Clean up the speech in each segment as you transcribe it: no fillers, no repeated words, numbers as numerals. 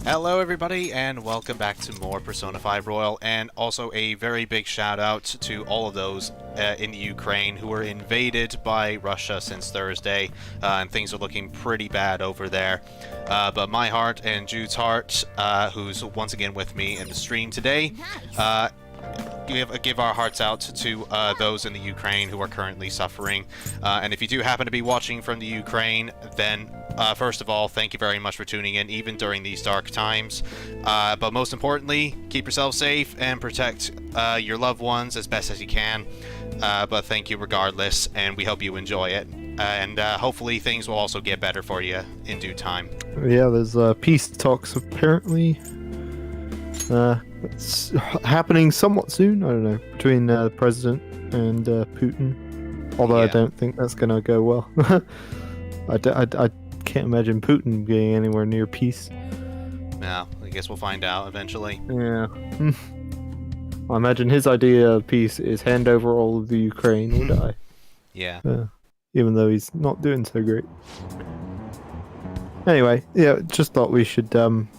Hello everybody and welcome back to more Persona 5 Royal, and also a very big shout out to all of those in the Ukraine who were invaded by Russia since Thursday, and things are looking pretty bad over there. But my heart and Jude's heart, who's once again with me in the stream today, give our hearts out to those in the Ukraine who are currently suffering. And if you do happen to be watching from the Ukraine, then first of all, thank you very much for tuning in, even during these dark times. But most importantly, keep yourself safe and protect your loved ones as best as you can. But thank you regardless, and we hope you enjoy it. And hopefully things will also get better for you in due time. Yeah, there's peace talks apparently. It's happening somewhat soon, I don't know, between the president and Putin. Although I don't think that's going to go well. I can't imagine Putin being anywhere near peace. Now, I guess we'll find out eventually. Yeah. I imagine his idea of peace is hand over all of the Ukraine or die. Yeah. Even though he's not doing so great. Anyway, yeah, just thought we should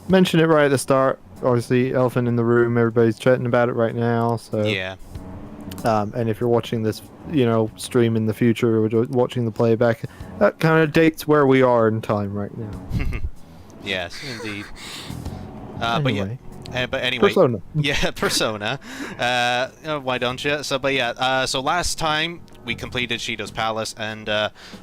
mention it right at the start. Obviously, elephant in the room, everybody's chatting about it right now, so... Yeah. And if you're watching this, stream in the future, or watching the playback, that kind of dates where we are in time right now. Yes, indeed. Anyway. But anyway, Persona. Yeah, Persona. Why don't you? So last time we completed Shido's Palace, and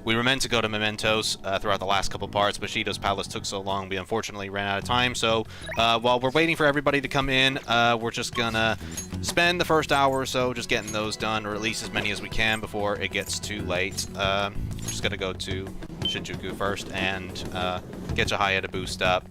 we were meant to go to Mementos throughout the last couple parts, but Shido's Palace took so long, we unfortunately ran out of time. So while we're waiting for everybody to come in, we're just gonna spend the first hour or so just getting those done, or at least as many as we can before it gets too late. We're just gonna go to Shinjuku first and get Jahaya to boost up.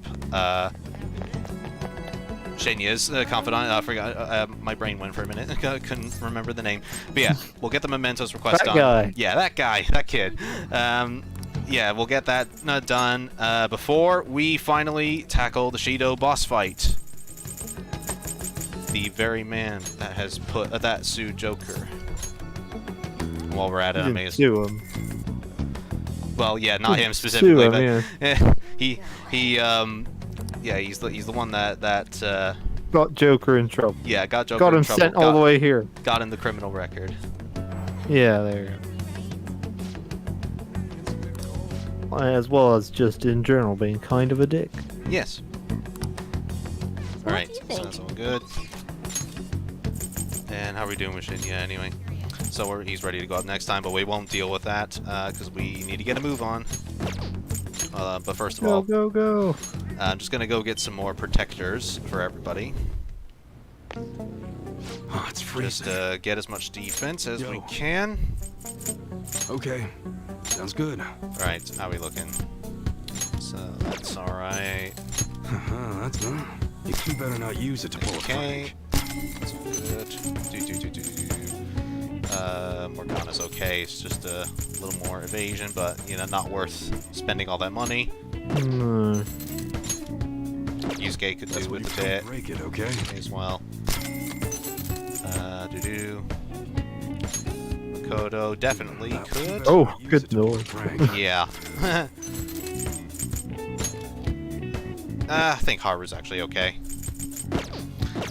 Shinya's confidant. I forgot. My brain went for a minute. Couldn't remember the name. But yeah, we'll get the Mementos request done. That guy. Yeah, that guy. That kid. Yeah, we'll get that done before we finally tackle the Shido boss fight. The very man that has put that sued Joker. While we're at it, I may as well. Well, yeah, not him specifically, but yeah, he's the one that got Joker in trouble. Yeah, got Joker got him in trouble. Sent all the way here. Got in the criminal record. Yeah, there you go. As well as just in general being kind of a dick. Yes. All right, so that's all good. And how are we doing with Shinya anyway? So he's ready to go up next time, but we won't deal with that because we need to get a move on. But first of all, go. I'm just gonna go get some more protectors for everybody. Oh, it's freezing. Just get as much defense as we can. Okay, sounds good. All right, how are we looking? So that's all right. That's good. You better not use it to pull a prank. That's good. Morgana's okay. It's just a little more evasion, but not worth spending all that money. Yusuke could do with a bit. Break it, okay? As well. Makoto definitely could. Oh, good noise. Yeah. I think Haru's actually okay.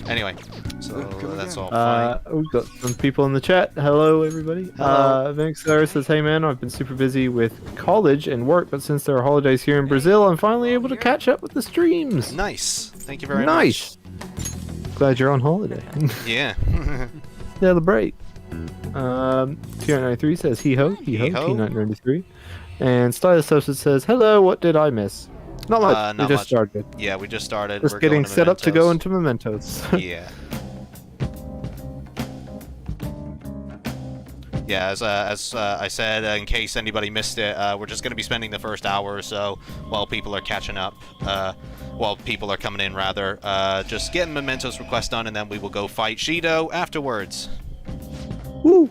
Anyway, so that's all fine. We've got some people in the chat. Hello, everybody. Hello. Vinxar says, "Hey man, I've been super busy with college and work, but since there are holidays here in Brazil, I'm finally able to catch up with the streams." Nice. Thank you very much. Glad you're on holiday. Yeah. Celebrate. T993 says, "Hee-ho, hee-ho, T993. And Stylososa says, "Hello, what did I miss?" Not much. We just started. Yeah, we just started. Just getting set up to go into Mementos. Yeah. Yeah, as I said, in case anybody missed it, we're just going to be spending the first hour or so while people are catching up, while people are coming in, rather, just getting Mementos request done, and then we will go fight Shido afterwards. Woo!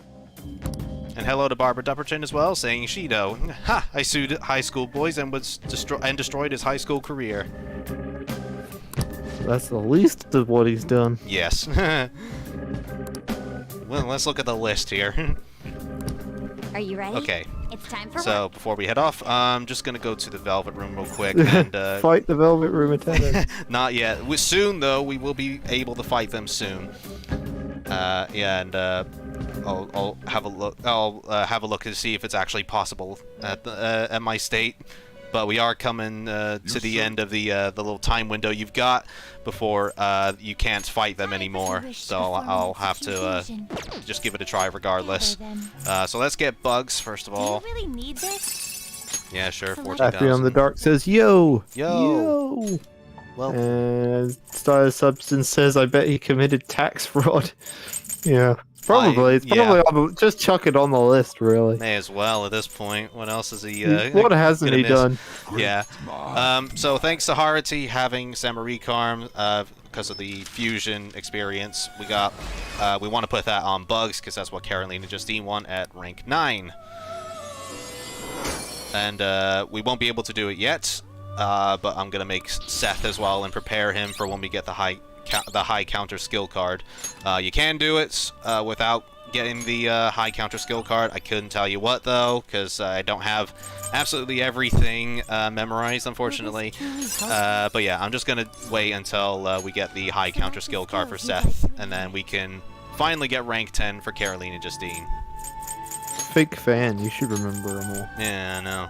And hello to Barbara Dupperton as well, saying Shido. Ha! I sued high school boys and destroyed his high school career. That's the least of what he's done. Yes. Well, let's look at the list here. Are you ready? Okay. It's time for So work. before we head off, I'm just gonna go to the Velvet Room real quick and Fight the Velvet Room attendant. not yet. Soon though, we will be able to fight them soon. Yeah, and I'll have a look. I'll have a look to see if it's actually possible at my state. But we are coming to the end of the little time window you've got before you can't fight them anymore. So I'll have to just give it a try regardless. So let's get bugs first of all. Do you really need this? Yeah, sure. Happy on the 14,000. Dark says, yo! Yo! Yo! Well, And Star Substance says, I bet he committed tax fraud. Yeah. Probably. It's probably on the, just chuck it on the list, really. may as well at this point. What else is he? What hasn't gonna he miss? done? Yeah. So thanks to Harity having Samarikarm because of the fusion experience, we want to put that on bugs because that's what Carolina Justine won at rank 9. And we won't be able to do it yet, but I'm gonna make Seth as well and prepare him for when we get the high counter skill card. You can do it without getting the high counter skill card. I couldn't tell you what though, because I don't have absolutely everything memorized, unfortunately. But yeah, I'm just gonna wait until we get the high counter skill card for Seth, and then we can finally get rank 10 for Carolina Justine. Fake fan, you should remember them all. Yeah, I know.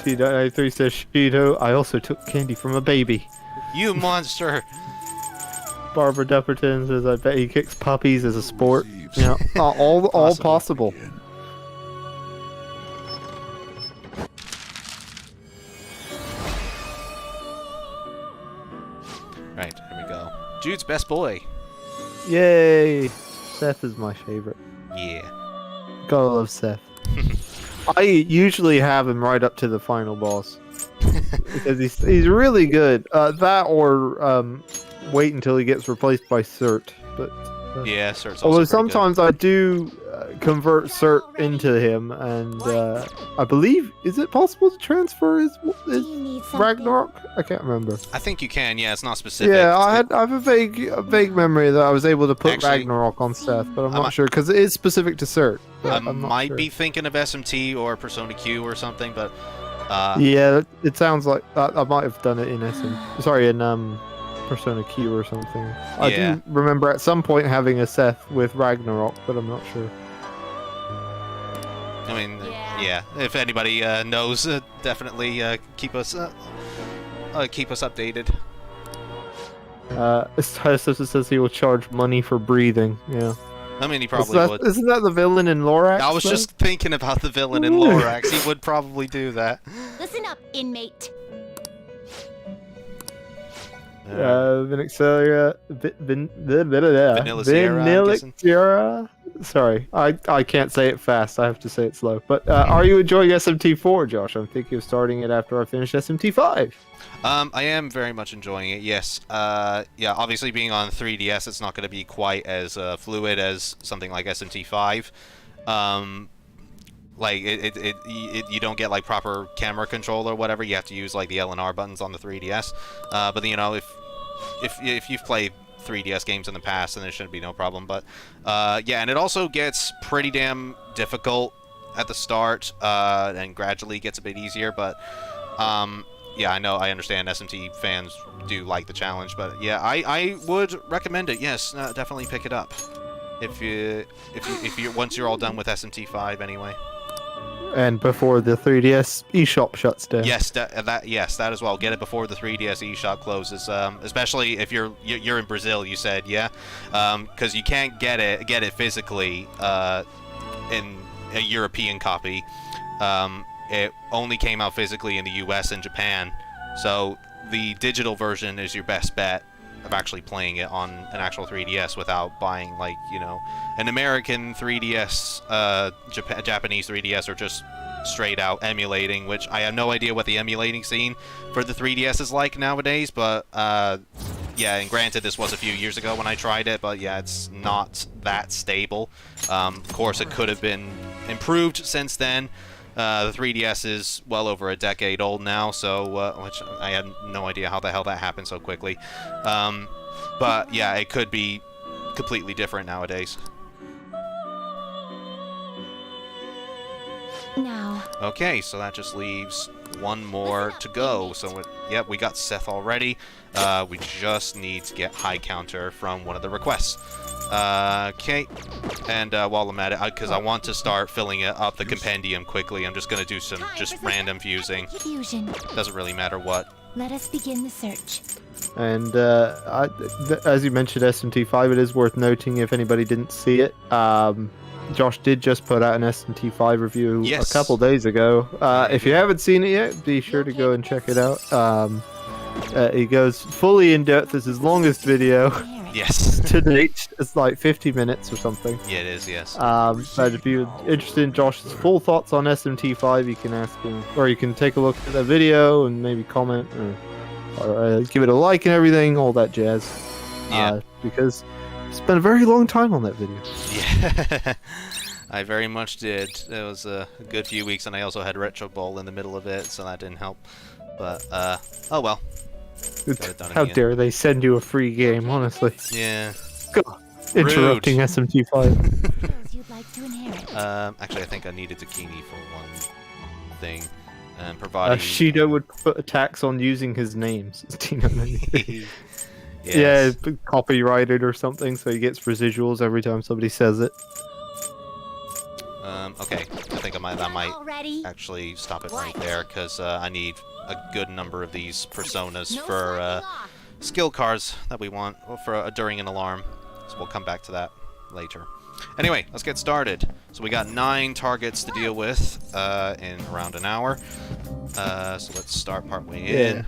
T93 says, Shido, I also took candy from a baby. You monster! Barbara Dupperton says, I bet he kicks puppies as a sport. Yeah, all possible. Right, here we go. Jude's best boy. Yay! Seth is my favorite. Yeah. Gotta love Seth. I usually have him right up to the final boss. Because he's really good. That or wait until he gets replaced by Cert. But Yeah, sir. It's also although pretty sometimes I do convert Cert into him, and I believe, is it possible to transfer his Do you need something? Ragnarok? I can't remember. good. I think you can. Yeah, it's not specific. Yeah, I have a vague memory that I was able to put Actually, Ragnarok on Seth, but I'm I not might- sure because it is specific to Cert. I But I'm not might sure. be thinking of SMT or Persona Q or something, but Yeah, it sounds like I might have done it in in Persona Q or something. I Yeah. do remember at some point having a Seth with Ragnarok, but I'm not sure. I mean, Yeah. yeah. If anybody knows, definitely keep us updated. It says he will charge money for breathing. Yeah, I mean, he probably would. Isn't that the villain in Lorax? I was though? just thinking about the villain in Lorax. He would probably do that. Listen up, inmate. Vanilla Sierra, I'm guessing. Sierra. Sorry, I can't say it fast. I have to say it slow. But are you enjoying SMT4, Josh? I'm thinking of starting it after I finish SMT5. I am very much enjoying it. Yes. Yeah. Obviously, being on 3DS, it's not going to be quite as fluid as something like SMT5. Like you don't get like proper camera control or whatever. You have to use like the L and R buttons on the 3DS. But you know, if you've played 3DS games in the past, then there shouldn't be no problem. But yeah, and it also gets pretty damn difficult at the start, and gradually gets a bit easier. But yeah, I understand SMT fans do like the challenge, but yeah, I would recommend it. Yes, definitely pick it up if you once you're all done with SMT5 anyway. And before the 3DS eShop shuts down. Yes, that as well. Get it before the 3DS eShop closes. Especially if you're in Brazil, you said, yeah, because you can't get it physically in a European copy. It only came out physically in the US and Japan, so the digital version is your best bet of actually playing it on an actual 3DS without buying, like, you know, an American 3DS, Japanese 3DS, or just straight out emulating, which I have no idea what the emulating scene for the 3DS is like nowadays, but yeah, and granted this was a few years ago when I tried it, but yeah, it's not that stable. Of course, it could have been improved since then. The 3DS is well over a decade old now, so which I had no idea how the hell that happened so quickly. But yeah, it could be completely different nowadays. Now, Okay, so that just leaves one more to go. So, yep, we got Seth already. We just need to get high counter from one of the requests. Okay, and while I'm at it, because I want to start filling it up the compendium quickly, I'm just going to do some just random fusing. fusion. Doesn't really matter what. Let us begin the search. And as you mentioned, SMT5, it is worth noting if anybody didn't see it. Josh did just put out an SMT5 review Yes. a couple days ago. If you haven't seen it yet, be sure to go and check it out. It goes fully in depth. It's his longest video Yes. to date. It's like 50 minutes or something. Yeah, it is, yes. But if you're interested in Josh's full thoughts on SMT5, you can ask him, or you can take a look at the video and maybe comment or give it a like and everything, all that jazz. Yeah. Because spent a very long time on that video. Yeah. I very much did. It was a good few weeks, and I also had Retro Bowl in the middle of it, so that didn't help. But, oh well. Got it done in How the end. dare they send you a free game, honestly. Yeah. God, interrupting SMT5. Those you'd like to inherit. Actually, I think I needed Zucchini for one thing. And providing... Shido would put a tax on using his names. Yes. Yeah, copyrighted or something, so he gets residuals every time somebody says it. Okay. I think that might Already? actually stop it right there, because I need a good number of these personas No for slacking off. skill cards that we want for during an alarm. So we'll come back to that later. Anyway, let's get started. So we got 9 targets to deal with in around an hour. So let's start partway in.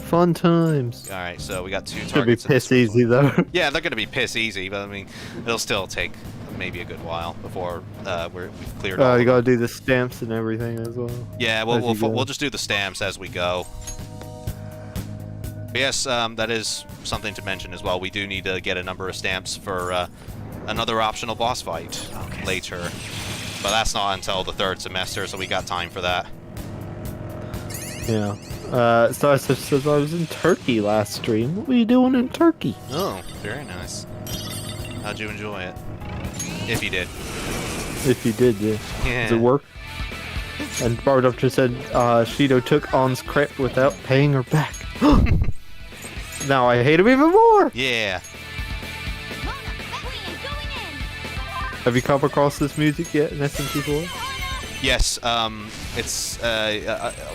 Fun times. All right, so we got 2 Should be targets. in this piss easy though. Yeah, they're gonna be piss easy, but I mean, it'll still take maybe a good while before we've cleared all. You of gotta do the stamps and everything as well. Yeah, as you go. we'll just do the stamps as we go. But yes, that is something to mention as well. We do need to get a number of stamps for another optional boss fight later. But that's not until the 3rd semester, so we got time for that. Yeah. So I said I was in Turkey last stream. What were you doing in Turkey? Oh, very nice. How'd you enjoy it? If you did. If you did, yeah. Yeah. Does it work? And Bardov just said Shido took On's credit without paying her back. Now I hate him even more! Yeah. Mona, queen, going in. Have you come across this music yet in SMT4? Yes, it's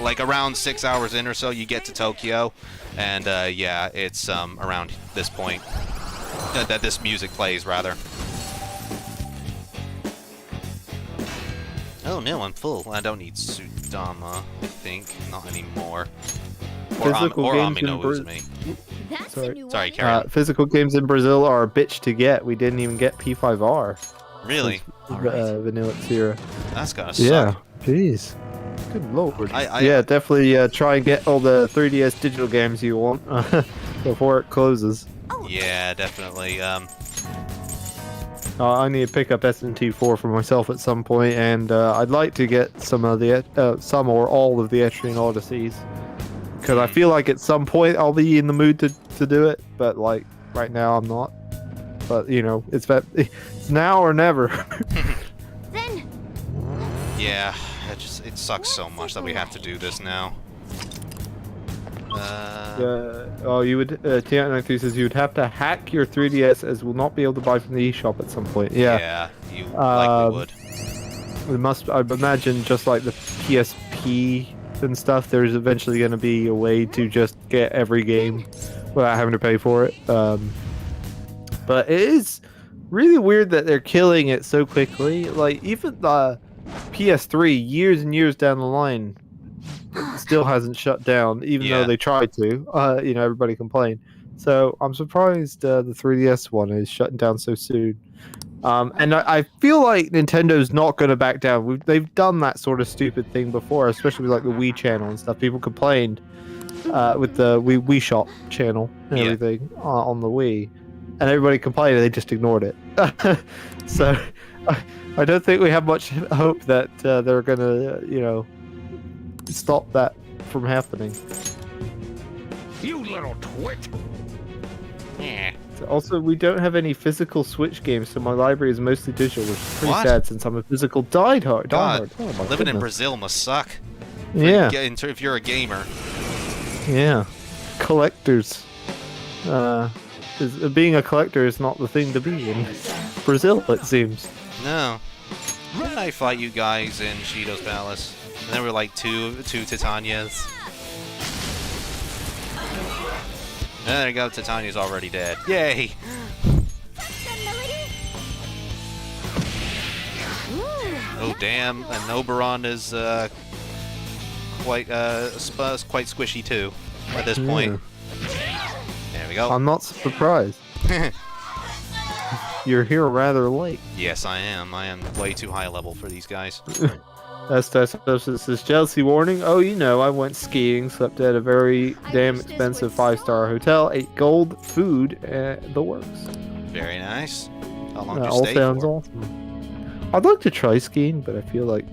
like around 6 hours in or so you get to Tokyo, and yeah, it's around this point that this music plays, rather. Oh no, I'm full. I don't need Sudama, I think. Not anymore. Or Physical games in Amino Uzume. That's Sorry. a new Sorry, one. carry on. Physical games in Brazil are a bitch to get. We didn't even get P5R. Really? Alright. Vanilla Tira. That's gotta suck. Yeah. Jeez. Good lord. I Yeah, definitely try and get all the 3DS digital games you want before it closes. Yeah, definitely. I need to pick up SMT4 for myself at some point, and I'd like to get some of the some or all of the Etrian Odysseys, because I feel like at some point I'll be in the mood to do it, but like right now I'm not. But you know, it's now or never. Then, Yeah, it sucks so much that we have to do this now. You would. Tiana says you would have to hack your 3DS, as will not be able to buy from the eShop at some point. Yeah. You likely would. We must. I imagine just like the PSP and stuff. There's eventually going to be a way to just get every game without having to pay for it. But it is really weird that they're killing it so quickly. Like even the PS3, years and years down the line, still hasn't shut down, even though they tried to. You know, everybody complained. So I'm surprised the 3DS one is shutting down so soon. And I feel like Nintendo's not going to back down. They've done that sort of stupid thing before, especially with like the Wii channel and stuff. People complained with the Wii Shop channel and everything on the Wii, and everybody complained and they just ignored it. So I don't think we have much hope that they're going to, you know, stop that from happening. You little twit! Yeah. Also, we don't have any physical Switch games, so my library is mostly digital, which is pretty What? sad since I'm a physical diehard. God, Oh, my living in goodness. Brazil must suck. Yeah, If you're a gamer. yeah. Collectors. Being a collector is not the thing to be in Brazil, it seems. No. When did I fight you guys in Shido's palace? And there were like two Titanias. And there you go, Titania's already dead. Yay! Oh damn, and Oberon is quite squishy too at this point. There we go. I'm not surprised. You're here rather late. Yes, I am. I am way too high level for these guys. This is jealousy warning. Oh, you know, I went skiing, slept at a very damn expensive 5-star hotel, ate gold, food, the works. Very nice. How long did you All stay sounds for? awesome. I'd like to try skiing, but I feel like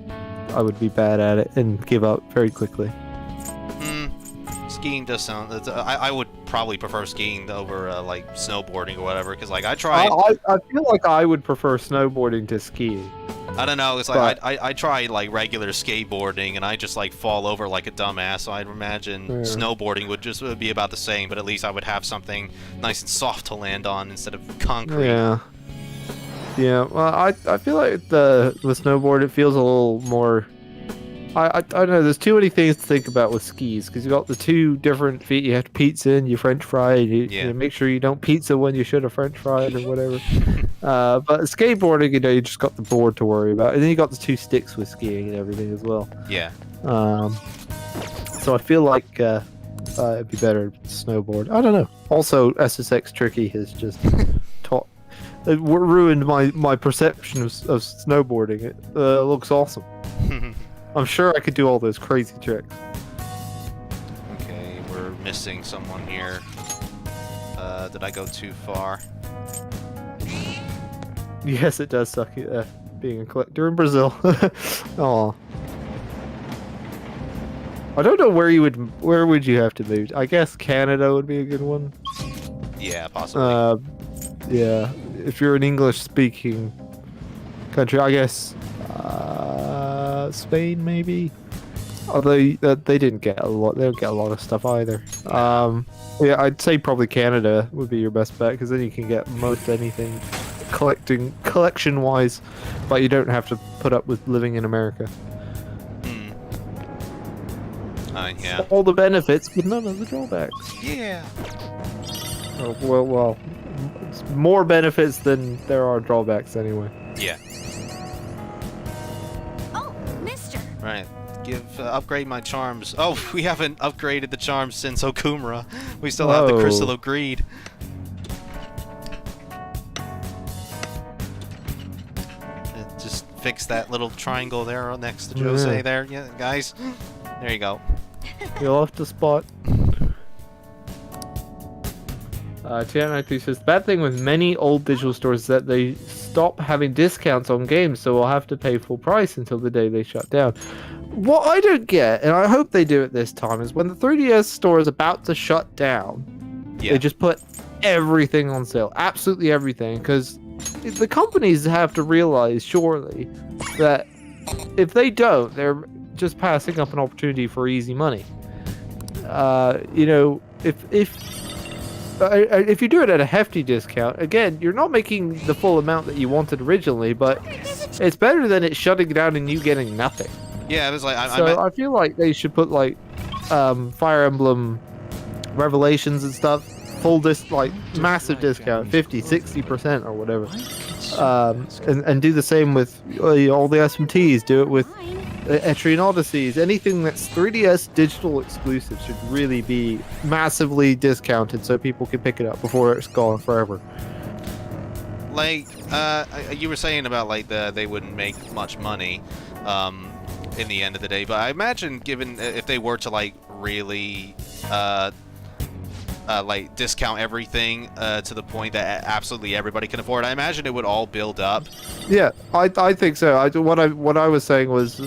I would be bad at it and give up very quickly. Skiing does sound. I would probably prefer skiing over like snowboarding or whatever, because like I tried. I feel like I would prefer snowboarding to skiing. I don't know. It's like I tried like regular skateboarding and I just like fall over like a dumbass. So I'd imagine snowboarding would be about the same, but at least I would have something nice and soft to land on instead of concrete. Yeah. Yeah. Well, I feel like the snowboard, it feels a little more. I don't know. There's too many things to think about with skis because you got the two different feet. You have to pizza and you French fry. You make sure you don't pizza when you should have French fried or whatever. But skateboarding, you know, you just got the board to worry about, and then you got the two sticks with skiing and everything as well. Yeah. So I feel like it'd be better to snowboard. I don't know. Also, SSX Tricky has just ruined my perception of snowboarding. It looks awesome. I'm sure I could do all those crazy tricks. Okay, we're missing someone here. Did I go too far? Yes, it does suck being a collector in Brazil. Aw. I don't know where would you have to move? I guess Canada would be a good one. Yeah, possibly. Yeah, if you're an English-speaking country, I guess Spain maybe. Although they didn't get a lot, they don't get a lot of stuff either. Yeah, I'd say probably Canada would be your best bet because then you can get most anything collection-wise, but you don't have to put up with living in America. Yeah. All the benefits, but none of the drawbacks. Yeah. Oh, well, more benefits than there are drawbacks anyway. Yeah. Oh, mister. Right. Upgrade my charms. Oh, we haven't upgraded the charms since Okumura. We still have the Crystal of Greed. Just fix that little triangle there next to Jose there, yeah, guys. There you go. You'll off the spot. T93 says, bad thing with many old digital stores is that they stop having discounts on games, so we'll have to pay full price until the day they shut down. What I don't get, and I hope they do it this time, is when the 3DS store is about to shut down, they just put everything on sale. Absolutely everything. Because the companies have to realize, surely, that if they don't, they're just passing up an opportunity for easy money. You know, if you do it at a hefty discount, again, you're not making the full amount that you wanted originally, but it's better than it shutting down and you getting nothing. Yeah, it was like I feel like they should put like Fire Emblem Revelations and stuff full massive discount, 50-60% or whatever, and do the same with all the SMTs. Do it with Etrian Odysseys. Anything that's 3DS digital exclusive should really be massively discounted so people can pick it up before it's gone forever. Like you were saying about like they wouldn't make much money in the end of the day, but I imagine given if they were to like really like discount everything to the point that absolutely everybody can afford, I imagine it would all build up. Yeah, I think so. What I was saying was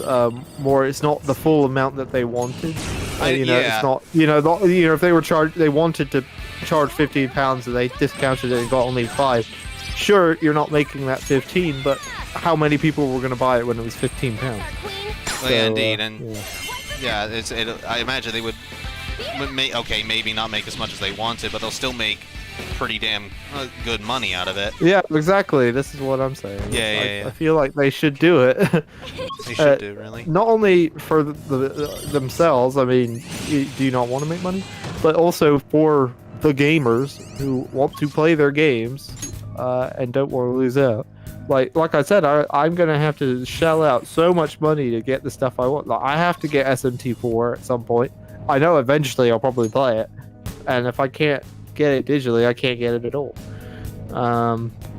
more. It's not the full amount that they wanted. It's not. If they were they wanted to charged £15 and they discounted it and got only 5. Sure, you're not making that 15, but how many people were going to buy it when it was £15? Well, yeah, indeed, and yeah, I imagine they would okay, maybe not make as much as they wanted, but they'll still make pretty damn good money out of it. Yeah, exactly. This is what I'm saying. Yeah. I feel like they should do it. They should do, really. Not only for themselves, I mean, do you not want to make money? But also for the gamers who want to play their games and don't want to lose out. Like I said, I'm going to have to shell out so much money to get the stuff I want. Like, I have to get SMT4 at some point. I know eventually I'll probably play it. And if I can't get it digitally, I can't get it at all.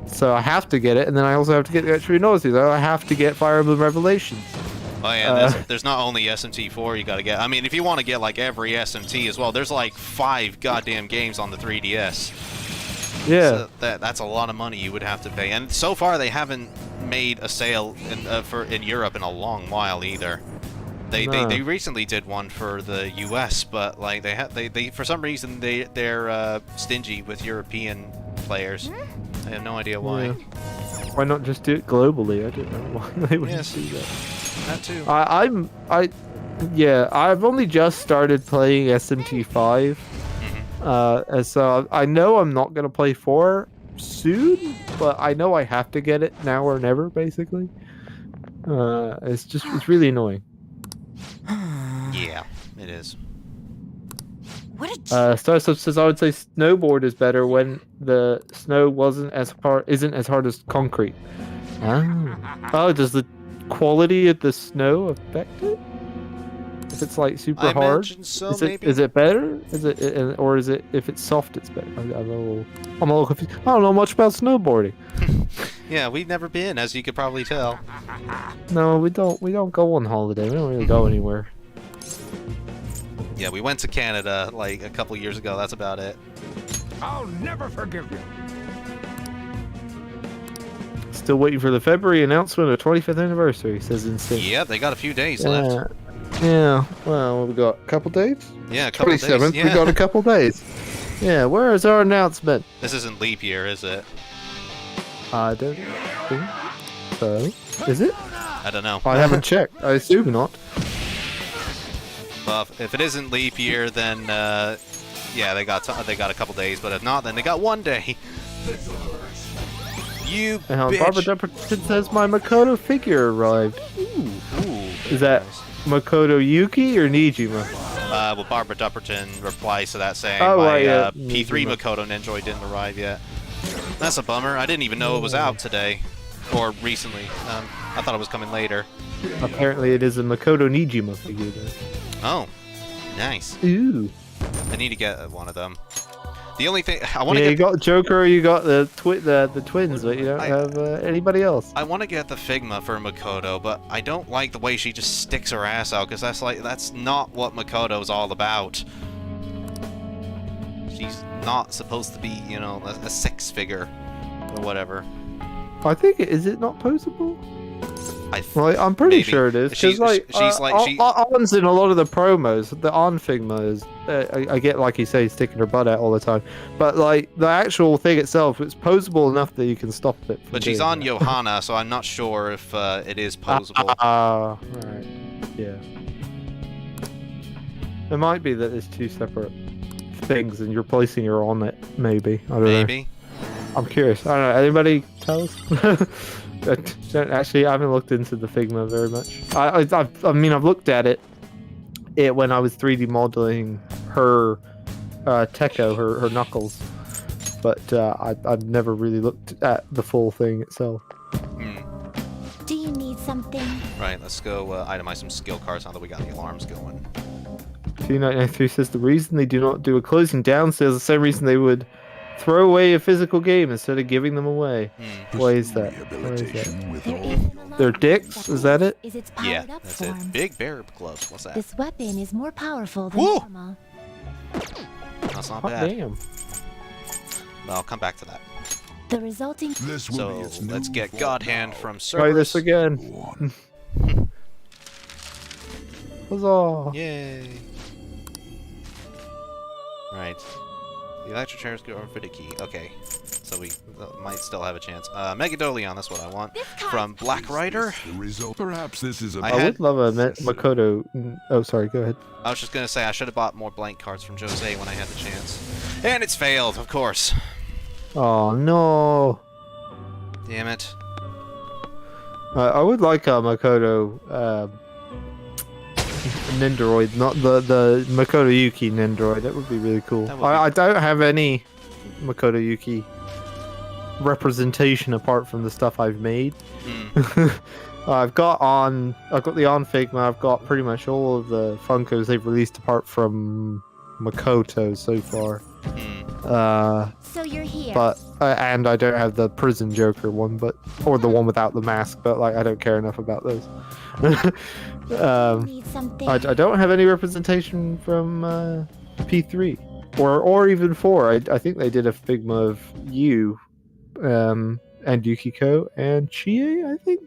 So I have to get it, and then I also have to get the extra novelties. I have to get Fire Emblem Revelations. Oh yeah, there's not only SMT4 you gotta get. I mean, if you want to get like every SMT as well, there's like 5 goddamn games on the 3DS. Yeah, so that's a lot of money you would have to pay, and so far they haven't made a sale in Europe in a long while either. They recently did one for the US, but like they for some reason they're stingy with European players. I have no idea why. Yeah. Why not just do it globally? I don't know why they wouldn't do that. That too. I've only just started playing SMT5. And so I know I'm not gonna play 4 soon, but I know I have to get it now or never, basically. It's really annoying. Yeah, it is. What Starstuff says I would say snowboard is better when the snow isn't as hard as concrete. Oh, does the quality of the snow affect it? If it's like super I hard, imagine so, maybe. Is it better? Or is it if it's soft, it's better? I'm a little confused. I don't know much about snowboarding. Yeah, we've never been, as you could probably tell. No, we don't. We don't go on holiday. We don't really go anywhere. Yeah, we went to Canada like a couple years ago. That's about it. I'll never forgive you. Still waiting for the February announcement of 25th anniversary. Says Instinct. Yeah, they got a few days left. Yeah. Well, we got a couple days. Yeah, a couple 27th. days. Yeah. We got a couple days. Yeah. Where is our announcement? This isn't leap year, is it? I don't think so. Is it? I don't know. I haven't checked. I assume not. Well, if it isn't leap year, then yeah, they got a couple days. But if not, then they got 1 day. You bitch. Barbara Dupperton says my Makoto figure arrived. Ooh. Is that Makoto Yuki or Nijima? Well, Barbara Dupperton replies to that saying yeah. P3 Makoto Ninjoy didn't arrive yet. That's a bummer. I didn't even know it was out today. Or recently. I thought it was coming later. Apparently it is a Makoto Nijima figure though. Oh, nice. Ooh. I need to get one of them. The only thing I want to you got Joker, you got the twins, but you don't have anybody else. I want to get the Figma for Makoto, but I don't like the way she just sticks her ass out, because that's not what Makoto's all about. She's not supposed to be, you know, a sex figure or whatever. I think is it not posable? I'm pretty maybe. sure it is. She's On's in a lot of the promos. The On Figma is, I get like you say, sticking her butt out all the time. But like the actual thing itself, it's posable enough that you can stop it. But she's on Johanna, so I'm not sure if it is posable. Right. Yeah. It might be that it's 2 separate things, and you're placing her on it. Maybe. I don't know. Maybe. I'm curious. I don't know. Anybody tell us? Actually, I haven't looked into the Figma very much. I mean, I've looked at it when I was 3D modeling her Tekko, her knuckles, but I've never really looked at the full thing itself. Do you need something? Right, let's go itemize some skill cards now that we got the alarms going. T993 says the reason they do not do a closing down sale is the same reason they would throw away a physical game instead of giving them away. Why is that? They're dicks? Is that it? Is its Yeah, powered up that's form. it. Big bear gloves. What's that? This weapon is more powerful than Whoa! normal. That's not Oh, bad. damn. Well, I'll come back to that. The resulting So let's get God Hand from Try this Cerberus. again. Huzzah! Yay! Right. The electric chairs go for the key. Okay, so we might still have a chance. Megadolion, that's what I want. From Black Rider. The result. Perhaps this is a. I I had- would love a Makoto. Oh, sorry. Go ahead. I was just gonna say I should have bought more blank cards from Jose when I had the chance. And it's failed, of course. Oh no. Damn it. I would like a Makoto Nendoroid, not the Makoto Yuki Nendoroid. That would be really cool. That would be I don't have any Makoto Yuki representation apart from the stuff I've made. I've got the on Figma. I've got pretty much all of the Funkos they've released apart from Makoto so far. So you're here. But and I don't have the Prison Joker one, or the one without the mask. But like, I don't care enough about those. Need something. I don't have any representation from P3 or even 4. I think they did a Figma of you, and Yukiko and Chie. I think.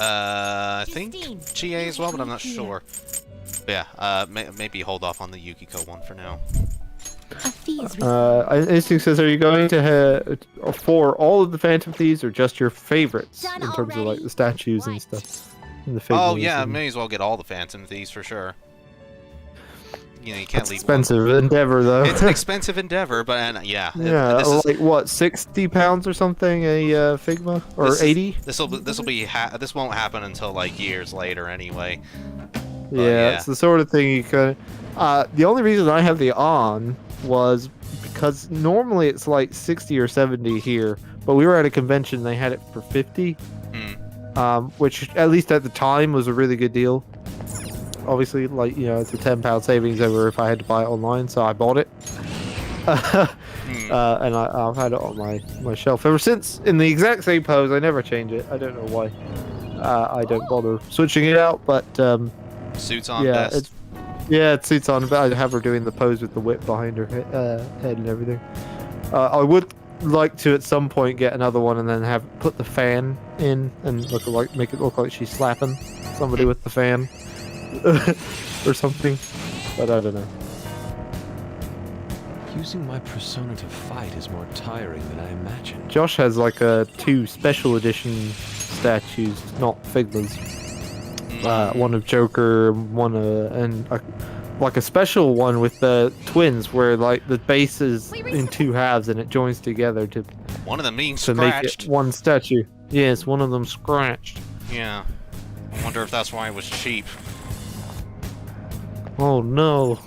I think Justine, Chie as well, but I'm not here. sure. But yeah, maybe hold off on the Yukiko one for now. A fee is Instinct says, are you going to for all of the Phantom Thieves or just your favorites Done in terms of like already? the statues and What? stuff? And the Oh figures yeah, and- may as well get all the Phantom Thieves for sure. You know, you can't It's leave expensive endeavor though. one. It's an expensive endeavor, but yeah. Yeah, This is, like what, £60 or something a Figma, or This is- 80? this won't happen until like years later anyway. Yeah, yeah. it's the sort of thing you can. The only reason I have the on was because normally it's like 60 or 70 here, but we were at a convention, they had it for 50, which at least at the time was a really good deal. Obviously, like, you know, it's a £10 savings over if I had to buy it online, so I bought it. And I've had it on my shelf ever since, in the exact same pose. I never change it. I don't know why. I don't bother switching it out, but Suits on yeah, best. it suits on. But I have her doing the pose with the whip behind her head and everything. I would like to at some point get another one and then put the fan in and make it look like she's slapping somebody with the fan or something. But I don't know. Using my persona to fight is more tiring than I imagined. Josh has like 2 special edition statues, not Figmas. One of Joker, one like a special one with the twins, where like the base is in 2 halves and it joins together to One of them being make scratched. it one statue. Yes, one of them scratched. Yeah. I wonder if that's why it was cheap. Oh no.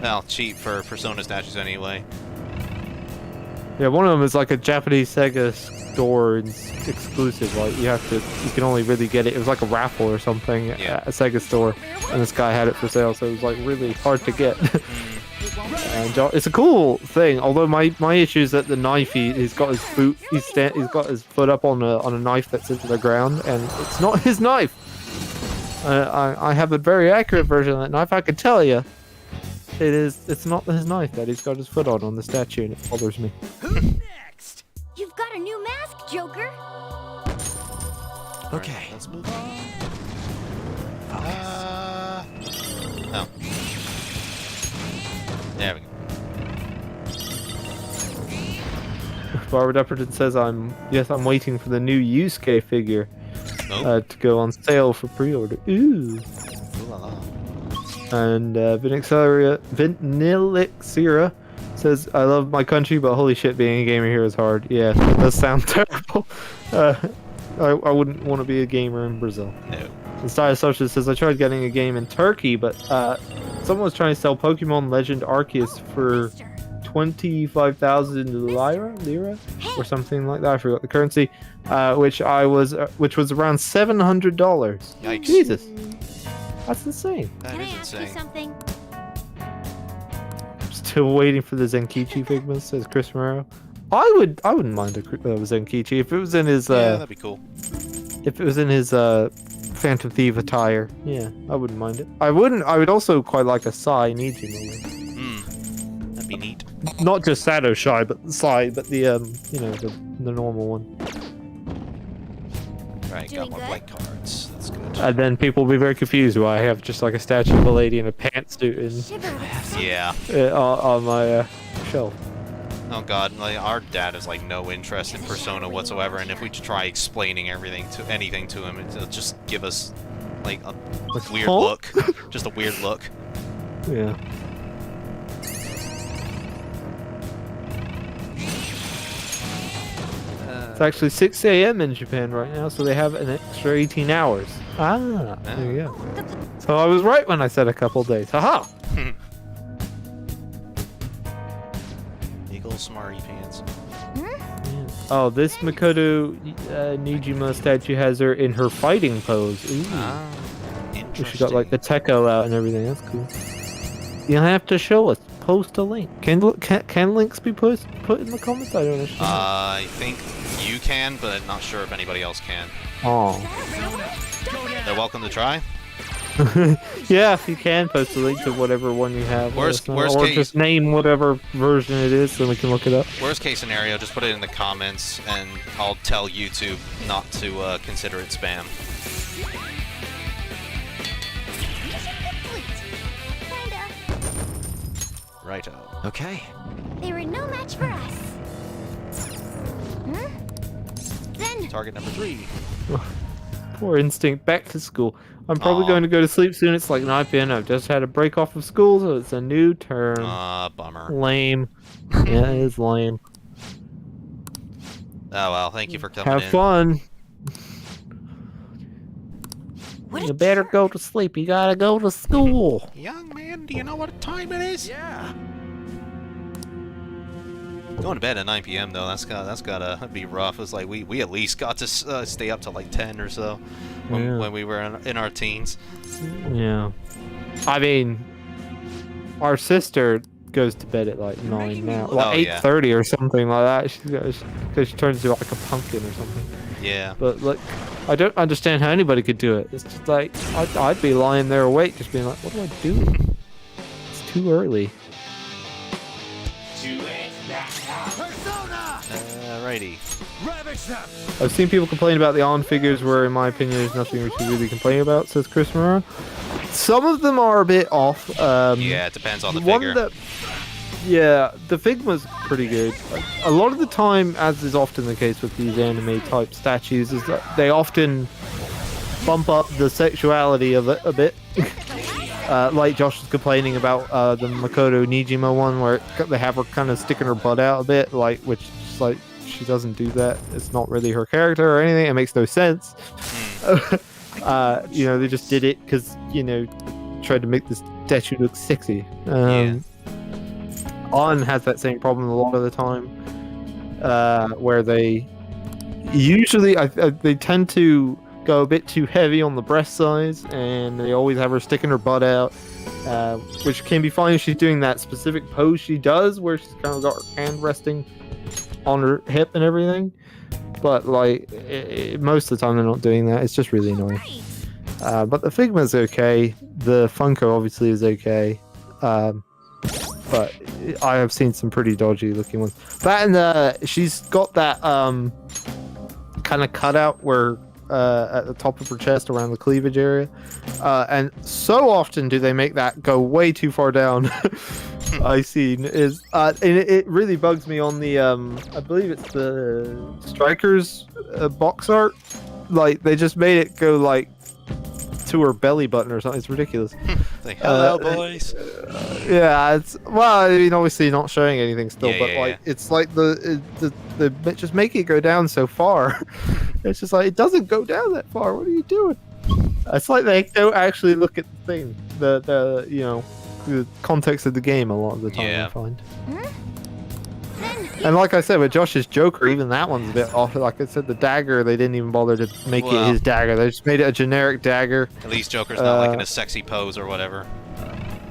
Well, cheap for Persona statues anyway. Yeah, one of them is like a Japanese Sega store exclusive. Like you can only really get it. It was like a raffle or something Yeah. at a Sega store, and this guy had it for sale, so it was like really hard to get. And it's a cool thing. Although my issue is that the knife he's got his boot he's got his foot up on a knife that's into the ground, and it's not his knife. I have a very accurate version of that knife. I can tell you. It's not his knife that he's got his foot on the statue, and it bothers me. Next. You've got a new mask, Joker. Okay. Alright, let's move on. Oh. There we go. Barbara Depperton says I'm waiting for the new Yusuke figure Oh. to go on sale for pre-order. Ooh. Ooh la la. And Vinilixira says, I love my country, but holy shit, being a gamer here is hard. Yeah, that does sound terrible. I wouldn't want to be a gamer in Brazil. No. And Style Social says, I tried getting a game in Turkey, but someone was trying to sell Pokemon Legend Arceus for 25,000 lira or something like that. I forgot the currency, which was around $700. Yikes. Jesus, that's insane. That Can I is ask you insane. something? Still waiting for the Zenkichi Figma, says Chris Morero. I wouldn't mind a Zenkichi if it was in his Yeah, that'd be cool. Phantom Thief attire. Yeah, I wouldn't mind it. I would also quite like a Sai Niji moment. That'd be neat. Not just Shadow Shy, but Sai, but the the normal one. Right, got Doing more good? blank cards. That's good. And then people will be very confused why I have just like a statue of a lady in a pantsuit Yeah. on my shelf. Oh god, like, our dad has like no interest in Persona whatsoever, and if we try explaining anything to him, it'll just give us like a weird look. Just a weird look. Yeah. It's actually 6 a.m. in Japan right now, so they have an extra 18 hours. Ah, there you go. So I was right when I said a couple days. Haha! Eagle smarty pants. Oh, this Makoto Nijima statue has her in her fighting pose. Ooh. Ah, interesting. She got like the techo out and everything. That's cool. You have to show us. Post a link. Can links be put in the comments? I don't know. I think you can, but I'm not sure if anybody else can. Oh. They're welcome to try. Yeah, if you can post a link to whatever one you have. Worst or case, just name whatever version it is so we can look it up. Worst case scenario, just put it in the comments, and I'll tell YouTube not to consider it spam. Righto. Okay. They were no match for us. Then Target number 3. Poor Instinct, back to school. I'm probably going to go to sleep soon. It's like 9 p.m. I've just had a break off of school, so it's a new term. Bummer. Lame. Yeah, it is lame. Oh well, thank you for coming Have in. fun. You better go to sleep. You gotta go to school. Young man, do you know what time it is? Yeah. Going to bed at 9 p.m. though, that's gotta be rough. It's like we at least got to stay up till like 10 or so when we were in our teens. Yeah. I mean, our sister goes to bed at like 9 now, like 8:30 or something like that. She turns into like a pumpkin or something. Yeah. But like, I don't understand how anybody could do it. It's just like I'd be lying there awake, just being like, what do I do? It's too early. Alrighty. I've seen people complain about the on figures, where in my opinion there's nothing we should really complain about, says Chris Moran. Some of them are a bit off. Yeah, it depends on the figure. Yeah, the Figma's pretty good. A lot of the time, as is often the case with these anime type statues, is that they often bump up the sexuality of it a bit. Like Josh was complaining about the Makoto Nijima one, where they have her kind of sticking her butt out a bit, like, which is like, she doesn't do that. It's not really her character or anything. It makes no sense. You know, they just did it because, you know, tried to make this statue look sexy. On has that same problem a lot of the time, where they usually they tend to go a bit too heavy on the breast size, and they always have her sticking her butt out, which can be fine if she's doing that specific pose she does, where she's kind of got her hand resting on her hip and everything. But like most of the time they're not doing that. It's just really annoying. But the Figma's okay. The Funko obviously is okay. But I have seen some pretty dodgy looking ones. That and she's got that kind of cutout where at the top of her chest around the cleavage area, and so often do they make that go way too far down. I seen is and it really bugs me on the I believe it's the Strikers box art. Like they just made it go like to her belly button or something. It's ridiculous. Like, hello, boys. Yeah, it's well. I mean, obviously not showing anything still, Yeah, but yeah, like it's like the just make it go down so far. It's just like it doesn't go down that far. What are you doing? It's like they don't actually look at the thing, the you know, the context of the game a lot of the time. Yeah. I find. And like I said, with Josh's Joker, even that one's a bit off. Like I said, the dagger, they didn't even bother to make it his dagger. They just made it a generic dagger. At least Joker's not like in a sexy pose or whatever.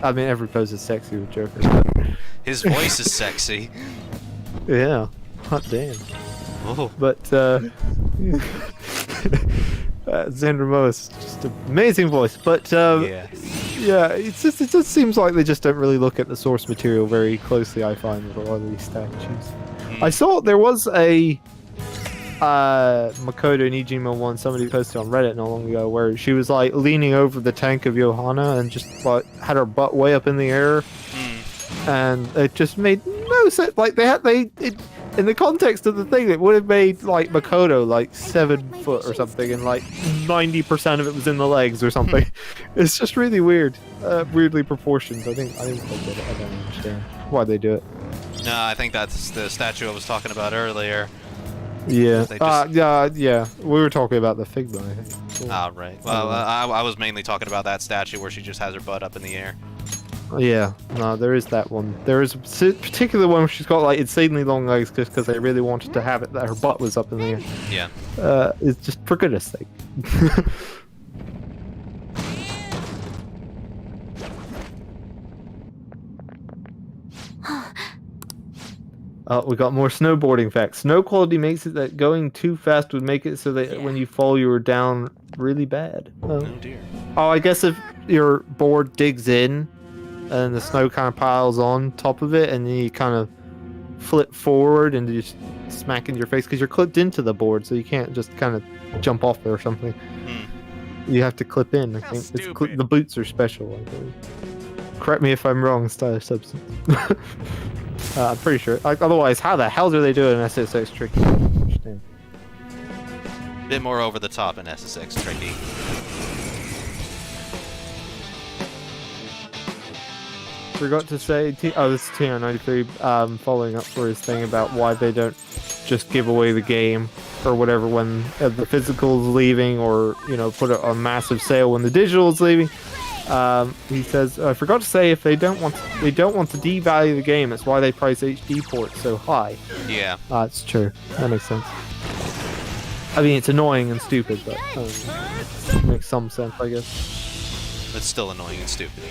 I mean, every pose is sexy with Joker. But... His voice is sexy. Yeah. Hot damn. Oh. But, Xander Moas, just an amazing voice. But, yeah, it just seems like they just don't really look at the source material very closely, I find, with a lot of these statues. I saw there was a Makoto Nijima one somebody posted on Reddit not long ago where she was like leaning over the tank of Johanna and just like had her butt way up in the air, and it just made no sense. Like in the context of the thing, it would have made like Makoto like 7 foot or something, and like 90% of it was in the legs or something. It's just really weird, weirdly proportioned. I think they did it. I don't understand why they do it. No, I think that's the statue I was talking about earlier. Yeah. They just- yeah. We were talking about the Figma, I think. Ah, right. Well, I was mainly talking about that statue where she just has her butt up in the air. Yeah. No, there is that one. There is a particular one where she's got like insanely long legs just because they really wanted to have it that her butt was up in the air. Yeah. It's just for goodness sake. We got more snowboarding facts. Snow quality makes it that going too fast would make it so that when you fall, you were down really bad. Oh dear. Oh, I guess if your board digs in and the snow kind of piles on top of it, and then you kind of flip forward and you just smack into your face because you're clipped into the board, so you can't just kind of jump off there or something. You have to clip in. I think the boots are special, I believe. Correct me if I'm wrong, Style Substance. I'm pretty sure. Like, otherwise, how the hell do they do it in SSX Tricky? I don't understand. Bit more over the top in SSX Tricky. Forgot to say, this is TR93 following up for his thing about why they don't just give away the game or whatever when the physical is leaving, or put it on massive sale when the digital is leaving. He says, I forgot to say if they don't want to devalue the game. That's why they price HD ports so high. Yeah. That's true. That makes sense. I mean, it's annoying and stupid, but makes some sense, I guess. It's still annoying and stupid.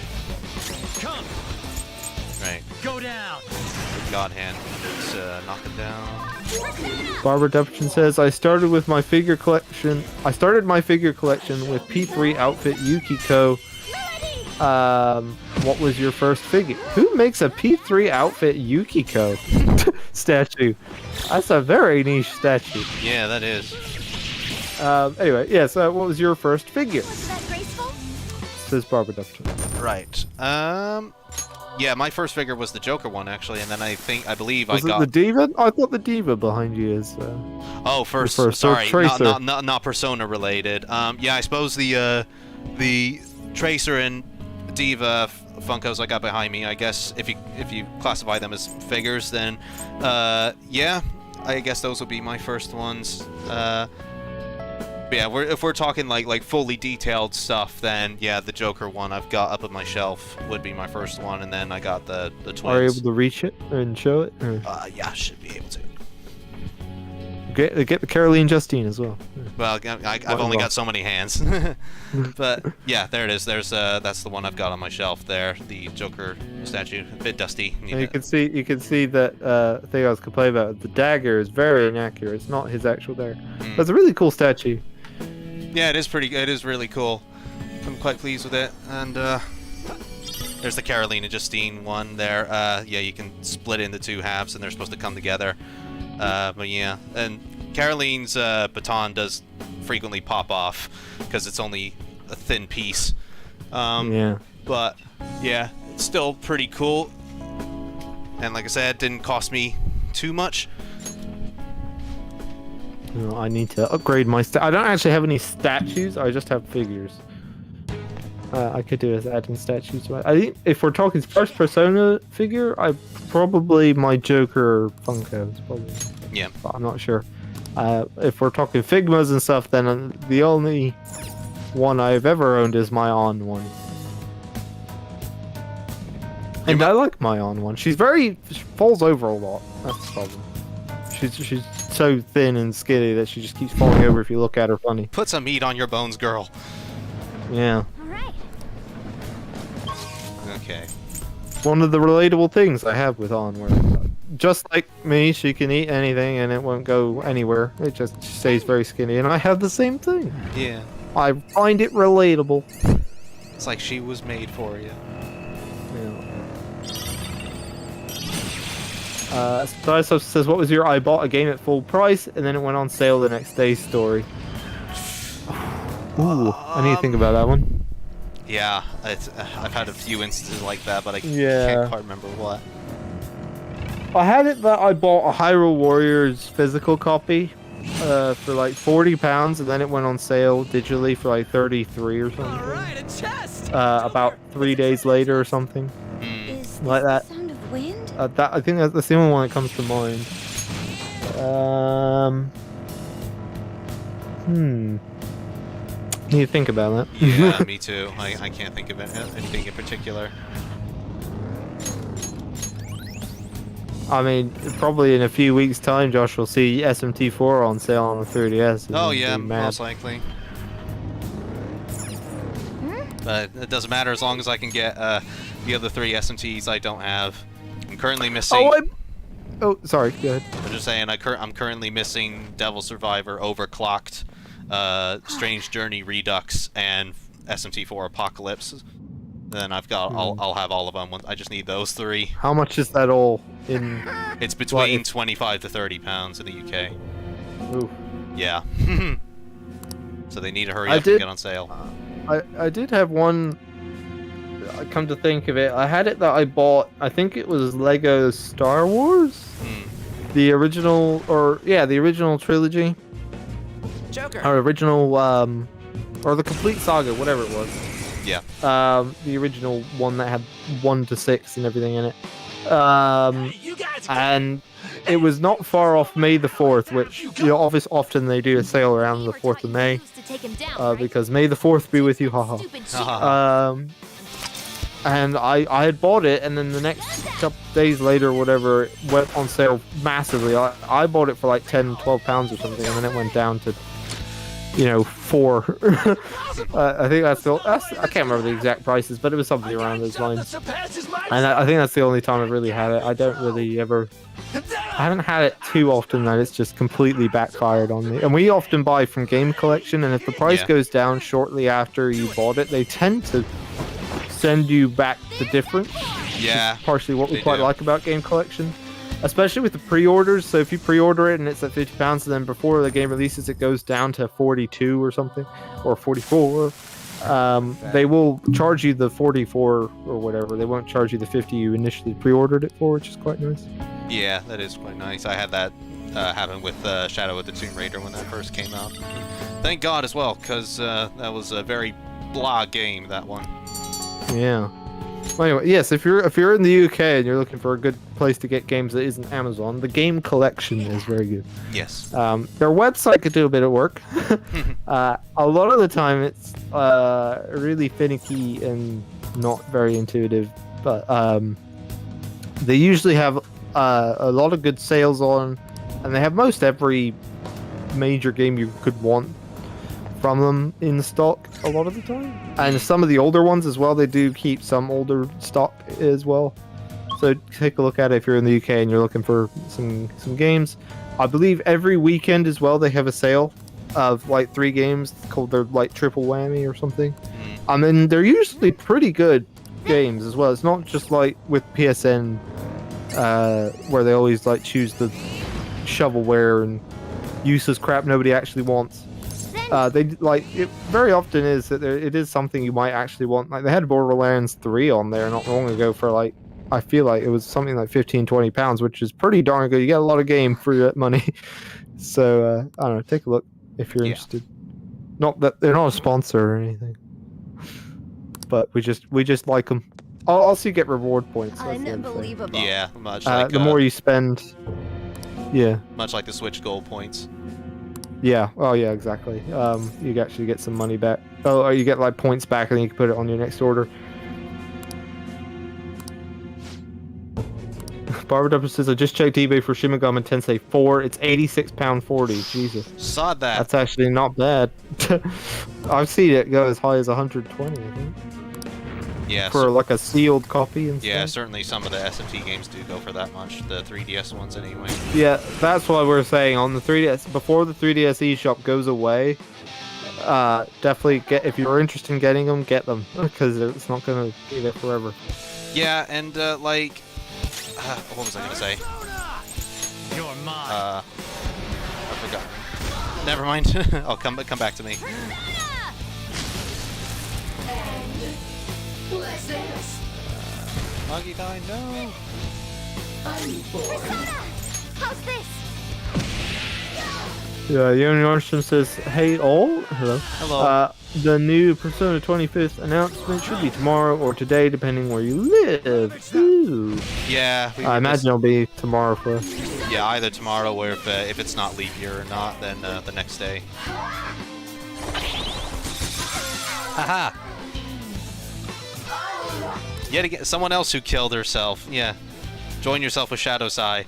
Come. Right. Go down. God hand. Let's knock him down. Barbara Dupperton says, I started my figure collection with P3 outfit Yukiko. What was your first figure? Who makes a P3 outfit Yukiko statue? That's a very niche statue. Yeah, that is. Anyway, yeah, so what was your first figure? Is that graceful? Says Barbara Dupperton. Right. Yeah, my first figure was the Joker one, actually, and then I believe Was I got... it the Diva? I thought the Diva behind you is... Oh, first sorry, not Persona related. Yeah, I suppose the Tracer and Diva Funkos I got behind me, I guess if you classify them as figures, then yeah, I guess those would be my first ones. Yeah, if we're talking like fully detailed stuff, then yeah, the Joker one I've got up on my shelf would be my first one, and then I got the twins. Are you able to reach it and show it? Or? Yeah, should be able to. Get the Caroline Justine as well. Well, I've only got so many hands, but yeah, there it is. That's the one I've got on my shelf there. The Joker statue, a bit dusty. You can see that thing I was complaining about. The dagger is very inaccurate. It's not his actual dagger. But it's a really cool statue. Yeah, it is pretty good. It is really cool. I'm quite pleased with it. And there's the Carolina Justine one there. Yeah, you can split it into two halves, and they're supposed to come together. But yeah, and Caroline's baton does frequently pop off because it's only a thin piece. Yeah. But yeah, it's still pretty cool. And like I said, it didn't cost me too much. I need to upgrade my I don't actually have any statues, I just have figures. I could do with adding statues. I think if we're talking first Persona figure, probably my Joker Funko is probably. Yeah. But I'm not sure. If we're talking Figmas and stuff, then the only one I've ever owned is my On one. And I like my On one. She falls over a lot. That's the problem. She's so thin and skinny that she just keeps falling over if you look at her funny. Put some meat on your bones, girl. Yeah. Alright. Okay. One of the relatable things I have with On, where just like me, she can eat anything and it won't go anywhere. It just stays very skinny, and I have the same thing. Yeah. I find it relatable. It's like she was made for you. Yeah. Daiso says, "What was your I bought a game at full price and then it went on sale the next day story?" Ooh, I need to think about that one. Yeah, I've had a few instances like that, but I Yeah. can't quite remember what. I had it that I bought a Hyrule Warriors physical copy for like £40, and then it went on sale digitally for like 33 or something. Alright, a chest! About 3 days later or something Is like this that. the sound of wind? That I think that's the only one that comes to mind. Need to think about that. Yeah, me too. I can't think of anything in particular. I mean, probably in a few weeks' time, Josh will see SMT4 on sale on the 3DS. and Oh he'll yeah, be mad. most likely. But it doesn't matter as long as I can get the other 3 SMTs I don't have. I'm currently missing. Oh, sorry. Go ahead. I'm just saying I'm currently missing Devil Survivor, Overclocked, Strange Journey Redux, and SMT4 Apocalypse. Then I've got I'll have all of them. I just need those 3. How much is that all in? It's between it's- 25 to 30 pounds in the UK. Ooh. Yeah. So they need to hurry I up did- and get on sale. I did have one. I come to think of it, I had it that I bought. I think it was Lego Star Wars, the original, the original trilogy, Joker. or original, or the complete saga, whatever it was. Yeah. The original one that had 1 to 6 and everything in it. You guys And it was not far off May the 4th, which often they do a sale around the 4th of May. Because May the 4th be with you, haha. And I had bought it, and then the next couple days later, whatever, it went on sale massively. I bought it for like £10-12 or something, and then it went down to, 4. I think that's I can't remember the exact prices, but it was something around those lines. And I think that's the only time I've really had it. I don't really ever. I haven't had it too often that it's just completely backfired on me. And we often buy from Game Collection, and if the price goes down shortly after you bought it, they tend to send you back the difference. Yeah. Partially what we they quite do. like about Game Collection. Especially with the pre-orders. So if you pre-order it and it's at £50, and then before the game releases it goes down to 42 or something, or 44, they will charge you the 44 or whatever. They won't charge you the 50 you initially pre-ordered it for, which is quite nice. Yeah, that is quite nice. I had that happen with Shadow of the Tomb Raider when that first came out. Thank God as well, because that was a very blah game, that one. Yeah. Well, anyway, yes, if you're in the UK and you're looking for a good place to get games that isn't Amazon, the Game Collection is very good. Yes. Their website could do a bit of work. A lot of the time it's really finicky and not very intuitive, but they usually have a lot of good sales on, and they have most every major game you could want from them in stock a lot of the time, and some of the older ones as well. They do keep some older stock as well, so take a look at it if you're in the UK and you're looking for some games. I believe every weekend as well they have a sale of like 3 games called their like triple whammy or something. I mean, they're usually pretty good games as well. It's not just like with PSN where they always like choose the shovelware and useless crap nobody actually wants. They like it very often is that it is something you might actually want. Like they had Borderlands 3 on there not long ago for like, I feel like it was something like £15-20, which is pretty darn good. You get a lot of game for that money. So I don't know, take a look if you're interested. Not that they're not a sponsor or anything, but we just like them. Also, you get reward points. That's the other thing. Unbelievable. Yeah, much like The more you spend, much like the Switch Gold points. Yeah. Oh, yeah. Exactly. You actually get some money back. Oh, or you get like points back, and then you can put it on your next order. Barbara W says, I just checked eBay for Shin Megami Tensei 4. It's £86.40. Jesus. Saw that. That's actually not bad. I've seen it go as high as 120, I think. Yeah. For like a sealed copy and Yeah, stuff. certainly some of the SMT games do go for that much. The 3DS ones, anyway. Yeah, that's what we're saying on the 3DS. Before the 3DS eShop goes away, definitely if you're interested in getting them, get them, because it's not going to be there forever. Yeah, and what was I gonna say? I forgot. Never mind. I'll come back to me. Muggy die, no. Persona! How's this? Yeah, Yoni Arsene says, "Hey all, hello. Hello. The new Persona 25th announcement should be tomorrow or today, depending where you live." Ooh. Yeah. I imagine it'll be tomorrow for us. Yeah, either tomorrow or if it's not leap year or not, then the next day. Haha. Yet again, someone else who killed herself. Yeah. Join yourself with Shadow Sai.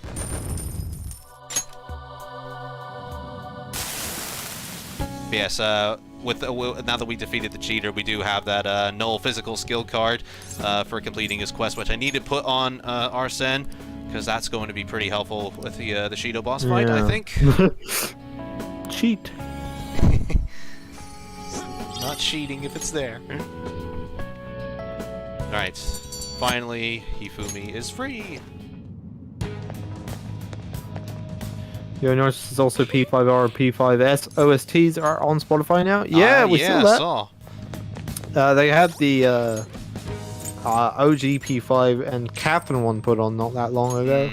Yes, now that we defeated the cheater, we do have that null physical skill card for completing his quest, which I need to put on Arsene, because that's going to be pretty helpful with the Shido boss fight, I think. Cheat. Not cheating if it's there. Alright, finally, Hifumi is free. You notice there's also P5R and P5S OSTs are on Spotify now. Yeah, we saw that. Saw. They had the OG P5 and Catherine one put on not that long ago.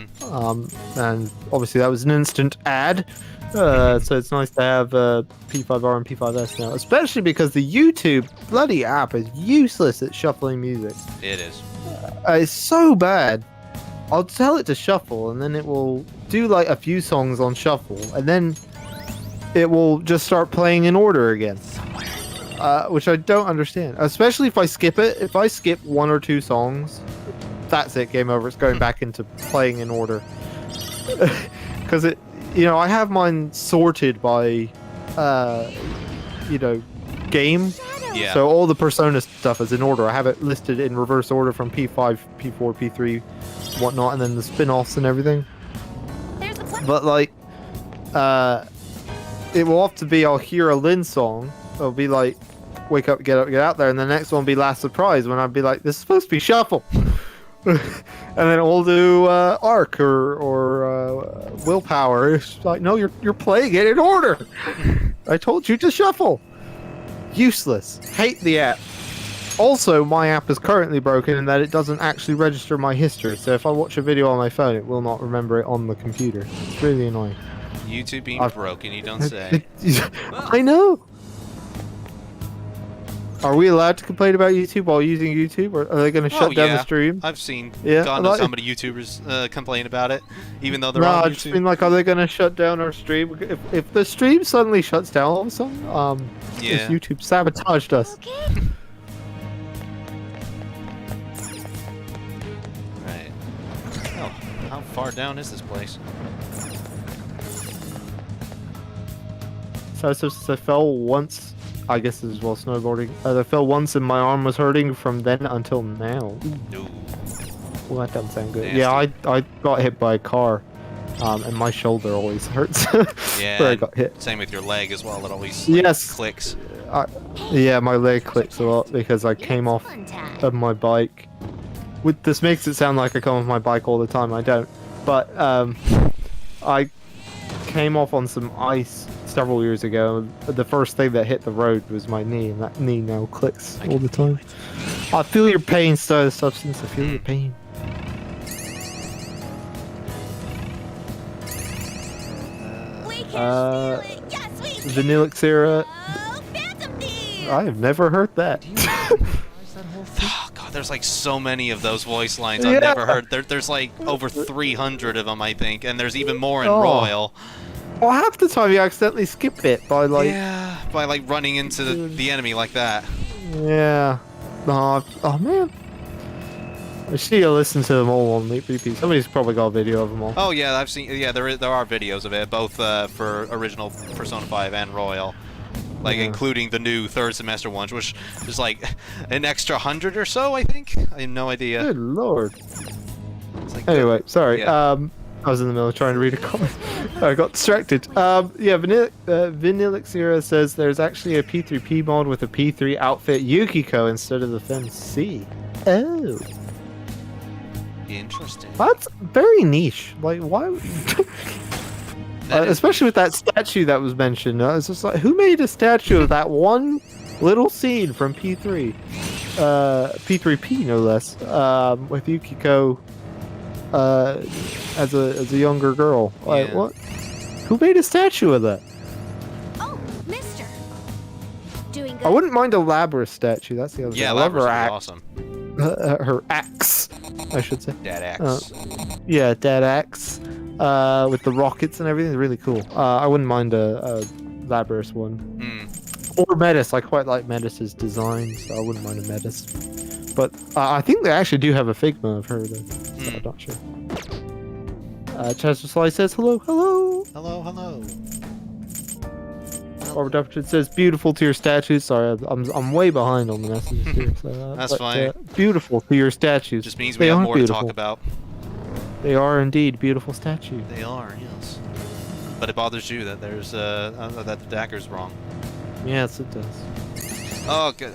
And obviously that was an instant ad. So it's nice to have P5R and P5S now, especially because the YouTube bloody app is useless at shuffling music. It is. It's so bad. I'll tell it to shuffle, and then it will do like a few songs on shuffle, and then it will just start playing in order again. Which I don't understand. Especially if I skip it. If I skip one or two songs, that's it, game over. It's going back into playing in order. Because it, I have mine sorted by, game. Yeah. So all the Persona stuff is in order. I have it listed in reverse order from P5, P4, P3, whatnot, and then the spin-offs and everything. There's the plan. But like, it will often be I'll hear a Lin song. It'll be like, wake up, get out there, and the next one will be Last Surprise when I'd be like, this is supposed to be shuffle. And then we'll do Arc or Willpower. It's like, no, you're playing it in order. I told you to shuffle. Useless. Hate the app. Also, my app is currently broken in that it doesn't actually register my history. So if I watch a video on my phone, it will not remember it on the computer. It's really annoying. YouTube being broken, you don't say. I know. Are we allowed to complain about YouTube while using YouTube, or are they going to shut down the stream? I've seen God knows how many YouTubers complain about it, even though they're no, on I YouTube. just mean like, are they going to shut down our stream? If the stream suddenly shuts down all of a sudden, Yeah. YouTube sabotaged us. Okay. Right. Oh, how far down is this place? So I fell once. I guess as well snowboarding. I fell once and my arm was hurting from then until now. No. Well, that doesn't sound good. Nasty. Yeah, I got hit by a car, and my shoulder always hurts. Yeah. Where I got hit. Same with your leg as well. It always Yes. clicks. Yeah, my leg clicks a lot because I came off Fun time. of my bike. This makes it sound like I come off my bike all the time. I don't. But I came off on some ice several years ago. The first thing that hit the road was my knee, and that knee now clicks all the time. I feel your pain, Substance. I feel your pain. We can feel it. Yes, we can. Vanilla Xera. Oh, Phantom Thief. I have never heard that. Oh, God, there's like so many of those voice lines Yeah. I've never heard. There's like over 300 of them, I think, and there's even more in Oh. Royal. Well, half the time you accidentally skip it by like. Yeah, by like running into the enemy like that. Yeah. Oh man. I should listen to them all on repeat. Somebody's probably got a video of them all. Oh yeah, I've seen. Yeah, there are videos of it, both for original Persona 5 and Royal, like including the new third semester ones, which is like an extra 100 or so, I think. I have no idea. Good lord. It's like Anyway, sorry. Yeah. I was in the middle of trying to read a comment. I got distracted. Yeah, Vanilla Xera says there's actually a P3P mod with a P3 outfit Yukiko instead of the Fem C. Oh. Interesting. That's very niche. Like, why? Especially with that statue that was mentioned. It's just like, who made a statue of that one little scene from P3? P3P, no less. With Yukiko as a younger girl. Like, Yeah. what? Who made a statue of that? Oh, mister. Doing good. I wouldn't mind a Labrys statue. That's the other thing. Yeah, I love her Labrys axe. awesome. Her axe, I should say. Dad axe. Yeah, dead axe. With the rockets and everything. Really cool. I wouldn't mind a Labrys one. Or Metis. I quite like Metis's design, so I wouldn't mind a Metis. But I think they actually do have a Figma of her, though. So I'm not sure. Chester Sly says hello, hello. Hello, hello. Robert Dupperton says beautiful to your statues. Sorry, I'm way behind on the messages here. So, That's fine. Beautiful to your statues. Just means They we have are more beautiful. to talk about. They are indeed beautiful statues. They are, yes. But it bothers you that there's that the dagger's wrong. Yes, it does. Oh, good.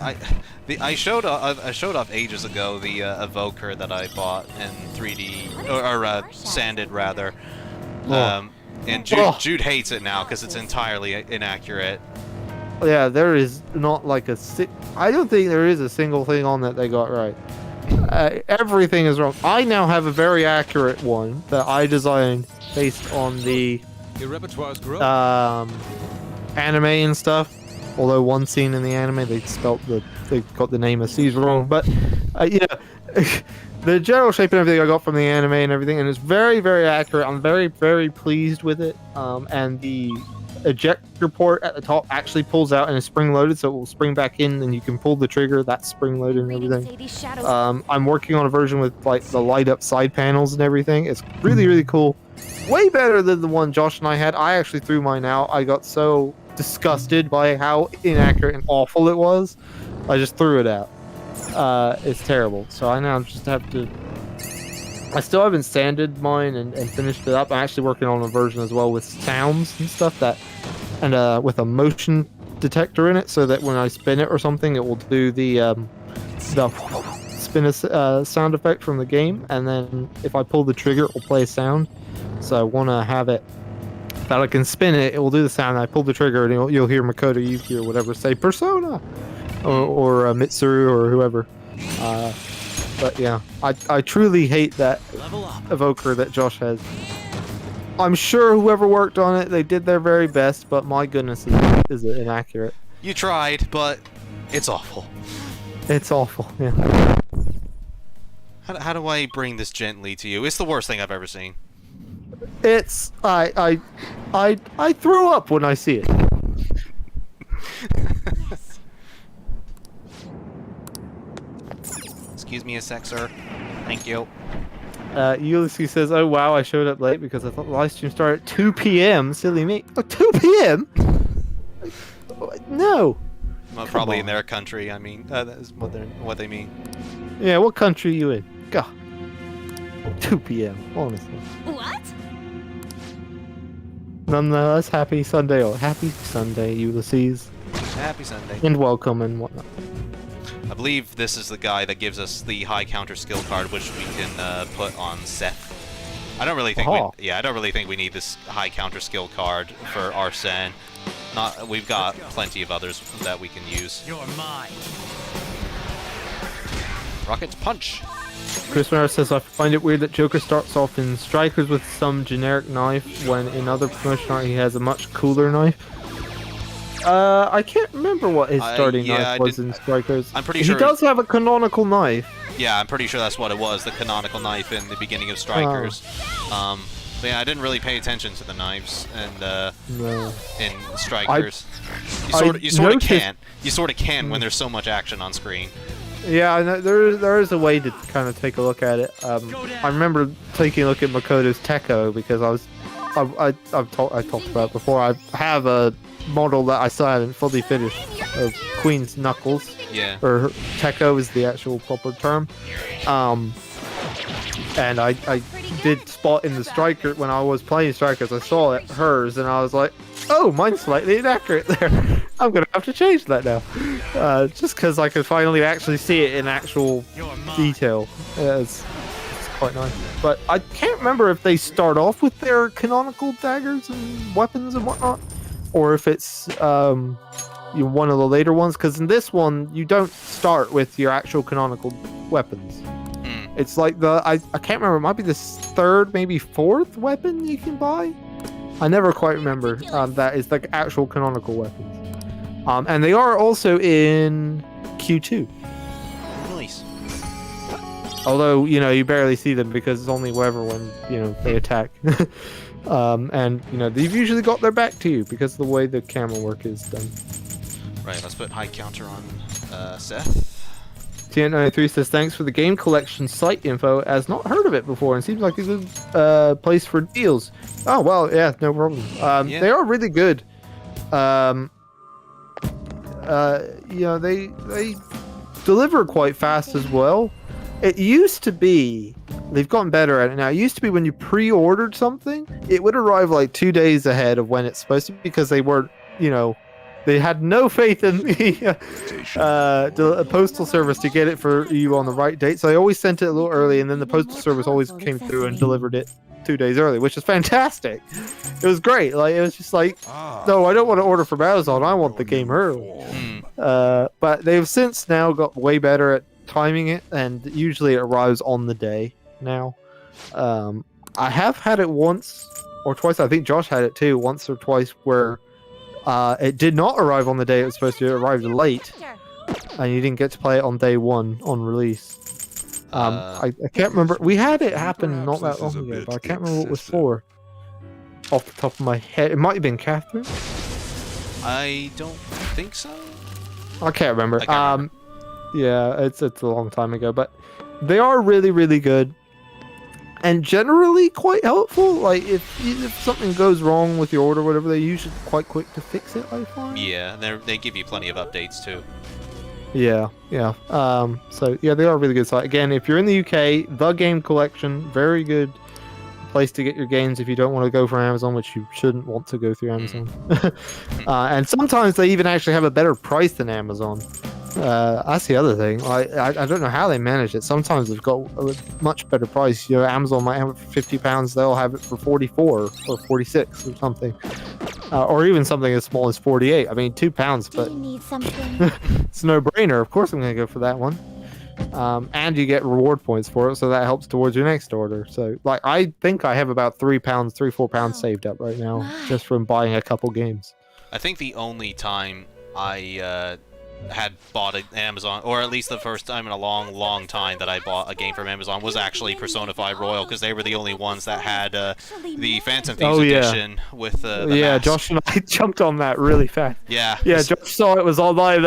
I showed off ages ago the evoker that I bought in 3D or sanded rather. And Jude hates it now because it's entirely inaccurate. Yeah, there is not like I don't think there is a single thing on that they got right. Everything is wrong. I now have a very accurate one that I designed based on the Your repertoire's growing. anime and stuff. Although one scene in the anime they got the name of Caesar wrong, but the general shape and everything I got from the anime and everything, and it's very, very accurate. I'm very, very pleased with it. And the ejector port at the top actually pulls out and is spring loaded, so it will spring back in, and you can pull the trigger. That's spring loaded and everything. I'm working on a version with like the light up side panels and everything. It's really, really cool. Way better than the one Josh and I had. I actually threw mine out. I got so disgusted by how inaccurate and awful it was. I just threw it out. It's terrible. So I now just have to. I still haven't sanded mine and finished it up. I'm actually working on a version as well with sounds and stuff and with a motion detector in it, so that when I spin it or something, it will do the spin sound effect from the game, and then if I pull the trigger, it will play a sound. So I want to have it that I can spin it. It will do the sound. I pull the trigger, and you'll hear Makoto Yuki or whatever say "Persona," or Mitsuru or whoever. But yeah, I truly hate that evoker that Josh has. I'm sure whoever worked on it, they did their very best, but my goodness, is it inaccurate. You tried, but it's awful. It's awful. Yeah. How do I bring this gently to you? It's the worst thing I've ever seen. It's I throw up when I see it. Excuse me a sec, sir. Thank you. Ulysses says, "Oh wow, I showed up late because I thought the live stream started at 2 p.m. Silly me. Oh, 2 p.m. No. Well, probably on. in their country. I mean, that is what they mean. Yeah, what country are you in? God. 2 p.m. Honestly. What? Nonetheless, happy Sunday, or happy Sunday, Ulysses, Happy Sunday. and welcome and whatnot. I believe this is the guy that gives us the high counter skill card, which we can put on Seth. I don't really think I don't really think we need this high counter skill card for Arsene. We've got plenty of others that we can use. You're mine. Rocket punch. Chris Mara says, I find it weird that Joker starts off in Strikers with some generic knife, when in other promotion art he has a much cooler knife. I can't remember what his starting knife was in Strikers. I'm pretty sure he does have a canonical knife. Yeah, I'm pretty sure that's what it was, the canonical knife in the beginning of Strikers. But yeah, I didn't really pay attention to the knives and in Strikers. You sort of can when there's so much action on screen. Yeah, I know, there is a way to kind of take a look at it. I remember taking a look at Makoto's Tekko because I've talked about it before. I have a model that I still haven't fully finished of Queen's Knuckles. Yeah. Or Tekko is the actual proper term. And I did spot in the Striker when I was playing Strikers. I saw it, hers, and I was like, oh, mine's slightly inaccurate there. I'm gonna have to change that now, just because I could finally actually see it in actual detail. It's quite nice. But I can't remember if they start off with their canonical daggers and weapons and whatnot, or if it's one of the later ones. Because in this one, you don't start with your actual canonical weapons. It's like I can't remember. It might be the third, maybe fourth weapon you can buy. I never quite remember. That is like actual canonical weapons. And they are also in Q2. Nice. Although, you barely see them because it's only wherever when, they attack. And, they've usually got their back to you because of the way the camera work is done. Right, let's put high counter on Seth. TN93 says, thanks for the game collection site info, as not heard of it before and seems like a good place for deals. Oh, well, yeah, no problem. They are really good. They deliver quite fast as well. It used to be, they've gotten better at it now. It used to be when you pre-ordered something, it would arrive like 2 days ahead of when it's supposed to be because they weren't, they had no faith in the postal service to get it for you on the right date. So they always sent it a little early, and then the postal service always came through and delivered it 2 days early, which is fantastic. It was great. Like, it was just like, no, I don't want to order from Amazon. I want the game early. But they've since now got way better at timing it, and usually it arrives on the day now. I have had it once or twice. I think Josh had it too, once or twice, where it did not arrive on the day it was supposed to. It arrived late, and you didn't get to play it on day one on release. I can't remember. We had it happen not that long ago, but I can't remember what it was for. Off the top of my head, it might have been Catherine. I don't think so. I can't remember. I can't remember. Yeah, it's a long time ago, but they are really, really good, and generally quite helpful. Like if something goes wrong with your order, or whatever, they're usually quite quick to fix it. I find. Yeah, they give you plenty of updates too. Yeah. So yeah, they are a really good site. Again, if you're in the UK, The Game Collection, very good place to get your games if you don't want to go for Amazon, which you shouldn't want to go through Amazon. And sometimes they even actually have a better price than Amazon. That's the other thing. I don't know how they manage it. Sometimes they've got a much better price. Amazon might have it for £50. They'll have it for 44 or 46 or something. Or even something as small as 48. I mean, £2, but Do you need something? it's a no-brainer. Of course I'm going to go for that one. And you get reward points for it, so that helps towards your next order. So, like, I think I have about £3, £4 saved up right now, just from buying a couple games. I think the only time I had bought an Amazon, or at least the first time in a long time that I bought a game from Amazon, was actually Persona 5 Royal, because they were the only ones that had the Phantom Thieves edition with the mask. Josh and I jumped on that really fast. Yeah, Josh saw it was online,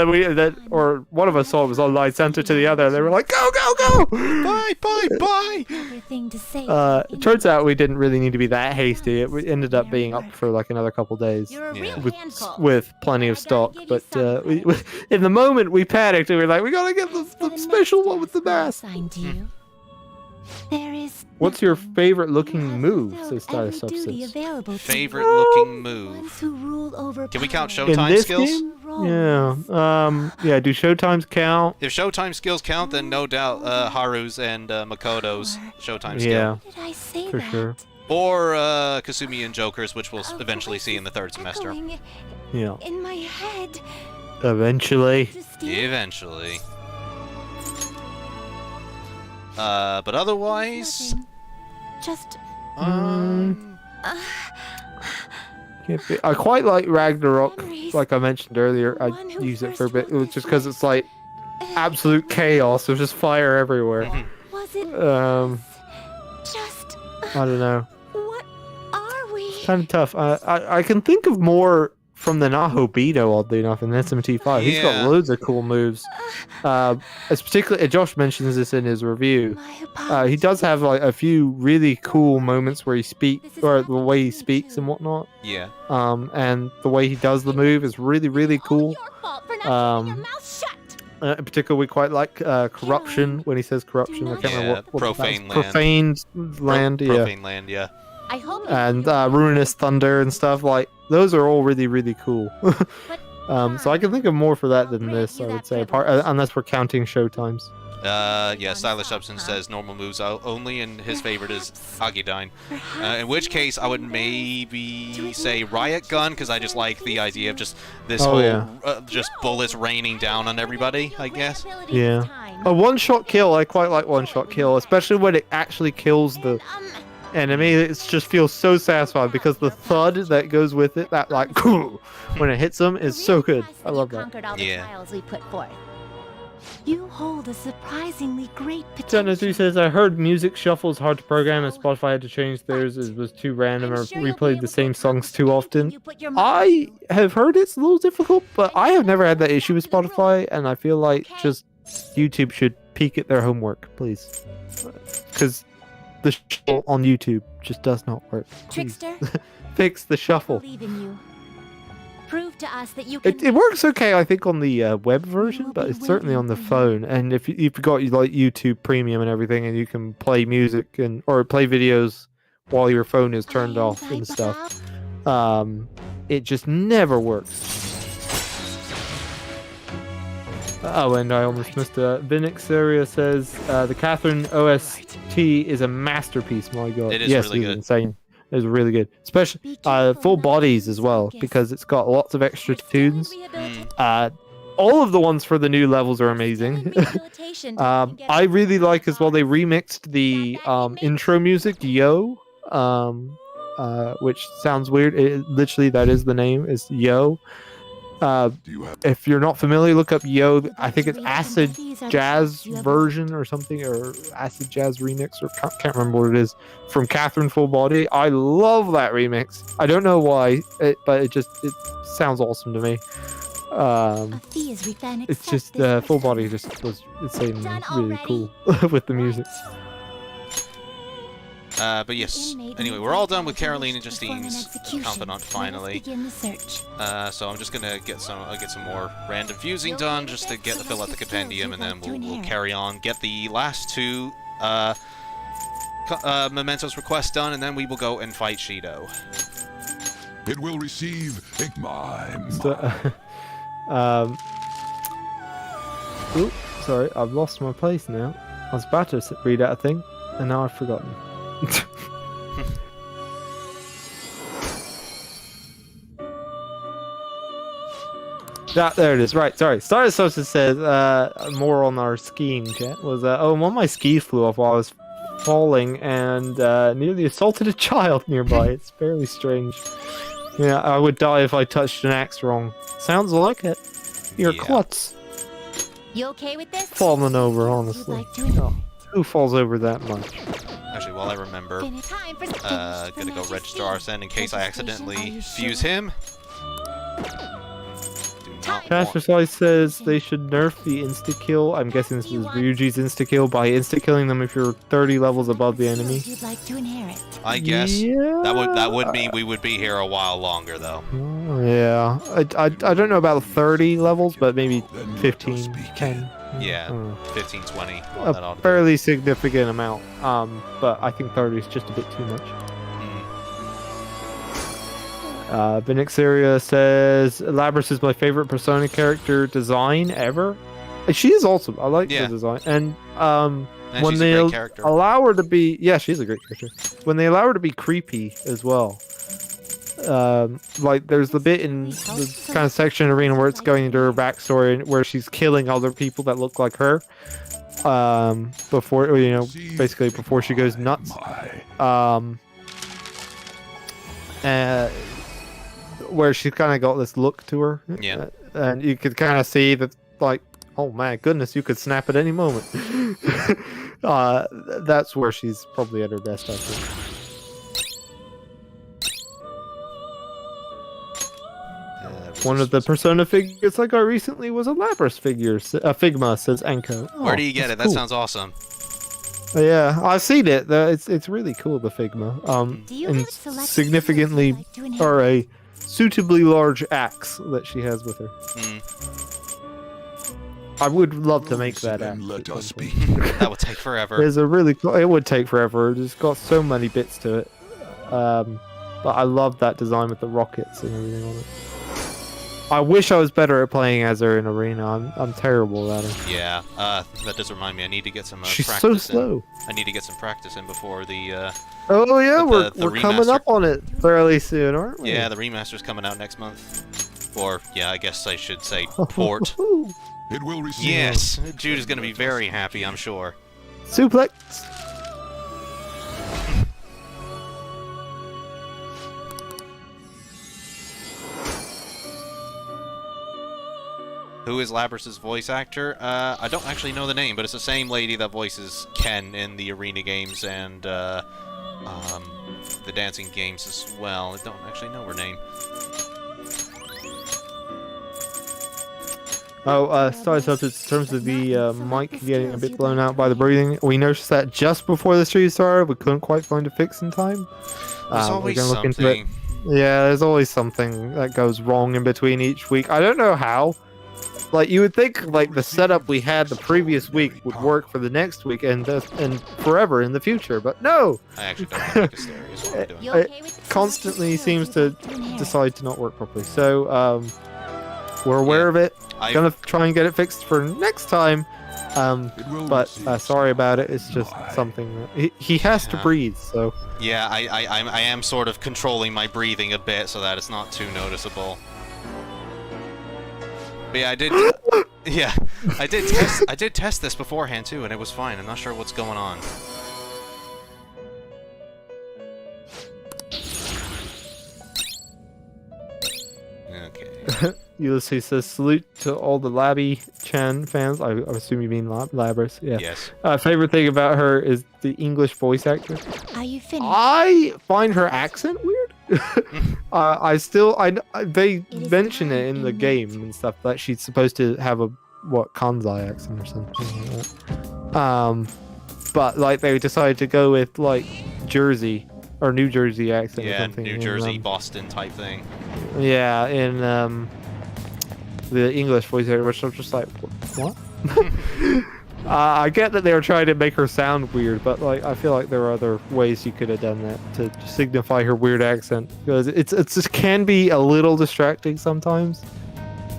or one of us saw it was online, sent it to the other, and they were like, go! Bye! Everything to say. It turns out we didn't really need to be that hasty. It ended up being up for like another couple days. You're a real with, handful. with plenty of stock, but in the moment we panicked and we were like, we gotta get the special one with the mask. Assigned to you. There is What's your favorite looking move? Says every Status duty Substance. available to Favorite looking move. ones who rule over Can we count power. In Showtime this skills? game? Yeah. Do Showtimes count? If Showtime skills count, then no doubt Haru's and Makoto's Showtime skill. Yeah, Did I say for that? sure. Or Kasumi and Joker's, which we'll eventually see in the third semester. Echoing Yeah. in my head. Eventually. Eventually. But otherwise... Just I quite like Ragnarok, like I mentioned earlier. I use it for a bit, just because it's like absolute chaos. There's just fire everywhere. was it just I don't know. what are we? Kind of tough. I can think of more from the Nahobito, oddly enough, in SMT5. He's got Yeah. loads of cool moves. It's particularly, Josh mentions this in his review. He does have like a few really cool moments where he speaks, or the way he speaks and whatnot. Yeah. And the way he does the move is really, really cool. Your fault for not keeping your mouth shut. In particular, we quite like corruption when he says corruption. I can't remember what Profane that's- land. Profaned land, yeah. Profane land, yeah. I hope And ruinous thunder and stuff, like those are all really, really cool. So I can think of more for that than this, I would say, apart, unless we're counting Showtimes. Yeah, Stylish Substance says normal moves only, and his favorite is Agidyne. In which case, I would maybe say Riot Gun, because I just like the idea of just this just bullets raining down on everybody, I guess. Yeah. A one-shot kill, I quite like one-shot kill, especially when it actually kills the enemy. It just feels so satisfying because the thud that goes with it, that like when it hits them, is so good. I love that. Yeah. You hold a surprisingly great potential. Genesis says, I heard music shuffle is hard to program and Spotify had to change theirs. It was too random or replayed the same songs too often. I have heard it's a little difficult, but I have never had that issue with Spotify, and I feel like just YouTube should peek at their homework, please. Because the shuffle on YouTube just does not work. Please. Trickster, fix the shuffle. believe in you. Prove to us that you can. It works okay, I think, on the web version, but it's certainly on the phone. And if you've got like YouTube Premium and everything, and you can play music or play videos while your phone is turned off and stuff, it just never works. Oh, and I almost missed it. Vinixeria says the Catherine OST is a masterpiece. My God, It is yes, really it's good. Insane. It's really good, especially full bodies as well, because it's got lots of extra tunes. All of the ones for the new levels are amazing. I really like as well. They remixed the intro music, Yo, which sounds weird. Literally, that is the name. Is Yo. If you're not familiar, look up Yo. I think it's Acid Jazz version or something, or Acid Jazz remix, or can't remember what it is, from Catherine Full Body. I love that remix. I don't know why, but it sounds awesome to me. It's just Full Body just was insanely really cool with the music. But yes, anyway, we're all done with Caroline and Justine's confidant finally. So I'm just gonna get some more random fusing done just to fill out the compendium, and then we'll carry on, get the last two Mementos requests done, and then we will go and fight Shido. It will receive Igmime. Oops, sorry, I've lost my place now. I was about to read out a thing, and now I've forgotten. There it is. Right, sorry. Star Sosa says more on our skiing chat was one of my skis flew off while I was falling and nearly assaulted a child nearby. It's fairly strange. Yeah, I would die if I touched an axe wrong. Sounds like it. Your klutz. You okay with this? Falling over, honestly. Who falls over that much? Actually, while I remember, gonna go register Arsene in case I accidentally fuse him. Casterfly says they should nerf the insta-kill. I'm guessing this is Ryuji's insta-kill by insta-killing them if you're 30 levels above the enemy. I guess that would mean we would be here a while longer, though. Yeah, I don't know about 30 levels, but maybe 15, 10. Yeah, 15, 20. A fairly significant amount. But I think 30 is just a bit too much. Vinixeria says Labris is my favorite Persona character design ever. She is awesome. I like the design. And when they allow her to be, she's a great character. When they allow her to be creepy as well. Like there's the bit in the kind of section arena where it's going into her backstory where she's killing other people that look like her. Before basically before she goes nuts. Where she's kind of got this look to her. Yeah. And you could kind of see that, like, oh my goodness, you could snap at any moment. That's where she's probably at her best, I think. One of the Persona figures I got recently was a Labris figure. Figma, says Anko. Oh, where do you get it? That sounds awesome. Yeah, I've seen it. It's really cool, the Figma. And significantly, or a suitably large axe that she has with her. I would love to make that axe. Let us speak. That would take forever. There's a really cool. It would take forever. It's got so many bits to it. But I love that design with the rockets and everything on it. I wish I was better at playing as her in Arena. I'm terrible at her. Yeah, that does remind me. I need to get some She's practice so slow. in. I need to get some practice in before the. Oh yeah, the we're coming remaster. up on it fairly soon, aren't we? Yeah, the remaster's coming out next month. Or yeah, I guess I should say port. It will receive. Yes, Jude is gonna be very happy, I'm sure. Suplex. Who is Labrys's voice actor? I don't actually know the name, but it's the same lady that voices Ken in the Arena games and the dancing games as well. I don't actually know her name. Oh, starts up in terms of the mic getting a bit blown out by the breathing. We noticed that just before the stream started. We couldn't quite find a fix in time. There's We're always gonna look into it. something. Yeah, there's always something that goes wrong in between each week. I don't know how. Like, you would think, like, the setup we had the previous week would work for the next week and forever in the future, but no! I actually don't know Mika Stereo is what we're doing. You It okay with this? constantly seems to Decide. decide to not work properly. So, we're aware of it. I Gonna try and get it fixed for next time. It will But receive sorry about it. It's just something that he has to Yeah. breathe. So yeah, I am sort of controlling my breathing a bit so that it's not too noticeable. But yeah, I did test this beforehand too, and it was fine. I'm not sure what's going on. Okay. Ulysses says salute to all the Labby Chan fans. I assume you mean Labrys. Yeah. Yes. Favorite thing about her is the English voice actor. Are you finished? I find her accent weird. They mention it in the game and stuff that she's supposed to have a Kansai accent or something like that. But like they decided to go with like Jersey or New Jersey accent or Yeah, something. New in, Jersey, Boston type thing. Yeah, in the English voice actor, which I'm just like, what? I get that they were trying to make her sound weird, but like I feel like there are other ways you could have done that to signify her weird accent, because it just can be a little distracting sometimes.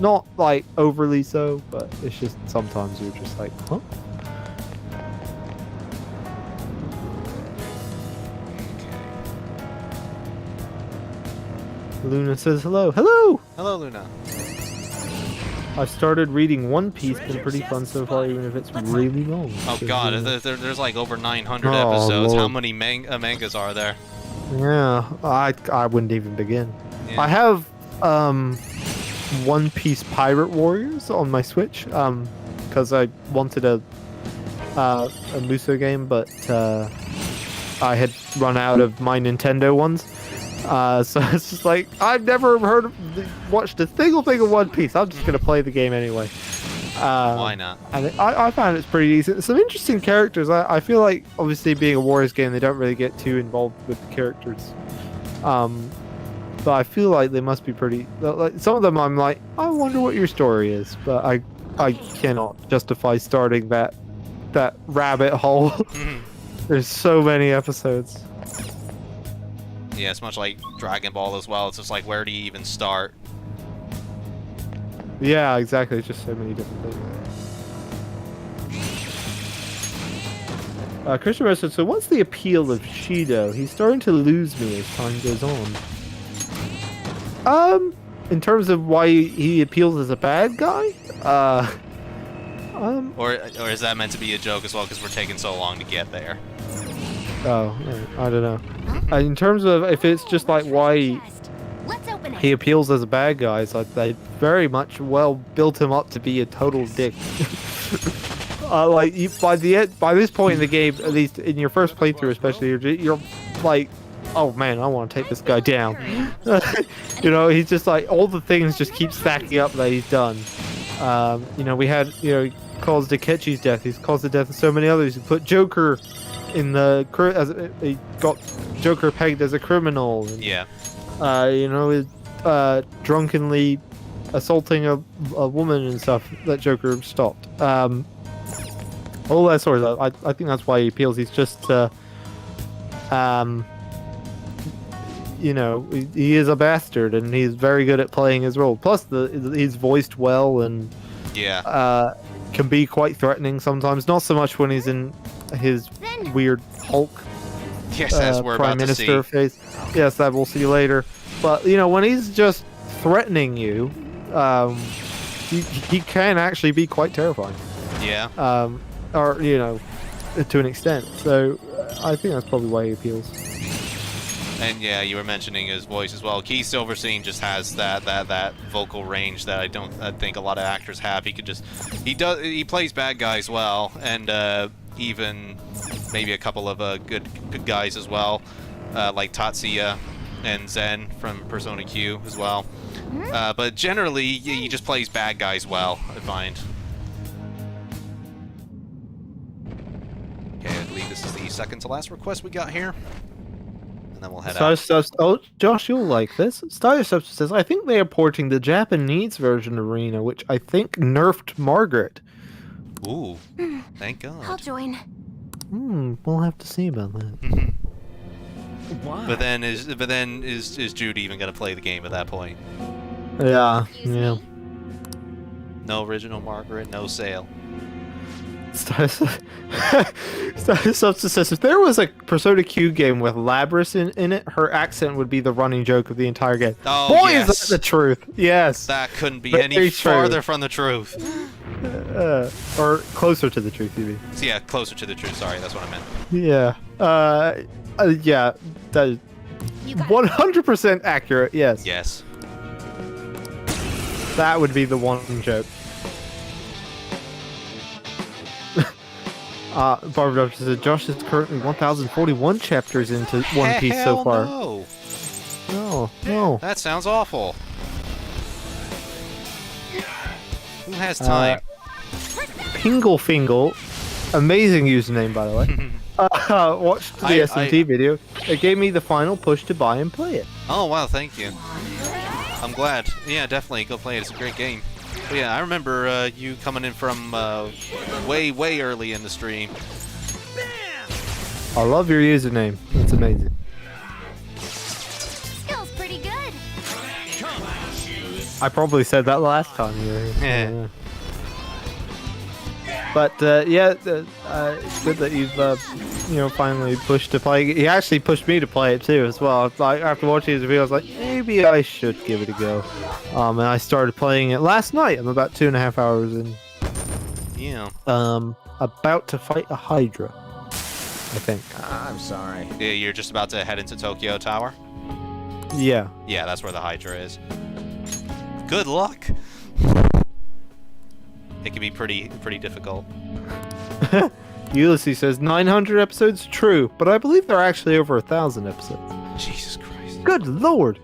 Not like overly so, but it's just sometimes you're just like, huh? Luna says hello. Hello! Hello, Luna. I've started reading One Piece. Been pretty fun so far, even if it's really long. Oh So, god, yeah. there's like over 900 Oh, episodes. How Lord. many mangas are there? Yeah, I wouldn't even begin. Yeah. I have One Piece Pirate Warriors on my Switch because I wanted a Muso game, but I had run out of my Nintendo ones. So it's just like I've never watched a single thing of One Piece. I'm just gonna play the game anyway. Why not? And I found it's pretty decent. Some interesting characters. I feel like obviously being a Warriors game, they don't really get too involved with the characters. But I feel like they must be pretty. Like some of them, I'm like, I wonder what your story is, but I cannot justify starting that rabbit hole. There's so many episodes. Yeah, it's much like Dragon Ball as well. It's just like, where do you even start? Yeah, exactly. It's just so many different things. Christian Rose said, so what's the appeal of Shido? He's starting to lose me as time goes on. In terms of why he appeals as a bad guy? Or is that meant to be a joke as well because we're taking so long to get there? Oh, I don't know. In terms of if it's just like why Let's open it. he appeals as a bad guy, it's like they very much well built him up to be a total dick. Like by this point in the game, at least in your first playthrough, especially, you're like, oh man, I want to take this guy down. You know, he's just like all the things just keep stacking up that he's done. You know, we had he caused Akechi's death. He's caused the death of so many others. He put Joker in the he got Joker pegged as a criminal. And, Yeah. you know, drunkenly assaulting a woman and stuff that Joker stopped. All that sort of stuff. I think that's why he appeals. He's just he is a bastard, and he's very good at playing his role. Plus, he's voiced well and can be quite threatening sometimes. Not so much when he's in his weird Hulk Yes, as we're Prime about to see. Minister face. Yes, that we'll see later. But when he's just threatening you, he can actually be quite terrifying. Yeah. Or to an extent. So I think that's probably why he appeals. And yeah, you were mentioning his voice as well. Keith Silverstein just has that vocal range that I think a lot of actors have. He plays bad guys well, and even maybe a couple of good guys as well, like Tatsuya and Zen from Persona Q as well. But generally, he just plays bad guys well, I find. Okay, I believe this is the second to last request we got here. And then we'll head out. Josh, you'll like this. Starter Substance says, I think they are porting the Japanese version of Arena, which I think nerfed Margaret. Ooh, thank God. I'll join. We'll have to see about that. Why? But then is Jude even gonna play the game at that point? Yeah. No original Margaret, no sale. Starter Substance says, if there was a Persona Q game with Labrys in it, her accent would be the running joke of the entire game. Oh, Boy, yes. is that the truth. Yes. That couldn't be Very any true. farther from the truth. Or closer to the truth, you mean. So yeah, closer to the truth. Sorry, that's what I meant. Yeah. Yeah. That is You got 100% accurate. Yes. Yes. That would be the one joke. Barbara Doctor said Josh is currently 1,041 chapters into One Piece so far. No. No. That sounds awful. Who has time? Pinglefingle, amazing username by the way. Watched the SMT video. It gave me the final push to buy and play it. Oh wow, thank you. I'm glad. Yeah, definitely go play it. It's a great game. But yeah, I remember you coming in from way early in the stream. I love your username. It's amazing. skills pretty good. I probably said that last time you were here. Yeah. But it's good that you've finally pushed to play. He actually pushed me to play it too as well. Like after watching his video, I was like, maybe I should give it a go. And I started playing it last night. I'm about 2.5 hours in. Yeah. About to fight a Hydra, I think. I'm sorry. Yeah, you're just about to head into Tokyo Tower. Yeah. Yeah, that's where the Hydra is. Good luck. It can be pretty difficult. Ulysses says 900 episodes. True, but I believe there are actually over 1,000 episodes. Jesus Christ. Good lord!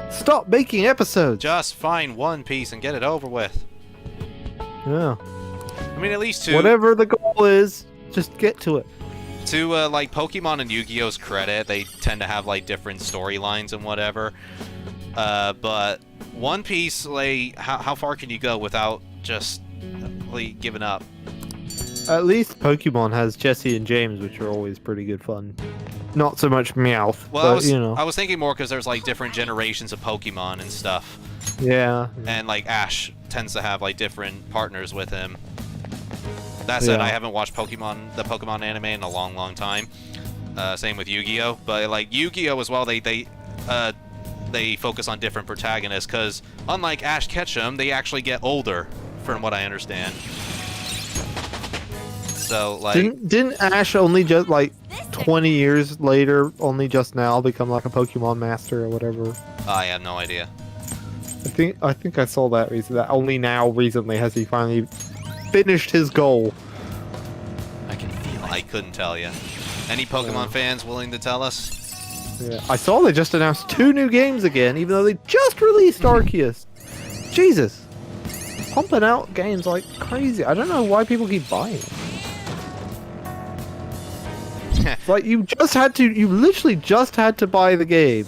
Stop making episodes. Just find One Piece and get it over with. Yeah. I mean, at least to Whatever the goal is, just get to it. like Pokemon and Yu-Gi-Oh's credit, they tend to have like different storylines and whatever. But One Piece, like, how far can you go without just like giving up? At least Pokemon has Jesse and James, which are always pretty good fun. Not so much Meowth, Well, but I was thinking more because there's like different generations of Pokemon and stuff, Yeah. and like Ash tends to have like different partners with him. That said, Yeah. I haven't watched the Pokemon anime in a long time. Same with Yu-Gi-Oh, but like Yu-Gi-Oh as well, they focus on different protagonists because unlike Ash Ketchum, they actually get older, from what I understand. So like, Didn't Ash only just like 20 years later, only just now become like a Pokemon master or whatever? I have no idea. I think I saw that recently. That only now recently has he finally finished his goal. I can feel it. I couldn't tell you. Any Pokemon fans willing to tell us? Yeah. I saw they just announced 2 new games again, even though they just released Arceus. Jesus. Pumping out games like crazy. I don't know why people keep buying them. Like you literally just had to buy the game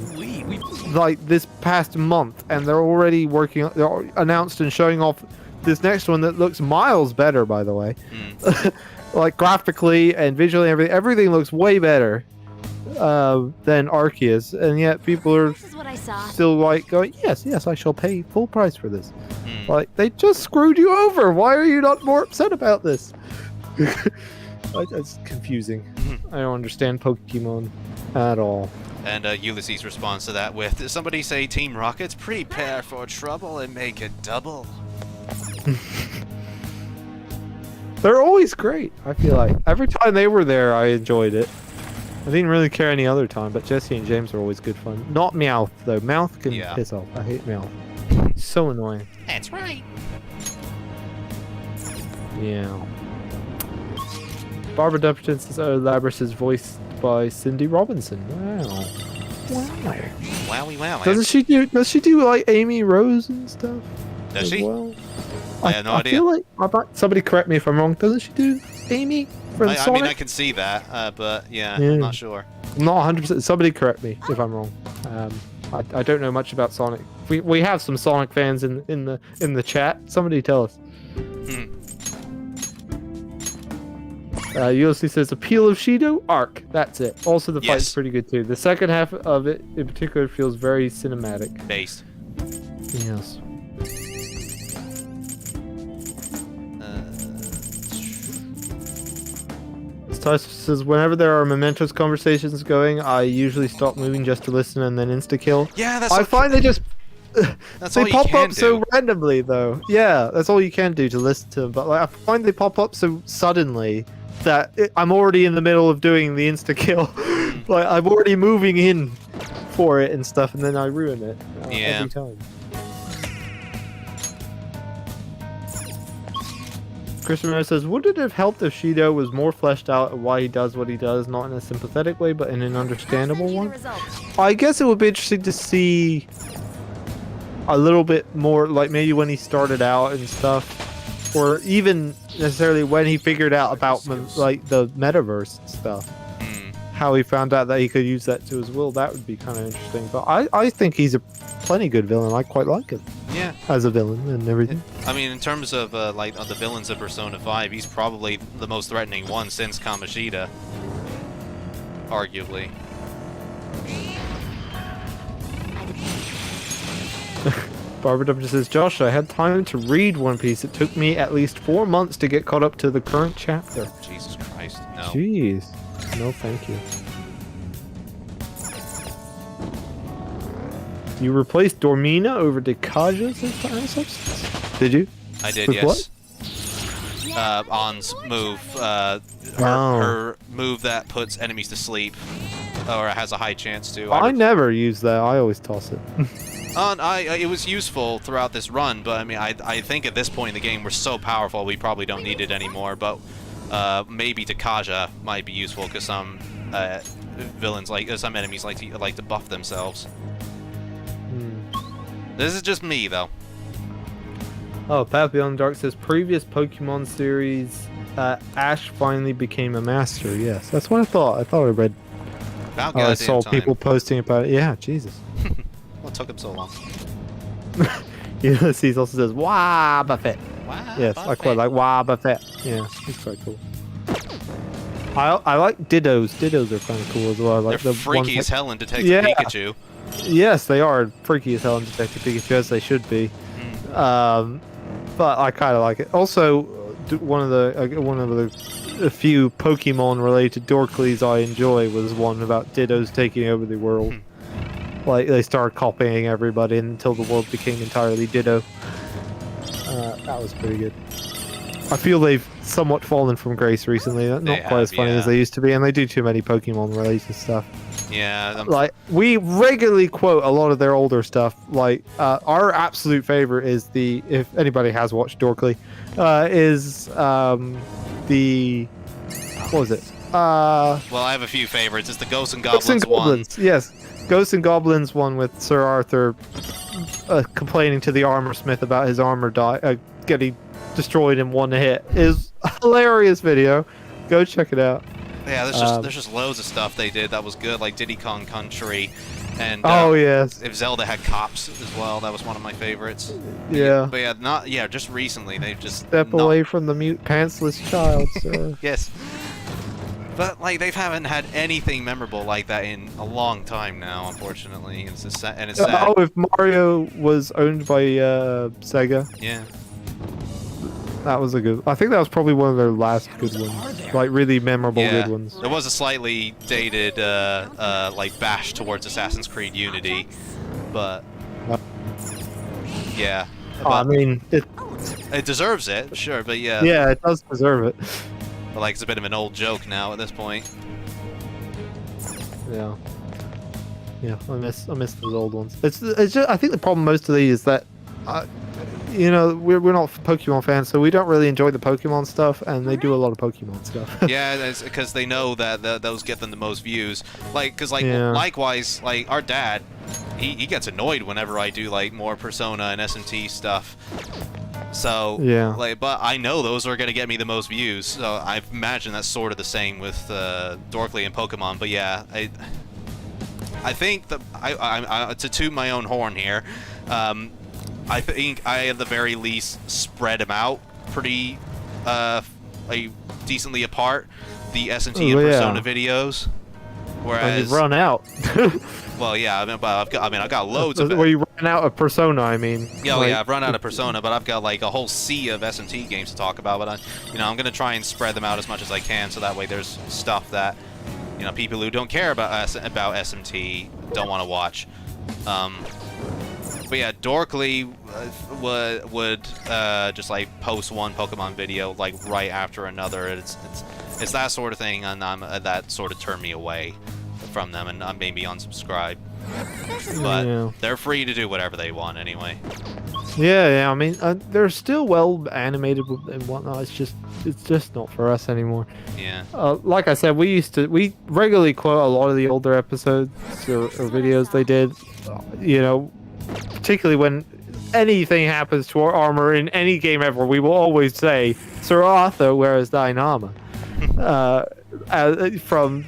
like this past month, and they're already they're announced and showing off this next one that looks miles better, by the way. Like graphically and visually, everything looks way better. than Arceus, and yet people are This is what I saw. still like going, yes, I shall pay full price for this. Hmm. Like, they just screwed you over. Why are you not more upset about this? It's confusing. I don't understand Pokemon at all. And Ulysses responds to that with, "Did somebody say Team Rockets? Prepare for trouble and make it double." They're always great, I feel like. Every time they were there, I enjoyed it. I didn't really care any other time, but Jesse and James are always good fun. Not Meowth, though. Meowth can Yeah. piss off. I hate Meowth. So annoying. That's right. Yeah. Barbara Dumperton says, Labras is voiced by Cindy Robinson. Wow. Wowie wow. Does she do like Amy Rose and stuff? Does as she? Well? I have no I idea. feel like somebody correct me if I'm wrong. Doesn't she do Amy from I Sonic? mean, I can see that, but yeah, Yeah. I'm not sure. I'm not 100%. Somebody correct me if I'm wrong. I don't know much about Sonic. We have some Sonic fans in the chat. Somebody tell us. ULC says appeal of Shido arc. That's it. Also, the fight's Yes. pretty good too. The second half of it, in particular, feels very cinematic. Based. Yes. Tyson says whenever there are Mementos conversations going, I usually stop moving just to listen and then insta kill. Yeah, that's. I find they just that's they all you pop can up so do. randomly though. Yeah, that's all you can do to listen to them. But like, I find they pop up so suddenly that I'm already in the middle of doing the insta kill. Like I'm already moving in for it and stuff, and then I ruin it Yeah. every time. Christopher says, would it have helped if Shido was more fleshed out at why he does what he does, not in a sympathetic way, but in an understandable one? I guess it would be interesting to see a little bit more, like maybe when he started out and stuff, or even necessarily when he figured out about like the metaverse and stuff. How he found out that he could use that to his will. That would be kind of interesting. But I think he's a plenty good villain. I quite like him. Yeah. As a villain and everything. I mean, in terms of like the villains of Persona 5, he's probably the most threatening one since Kamoshida. Arguably. Barbara W says, Josh, I had time to read One Piece. It took me at least 4 months to get caught up to the current chapter. Jesus Christ, no. Jeez. No, thank you. You replaced Dormina over Dekaja's substance? Did you? I did, With yes. On's move, her move that puts enemies to sleep, or has a high chance to. I never use that. I always toss it. It was useful throughout this run, but I mean, I think at this point in the game we're so powerful we probably don't need it anymore. But maybe Dekaja might be useful because some villains some enemies like to buff themselves. This is just me though. Oh, Path Beyond the Dark says previous Pokemon series, Ash finally became a master. Yes, that's what I thought. I thought I read. About I goddamn saw time. people posting about it. Yeah, Jesus. What took him so long? Ulysses also says Wah Fett. Wow. Yes, I quite like Wah Fett. Yeah, he's quite cool. I like Dittos. Dittos are kind of cool as well. I like They're the freaky ones as hell in Detective Yeah. Pikachu. Yes, they are freaky as hell in Detective Pikachu, as they should be. But I kind of like it. Also, one of the few Pokemon-related Dorkleys I enjoy was one about Dittos taking over the world. Like they started copying everybody until the world became entirely Ditto. That was pretty good. I feel they've somewhat fallen from grace recently. Not They quite as have, funny yeah. as they used to be, and they do too many Pokemon-related stuff. Yeah. Like we regularly quote a lot of their older stuff. Like our absolute favorite is if anybody has watched Dorkly, is the what was it? Well, I have a few favorites. It's the Ghosts and Ghosts and Goblins Goblins. Yes, Ghosts and Goblins one with Sir Arthur complaining to the armor smith about his armor getting destroyed in one hit is a hilarious video. Go check it out. one. Yeah, there's just loads of stuff they did that was good, like Diddy Kong Country, and Oh yes, if Zelda had cops as well, that was one of my favorites. yeah. But yeah, just recently they've just Step away from the mute pantsless child, sir. Yes. But like they haven't had anything memorable like that in a long time now, unfortunately. It's just and it's sad. Oh, if Mario was owned by Sega, Yeah. that was a good. I think that was probably one of their last good ones, like really memorable good ones. There was a slightly dated like bash towards Assassin's Creed Unity, but yeah. I mean, It deserves it, sure, but yeah. yeah, it does deserve it. But like it's a bit of an old joke now at this point. Yeah. Yeah, I miss those old ones. It's just, I think the problem most of these is that, you know, we're not Pokemon fans, so we don't really enjoy the Pokemon stuff, and they do a lot of Pokemon stuff. Yeah, it's because they know that those get them the most views. Like, because like likewise, like our dad, he gets annoyed whenever I do like more Persona and SMT stuff. So yeah, like, but I know those are gonna get me the most views. So I imagine that's sort of the same with Dorkly and Pokemon. But yeah, I think that I to toot my own horn here. I think I at the very least spread them out pretty like decently apart, the SMT and Persona videos. Whereas you've run out. well, yeah, I've got loads of it. Well, you ran out of Persona, I mean. Yeah, like, yeah, I've run out of Persona, but I've got like a whole sea of SMT games to talk about. But I'm gonna try and spread them out as much as I can, so that way there's stuff that people who don't care about SMT don't want to watch. But yeah, Dorkly would just like post one Pokemon video like right after another. It's that sort of thing, and that sort of turned me away from them, and I maybe unsubscribe. But they're free to do whatever they want anyway. Yeah. I mean, they're still well animated and whatnot. It's just not for us anymore. Yeah. Like I said, we regularly quote a lot of the older episodes or videos they did. You know, particularly when anything happens to our armor in any game ever, we will always say, "Sir Arthur, where is thy armor?" From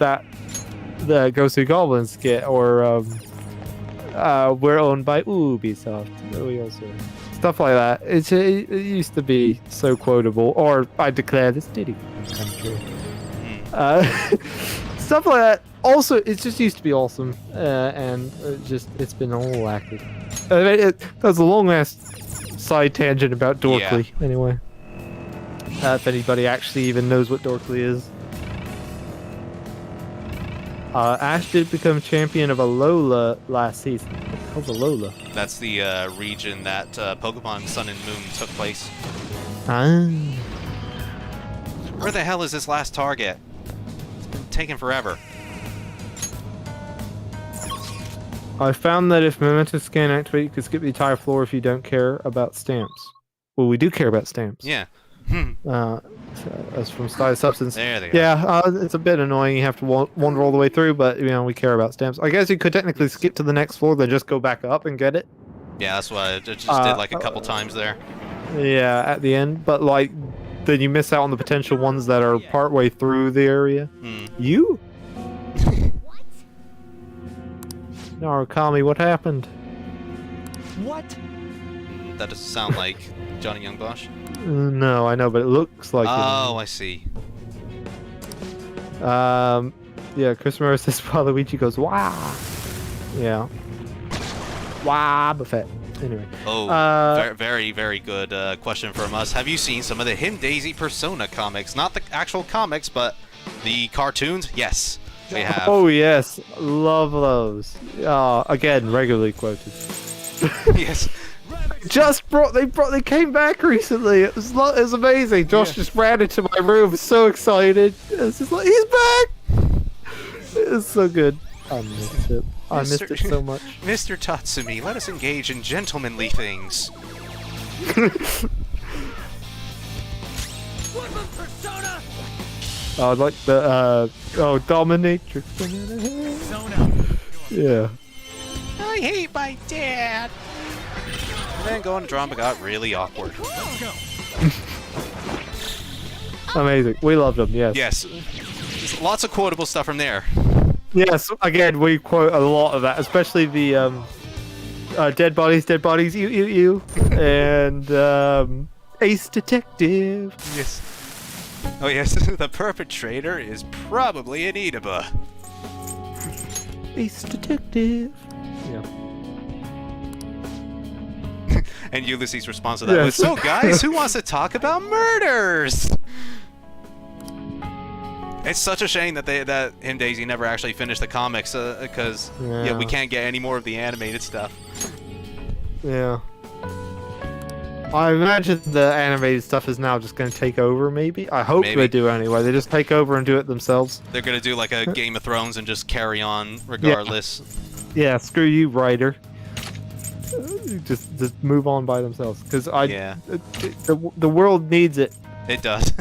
the Ghost Goblin skit, or we're owned by Ubisoft. We also stuff like that. It used to be so quotable. Or I declare this Diddy country. Stuff like that. Also, it just used to be awesome, and it's been all lacking. That was a long ass side tangent about Dorkly. Yeah. Anyway, if anybody actually even knows what Dorkly is. Ash did become champion of Alola last season. How's Alola? That's the region that Pokemon Sun and Moon took place. Where the hell is this last target? It's been taking forever. I found that if Mementos scan activate, you can skip the entire floor if you don't care about stamps. Well, we do care about stamps. Yeah. As from Style Substance. There they go. Yeah, it's a bit annoying. You have to wander all the way through, but we care about stamps. I guess you could technically skip to the next floor, then just go back up and get it. Yeah, that's what I just did like a couple times there. Yeah, at the end, but like then you miss out on the potential ones that are partway through the area. You? Narukami, what happened? What? That doesn't sound like Johnny Young Bosch. No, I know, but it looks like Oh, I see. Yeah, Chris Morris says Waluigi goes, wow. Yeah. Wow, Buffet. Anyway. Oh, very, very good question from us. Have you seen some of the Him Daisy Persona comics? Not the actual comics, but the cartoons? Yes, we have. Oh, yes. Love those. Again, regularly quoted. Yes. They came back recently. It was amazing. Josh just ran into my room, so excited. It's just like, he's back! It's so good. I missed it. I missed it so much. Mr. Tatsumi, let us engage in gentlemanly things. I like the Dominatrix. Yeah. I hate my dad. And then going to drama got really awkward. Amazing. We loved them, yes. Yes. There's lots of quotable stuff from there. Yes, again, we quote a lot of that, especially the dead bodies, you, and Ace Detective. Yes. Oh yes, the perpetrator is probably an Inaba. Ace detective. Yeah. And Ulysses' response to that Yes. was, "So guys, who wants to talk about murders?" It's such a shame that him Daisy never actually finished the comics because yeah, we can't get any more of the animated stuff. Yeah. I imagine the animated stuff is now just going to take over, maybe? I hope Maybe. they do anyway. They just take over and do it themselves. They're gonna do like a Game of Thrones and just carry on regardless. Yeah, screw you, writer. Just move on by themselves. Because the world needs it. It does.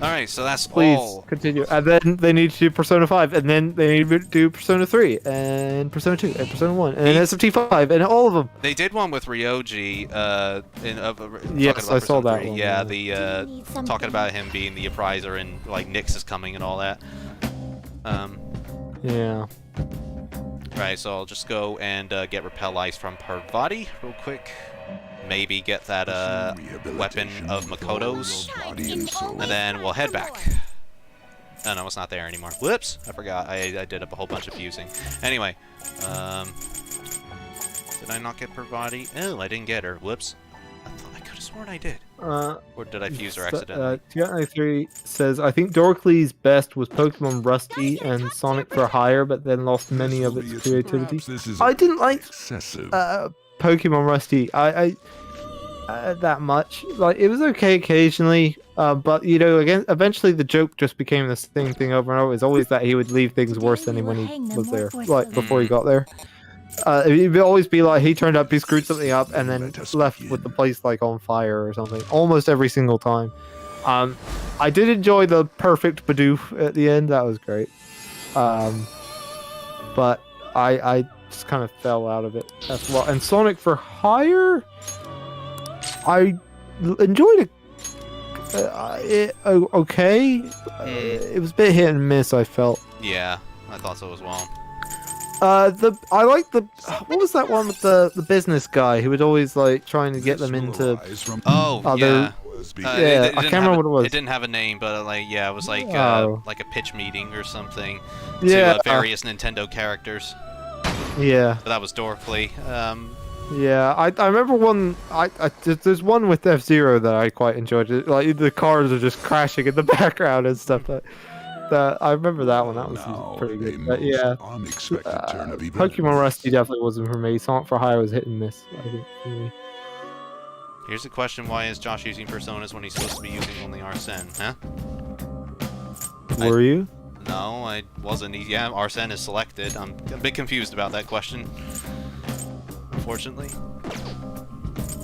Alright, so that's Please, all. continue. And then they need to do Persona 5, and then they need to do Persona 3, and Persona 2, and Persona 1, and SMT 5, and all of them. They did one with Ryoji, Yes, I saw that one. Yeah, Need something. talking about him being the appraiser and like Nyx is coming and all that. Yeah. Right, so I'll just go and get Repel Ice from Parvati real quick. Maybe get that weapon of Makoto's, and then we'll head back. Oh no, it's not there anymore. Whoops, I forgot. I did up a whole bunch of fusing. Anyway, did I not get Parvati? Oh, I didn't get her. Whoops. I thought I could have sworn I did. Or did I fuse her accidentally? 293 says, I think Dorkly's best was Pokemon Rusty and Sonic for Hire, but then lost many of its creativity. I didn't like excessive. Pokemon Rusty. I that much. Like, it was okay occasionally, but you know, again, eventually the joke just became the same thing over and over. It was always that he would leave things worse than when he was there, like before he got there. It would always be like he turned up, he screwed something up, and then left with the place like on fire or something. Almost every single time. I did enjoy the perfect Bidoof at the end. That was great. But I just kind of fell out of it as well. And Sonic for Hire, I enjoyed it. Okay. It was a bit hit and miss, I felt. Yeah, I thought so as well. I like the what was that one with the business guy who would always like trying to get them into Oh, other yeah. I can't remember what it was. It didn't have a name, but like yeah, it was like Oh. like a pitch meeting or something Yeah. to various Nintendo characters. Yeah. But that was Dorkly. Yeah, I remember one. There's one with F-Zero that I quite enjoyed. Like the cars are just crashing in the background and stuff. That I remember that one. That was pretty good. But yeah, Unexpected turn of events. Pokemon Rusty definitely wasn't for me. Sonic for Hire was hit and miss. I think for me. Here's the question: why is Josh using personas when he's supposed to be using only Arsene? Huh? Were you? No, I wasn't. Yeah, Arsene is selected. I'm a bit confused about that question. Unfortunately.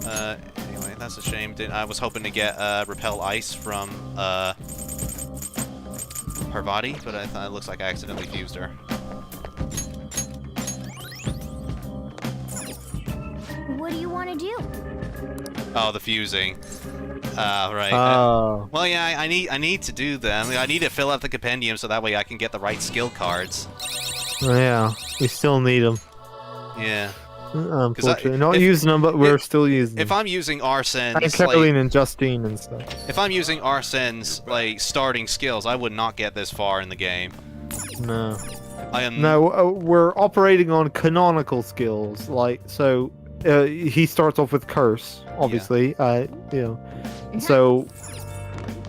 Anyway, that's a shame. I was hoping to get Repel Ice from Parvati, but I thought it looks like I accidentally fused her. What do you want to do? Oh, the fusing. Right. Oh. Well, yeah, I need to do them. I need to fill out the compendium so that way I can get the right skill cards. Yeah, we still need them. Yeah. Unfortunately, not using them, but we're still using them. If I'm using Arsene's, And Caroline and Justine and stuff. if I'm using Arsene's like starting skills, I would not get this far in the game. No. I am. No, we're operating on canonical skills. Like, so he starts off with Curse, obviously. You know, so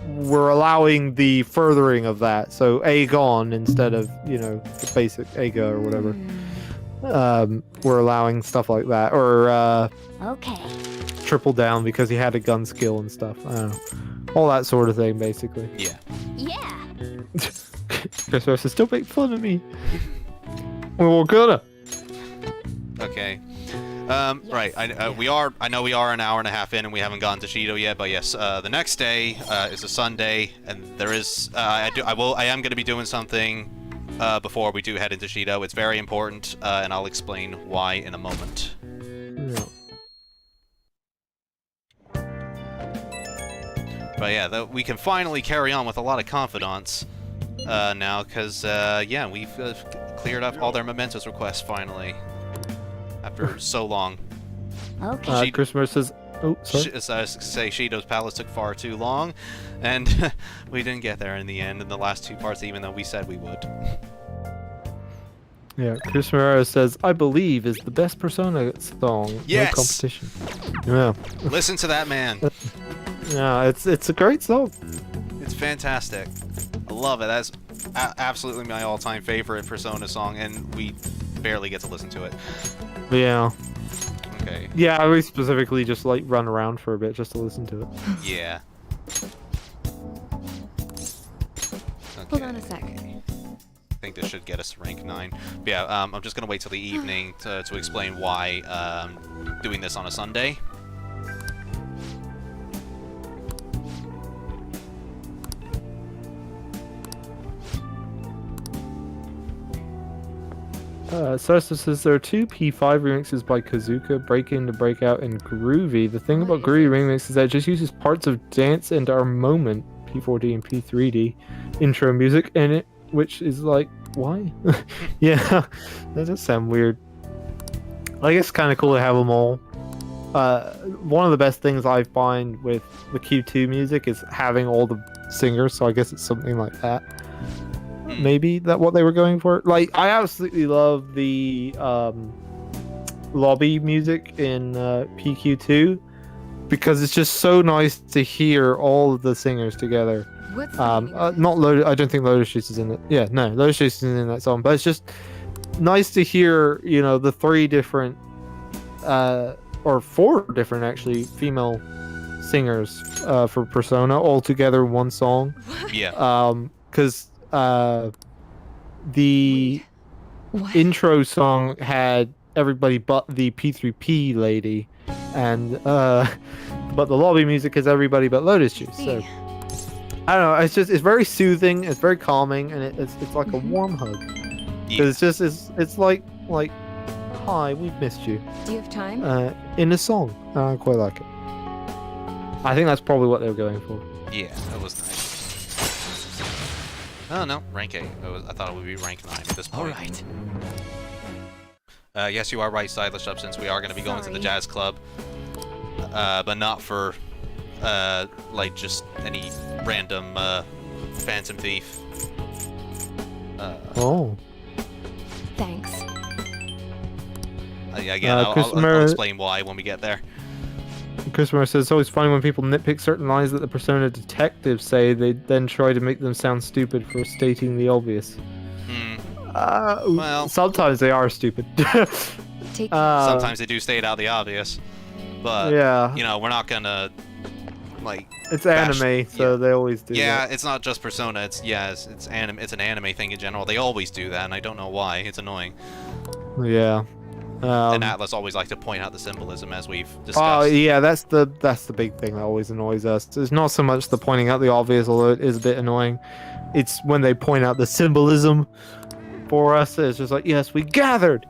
we're allowing the furthering of that. So Aegon instead of the basic Aega or whatever. We're allowing stuff like that, or Okay. triple down because he had a gun skill and stuff. I don't know, all that sort of thing, basically. Yeah. Yeah. Chris is still making fun of me. We're gonna. Okay. Right. I know we are an hour and a half in, and we haven't gotten to Shido yet. But yes, the next day is a Sunday, and there is I am going to be doing something before we do head into Shido. It's very important, and I'll explain why in a moment. Yeah. But yeah, we can finally carry on with a lot of confidence now, because yeah, we've cleared up all their Mementos requests finally after so long. Okay. Christmas says, Oh, sorry. say Shido's Palace took far too long, and we didn't get there in the end in the last two parts, even though we said we would. Yeah, Chris Morero says, "I believe" is the best Persona song. Yes! No competition. Yeah. Listen to that man. Yeah, it's a great song. It's fantastic. I love it. That's absolutely my all-time favorite Persona song, and we barely get to listen to it. Yeah. Okay. Yeah, we specifically just like run around for a bit just to listen to it. Yeah. Hold on a sec. I think this should get us to rank 9. But yeah, I'm just gonna wait till the evening to explain why doing this on a Sunday. Sarsa says there are 2 P5 remixes by Kazuka, Break In to Break Out, and Groovy. The thing about Groovy remix is that it just uses parts of Dance and Our Moment, P4D and P3D, intro music in it, which is like, why? Yeah, that does sound weird. I guess it's kind of cool to have them all. One of the best things I find with the Q2 music is having all the singers, so I guess it's something like that. Maybe that what they were going for. Like, I absolutely love the lobby music in PQ2 because it's just so nice to hear all of the singers together. What's Not Lotus. I don't think Lotus Juice is in it. Yeah, no, Lotus Juice is in that song. But it's just nice to hear, you know, the 3 different, or 4 different actually, female singers for Persona all together in one song. Yeah. Because the What? intro song had everybody but the P3P lady, and but the lobby music is everybody but Lotus Juice. So I don't know. It's very soothing. It's very calming, and it's like a warm hug. Yeah. Because it's like hi, we've missed you. Do you have time? In a song. I quite like it. I think that's probably what they were going for. Yeah, that was nice. Oh no, rank 8. I thought it would be rank 9 at this point. Alright. Yes, you are right, Stylish Substance. We are going to be going to the jazz club, but not for like just any random Phantom Thief. Oh. Thanks. Again, I'll explain why when we get there. Christopher says it's always funny when people nitpick certain lines that the Persona detectives say. They then try to make them sound stupid for stating the obvious. Well, sometimes they are stupid. sometimes they do state out the obvious, but yeah, you know, we're not gonna like. It's anime, so they always do. Yeah, that. it's not just Persona. It's anime. It's an anime thing in general. They always do that, and I don't know why. It's annoying. Yeah. And Atlas always like to point out the symbolism, as we've discussed. Oh yeah, that's the big thing that always annoys us. It's not so much the pointing out the obvious, although it is a bit annoying. It's when they point out the symbolism for us. It's just like, yes, we gathered.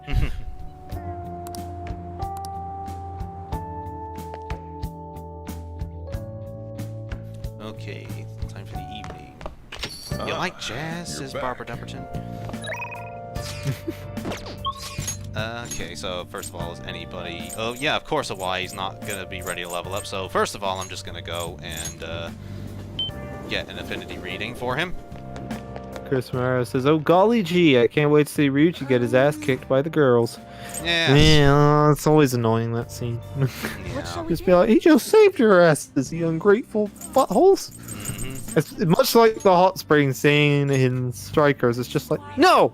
Okay, time for the evening. You like jazz, says Barbara Dumperton. Okay, so first of all, is anybody... Oh, yeah, of course Hawaii's not going to be ready to level up. So first of all, I'm just going to go and get an affinity reading for him. Chris Morero says, "Oh golly gee, I can't wait to see Ryuichi get his ass kicked by the girls." Yeah. Yeah, it's always annoying, that scene. Yeah. Just be like, he just saved your asses, you ungrateful buttholes. Mm-hmm. It's much like the hot spring scene in Strikers. It's just like, no!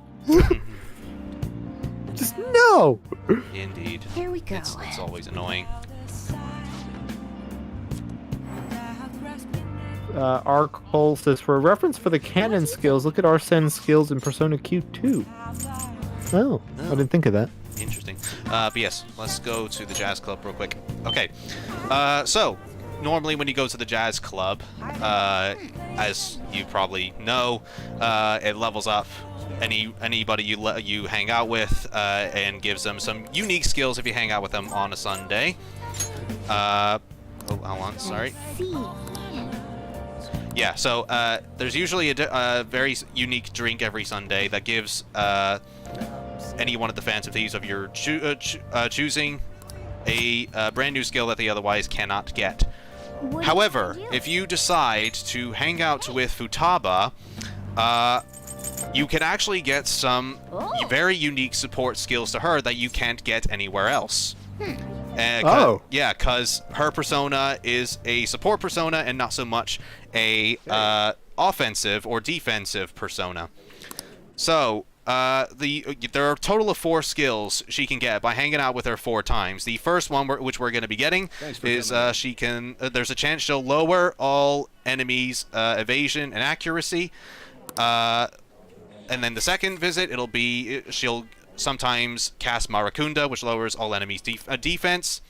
Just no! Indeed. Here we go. It's always annoying. Arcole says, for a reference for the canon skills, look at Arsene's skills in Persona Q2. Oh, I didn't think of that. Interesting. But yes, let's go to the jazz club real quick. Okay. So, normally when you go to the jazz club, as you probably know, it levels up anybody you hang out with and gives them some unique skills if you hang out with them on a Sunday. Oh, hold on, sorry. Yeah, so there's usually a very unique drink every Sunday that gives any one of the Phantom Thieves of your choosing a brand new skill that they otherwise cannot get. What However, do you do? if you decide to hang out with Futaba, you can actually get some Oh. very unique support skills to her that you can't get anywhere else. Oh. Yeah, because her persona is a support persona and not so much a offensive or defensive persona. So, there are a total of 4 skills she can get by hanging out with her 4 times. The first one, which we're going to be getting, is she can. There's a chance she'll lower all enemies' evasion and accuracy. And then the second visit, it'll be she'll sometimes cast Marakunda, which lowers all enemies' defense.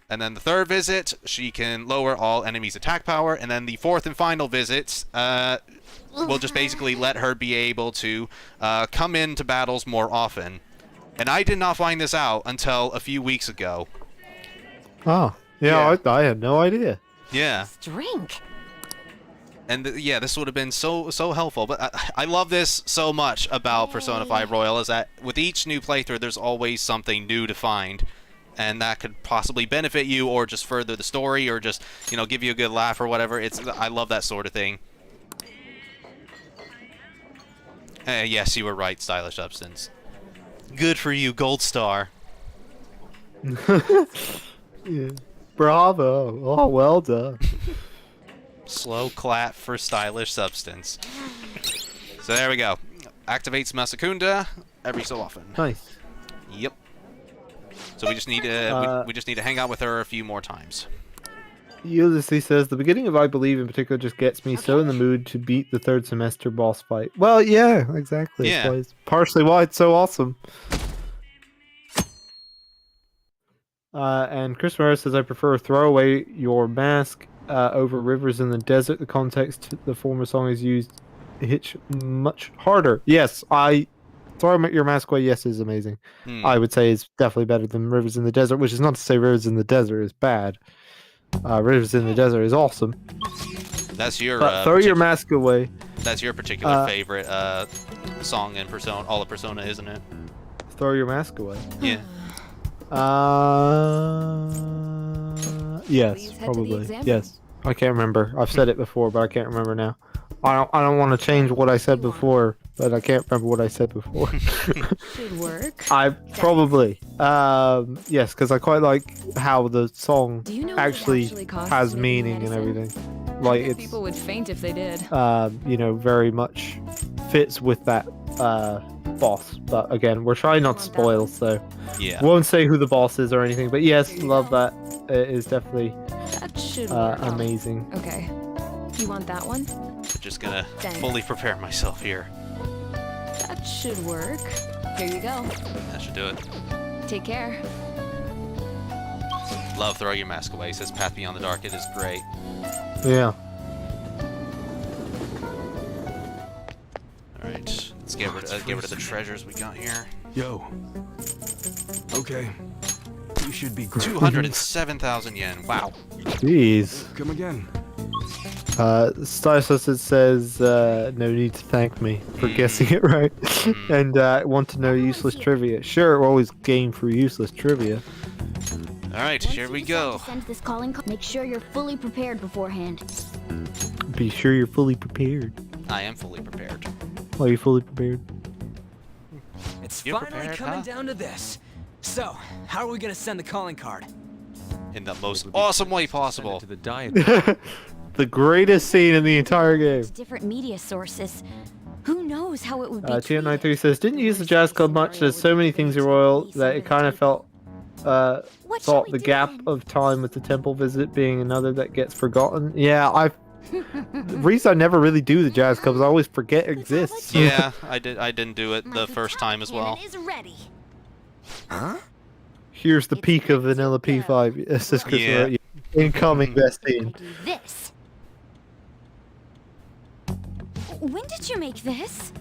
And then the third visit, she can lower all enemies' attack power. And then the fourth and final visit will just basically let her be able to come into battles more often. And I did not find this out until a few weeks ago. Oh, yeah, I had no idea. Yeah. Drink. And yeah, this would have been so helpful. But I love this so much about Persona 5 Royal, is that with each new playthrough, there's always something new to find. And that could possibly benefit you, or just further the story, or just, you know, give you a good laugh or whatever. I love that sort of thing. Yes, you were right, Stylish Substance. Good for you, Gold Star. Yeah. Bravo. Oh, well done. Slow clap for Stylish Substance. So there we go. Activates Masakunda every so often. Nice. Yep. So we just need to we just need to hang out with her a few more times. Ulysses says, the beginning of I Believe in particular just gets me so in the mood to beat the 3rd semester boss fight. Well, yeah, exactly. Yeah. It's partially why it's so awesome. And Chris Morris says, I prefer Throw Away Your Mask over Rivers in the Desert. The context the former song is used hits much harder. Yes, Throw Your Mask Away, yes, is amazing. I would say it's definitely better than Rivers in the Desert, which is not to say Rivers in the Desert is bad. Rivers in the Desert is awesome. That's your Throw Your Mask Away. That's your particular favorite song in Persona, all of Persona, isn't it? Throw Your Mask Away. Yeah. Yes, Please head to the probably. exam Yes. I can't remember. I've said it before, but I can't remember now. I don't want to change what I said before, but I can't remember what I said before. Should work. I probably. Yes, because I quite like how the song Do you know what it actually costs has to make meaning and medicine? everything. Like it's People would faint if they did. you know, very much fits with that boss. But again, we're trying not to spoil, so Yeah. won't say who the boss is or anything. But yes, love that. It is definitely That should work. amazing. Okay. You want that one? I'm just gonna Thanks. fully prepare myself here. That should work. Here you go. That should do it. Take care. Love Throw Your Mask Away. Says Path Beyond the Dark. It is great. Yeah. All right. Let's get rid of the treasures we got here. Yo. Okay. You should be great. 207,000 yen. Wow. Jeez. Come again. Stylish says, no need to thank me for guessing it right. And want to know useless trivia. Sure, we're always game for useless trivia. All right, Once here you we decide go. to send this calling card, make sure you're fully prepared beforehand. Be sure you're fully prepared. I am fully prepared. Are you fully prepared? It's You're finally prepared, coming huh? down to this. So, how are we gonna send the calling card? In the most awesome way possible. To the diet. The greatest scene in the entire game. Different media sources. Who knows how it would be TN93 says, didn't use the Jazz Club much. There's so many things in Royal that it kind of felt What shall thought we the do gap then? of time with the temple visit being another that gets forgotten. Yeah, the reason I never really do the Jazz Club is I always forget it exists. Yeah, I didn't do it the first time as well. Cannon is ready. Huh? Here's the peak of Vanilla P5. Assist Chris Yeah. Rowe. Incoming best scene. Do this. When did you make this?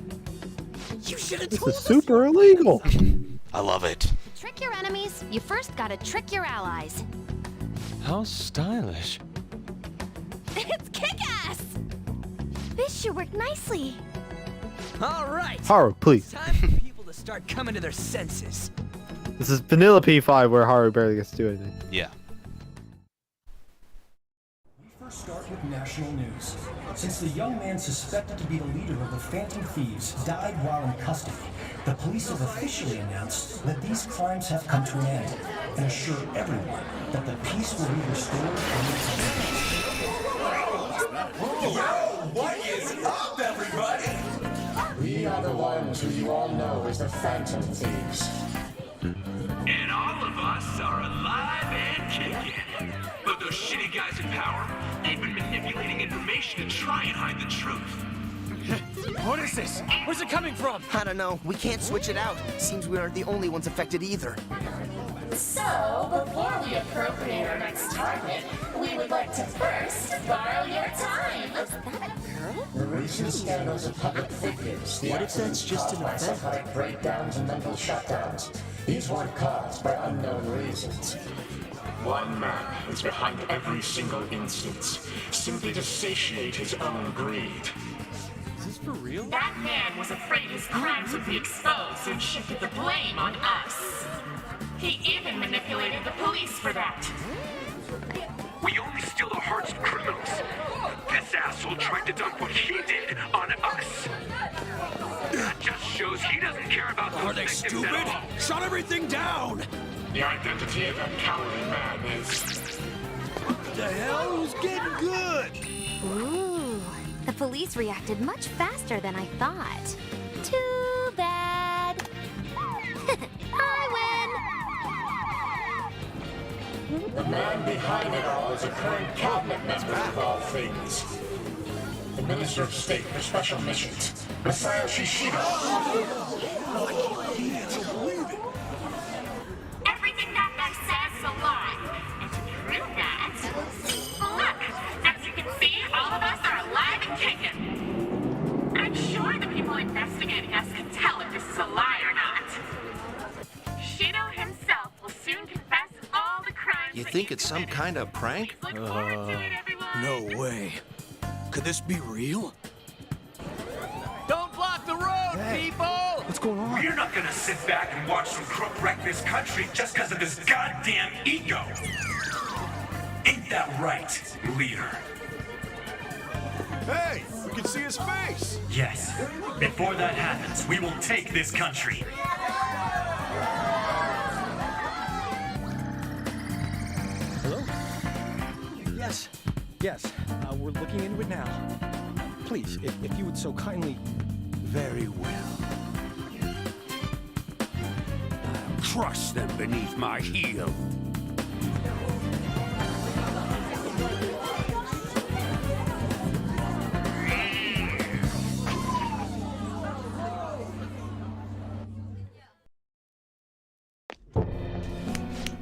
You should have This told is us. super illegal. I love it. To trick your enemies, you first gotta trick your allies. How stylish. It's kick-ass! This should work nicely. All right. Haru, please. Time for people to start coming to their senses. This is vanilla P5 where Haru barely gets to do anything. Yeah. We first start with national news. Since the young man suspected to be the leader of the Phantom Thieves died while in custody, the police have officially announced that these crimes have come to an end and assure everyone that the peace will be restored What is up, everybody? We are the ones who you all know as the Phantom Thieves. And all of us are alive and kicking. But those shitty guys in power, they've been manipulating information to try and hide the truth. What is this? Where's it coming from? I don't know. We can't switch it out. Seems we aren't the only ones affected either. So, before we appropriate our next target, we would like to first borrow your time. Is that a girl? The recent scandals of public figures. What if that's just an event? Psychotic breakdowns and mental shutdowns. These weren't caused by unknown reasons. One man is behind every single instance, simply to satiate his own greed. Is this for real? That man was afraid his crimes would be exposed and shifted the blame on us. He even manipulated the police for that. We only steal the hearts of criminals. This asshole tried to dump what he did on us. That just shows he doesn't care about those Are they victims stupid? at all. Shut everything down! The identity of that cowardly man is... What the hell? Who's getting good? Ooh, the police reacted much faster than I thought. Too bad. I win. The man behind it all is a current cabinet member of all things. The Minister of State for Special Missions, Messiah Shido. Everything that guy says is a lie. And to prove that, look, as you can see, all of us are alive and kicking. I'm sure the people investigating us can tell if this is a lie or not. Shido himself will soon confess all the crimes. You think it's some kind of prank? No way. Could this be real? Don't block the road, people! What's going on? We're not gonna sit back and watch some crook wreck this country just because of his goddamn ego. Ain't that right, leader? Hey, we can see his face! Yes. Before that happens, we will take this country. Hello? Yes. Yes. We're looking into it now. Please, if you would so kindly... Very well. I'll crush them beneath my heel.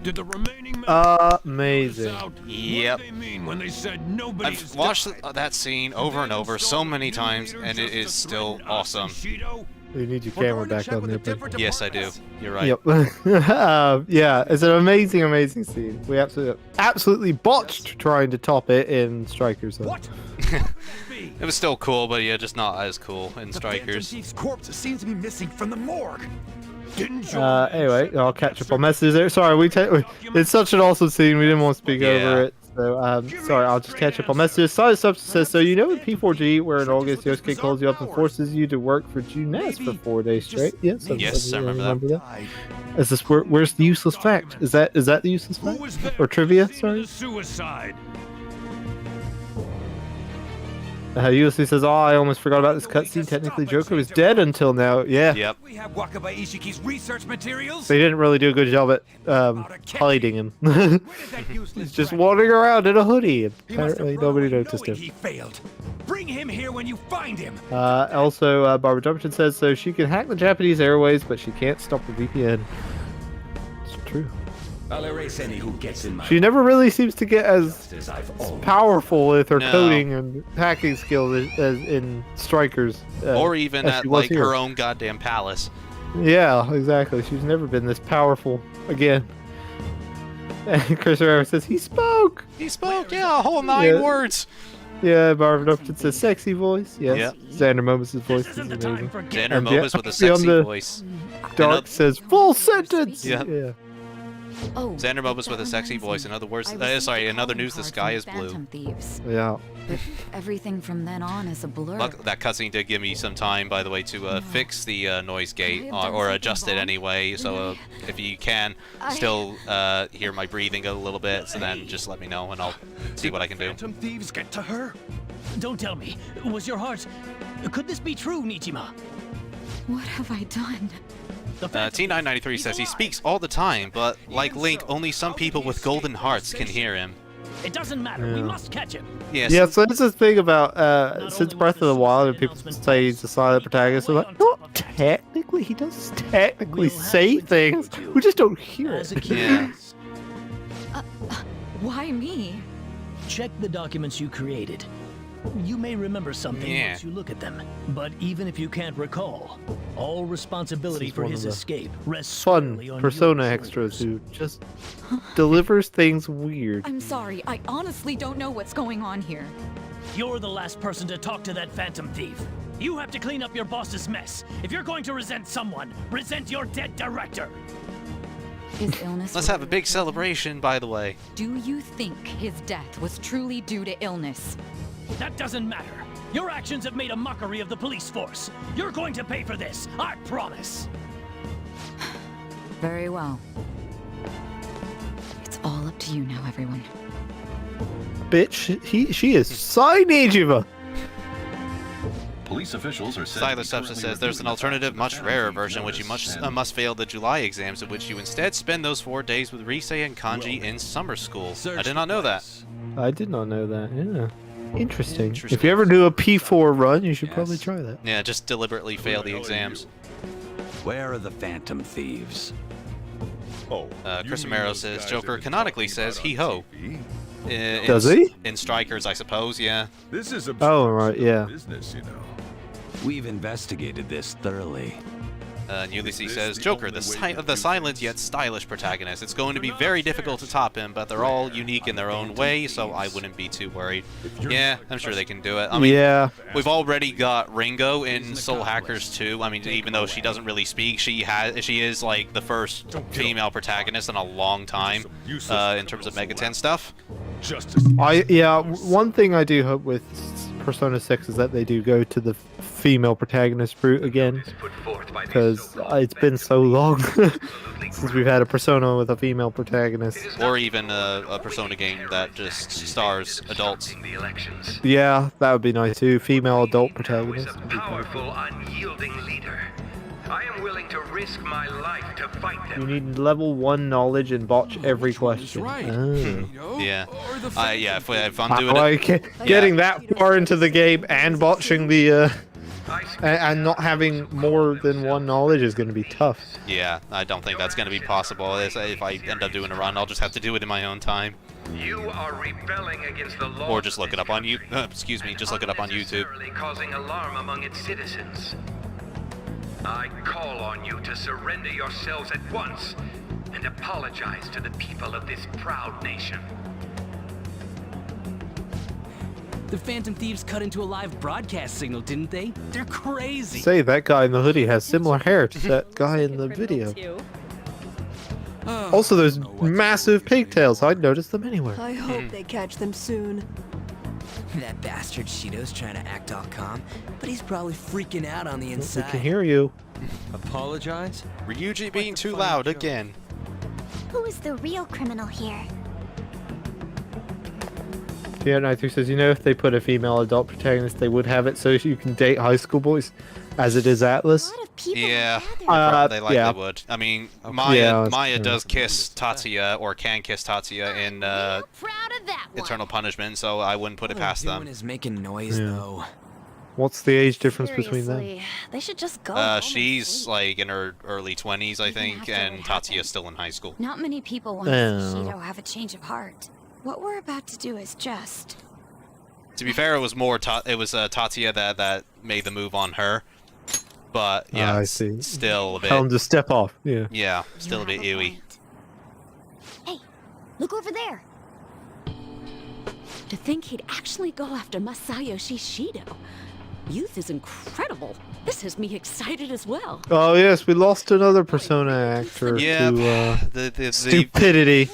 Did the remaining amazing. Yep. What do they mean when they said nobody I've watched that scene over and over so many times, and it is still awesome. You need your camera back on there, buddy. Yes, I do. You're right. Yep. Yeah, it's an amazing, amazing scene. We absolutely botched trying to top it in Strikers. What? It was still cool, but yeah, just not as cool in Strikers. The Thief's corpse seems to be missing from the morgue. Anyway, I'll catch up on messages there. Sorry, it's such an awesome scene. We didn't want to speak over it. So, sorry, I'll just catch up on messages. Side Substance says, so you know with P4G, where in August Yosuke calls you up and forces you to work for Junes for 4 days straight? Yes, I remember that. Is this where's the useless fact? Is that the useless fact? Or trivia? Sorry. Suicide. USC says, oh, I almost forgot about this cutscene. Technically, Joker was dead until now. Yeah. Yep. We have Wakaba Ishiki's research materials. They didn't really do a good job at hiding him. He's just wandering around in a hoodie. Apparently, nobody noticed him. He failed. Bring him here when you find him. Also, Barbara Jumperton says, so she can hack the Japanese airways, but she can't stop the VPN. It's true. I'll erase any who gets in my She never really seems to get as powerful with her coding and hacking skills as in Strikers. Or even at like her own goddamn palace. Yeah, exactly. She's never been this powerful again. And Chris Rivera says he spoke. He spoke. Yeah, a whole 9 words. Yeah, Marvin Upton's a sexy voice. Yes. Yep. Xander Momus' voice is amazing. Xander And Momus with a on sexy the voice. Dark says full sentence. Yeah. Yeah. Oh, Xander Momus with a sexy voice. In other words, sorry, in other news, the sky is blue. Yeah. But everything from then on is a blur. Look, that cutscene did give me some time, by the way, to fix the noise gate or adjust it anyway. So if you can still hear my breathing a little bit, so then just let me know and I'll see what I can do. Phantom thieves get to her? Don't tell me. Was your heart... Could this be true, Nijima? What have I done? T993 says he speaks all the time, but like Link, only some people with golden hearts can hear him. It doesn't matter. We must catch him. Yes. Yeah, so this is the thing about since Breath of the Wild and people say he's a silent protagonist, they're like, not technically, he does technically say things, we just don't hear it. Yeah. Why me? Check the documents you created. You may remember something once you look at them, but even if you can't recall, all responsibility for his escape rests squarely on Persona extras who just delivers things weird. I'm sorry, I honestly don't know what's going on here. You're the last person to talk to that phantom thief. You have to clean up your boss's mess. If you're going to resent someone, resent your dead director. His illness. Let's have a big celebration, by the way. Do you think his death was truly due to illness? That doesn't matter. Your actions have made a mockery of the police force. You're going to pay for this, I promise. Very well. It's all up to you now, everyone. Bitch, she is Nijima. Police officials are Silas Substance says there's an alternative, much rarer version, which you must fail the July exams, in which you instead spend those 4 days with Risei and Kanji in summer school. I did not know that. I did not know that, yeah. Interesting. If you ever do a P4 run, you should probably try that. Yeah, just deliberately fail the exams. Where are the phantom thieves? Chris Romero says Joker canonically says he-ho. Does he? In Strikers, I suppose, yeah. This is right, yeah. business, you know. We've investigated this thoroughly. Ulysses says, Joker, the silent yet stylish protagonist. It's going to be very difficult to top him, but they're all unique in their own way, so I wouldn't be too worried. Yeah, I'm sure they can do it. I mean, we've already got Ringo in Soul Hackers 2. I mean, even though she doesn't really speak, she is like the first female protagonist in a long time in terms of Mega 10 stuff. One thing I do hope with Persona 6 is that they do go to the female protagonist route again, because it's been so long since we've had a Persona with a female protagonist. Or even a Persona game that just stars adults. Yeah, that would be nice too. Female adult protagonist. Powerful, unyielding leader. I am willing to risk my life to fight them. You need level 1 knowledge and botch every question. Yeah. Yeah, if I'm doing it... Getting that far into the game and botching the... and not having more than 1 knowledge is going to be tough. Yeah, I don't think that's going to be possible. If I end up doing a run, I'll just have to do it in my own time. You are rebelling against the law. Or just look it up on excuse me, just look it up on YouTube. Causing alarm among its citizens. I call on you to surrender yourselves at once and apologize to the people of this proud nation. The Phantom Thieves cut into a live broadcast signal, didn't they? They're crazy. Say, that guy in the hoodie has similar hair to that guy in the video. Also, those massive pigtails. I'd notice them anywhere. I hope they catch them soon. That bastard Shido's trying to act all calm, but he's probably freaking out on the inside. We can hear you. Apologize? Ryuji being too loud again. Who is the real criminal here? Yeah, Nithu says, you know, if they put a female adult protagonist, they would have it so you can date high school boys, as it is Atlas. Yeah, they likely would. I mean, Maya does kiss Tatsuya, or can kiss Tatsuya in Eternal Punishment, so I wouldn't put it past them. Is making noise though. What's the age difference between them? They should just go. She's like in her early 20s, I think, and Tatsuya's still in high school. Not many people want to see Shido have a change of heart. What we're about to do is just... To be fair, it was more Tatsuya that made the move on her. But yeah, I see. Still a bit. Tell him to step off. Yeah. Yeah, still a bit ewy. Hey, look over there. To think he'd actually go after Masayoshi Shido. Youth is incredible. This has me excited as well. Oh yes, we lost another Persona actor to stupidity.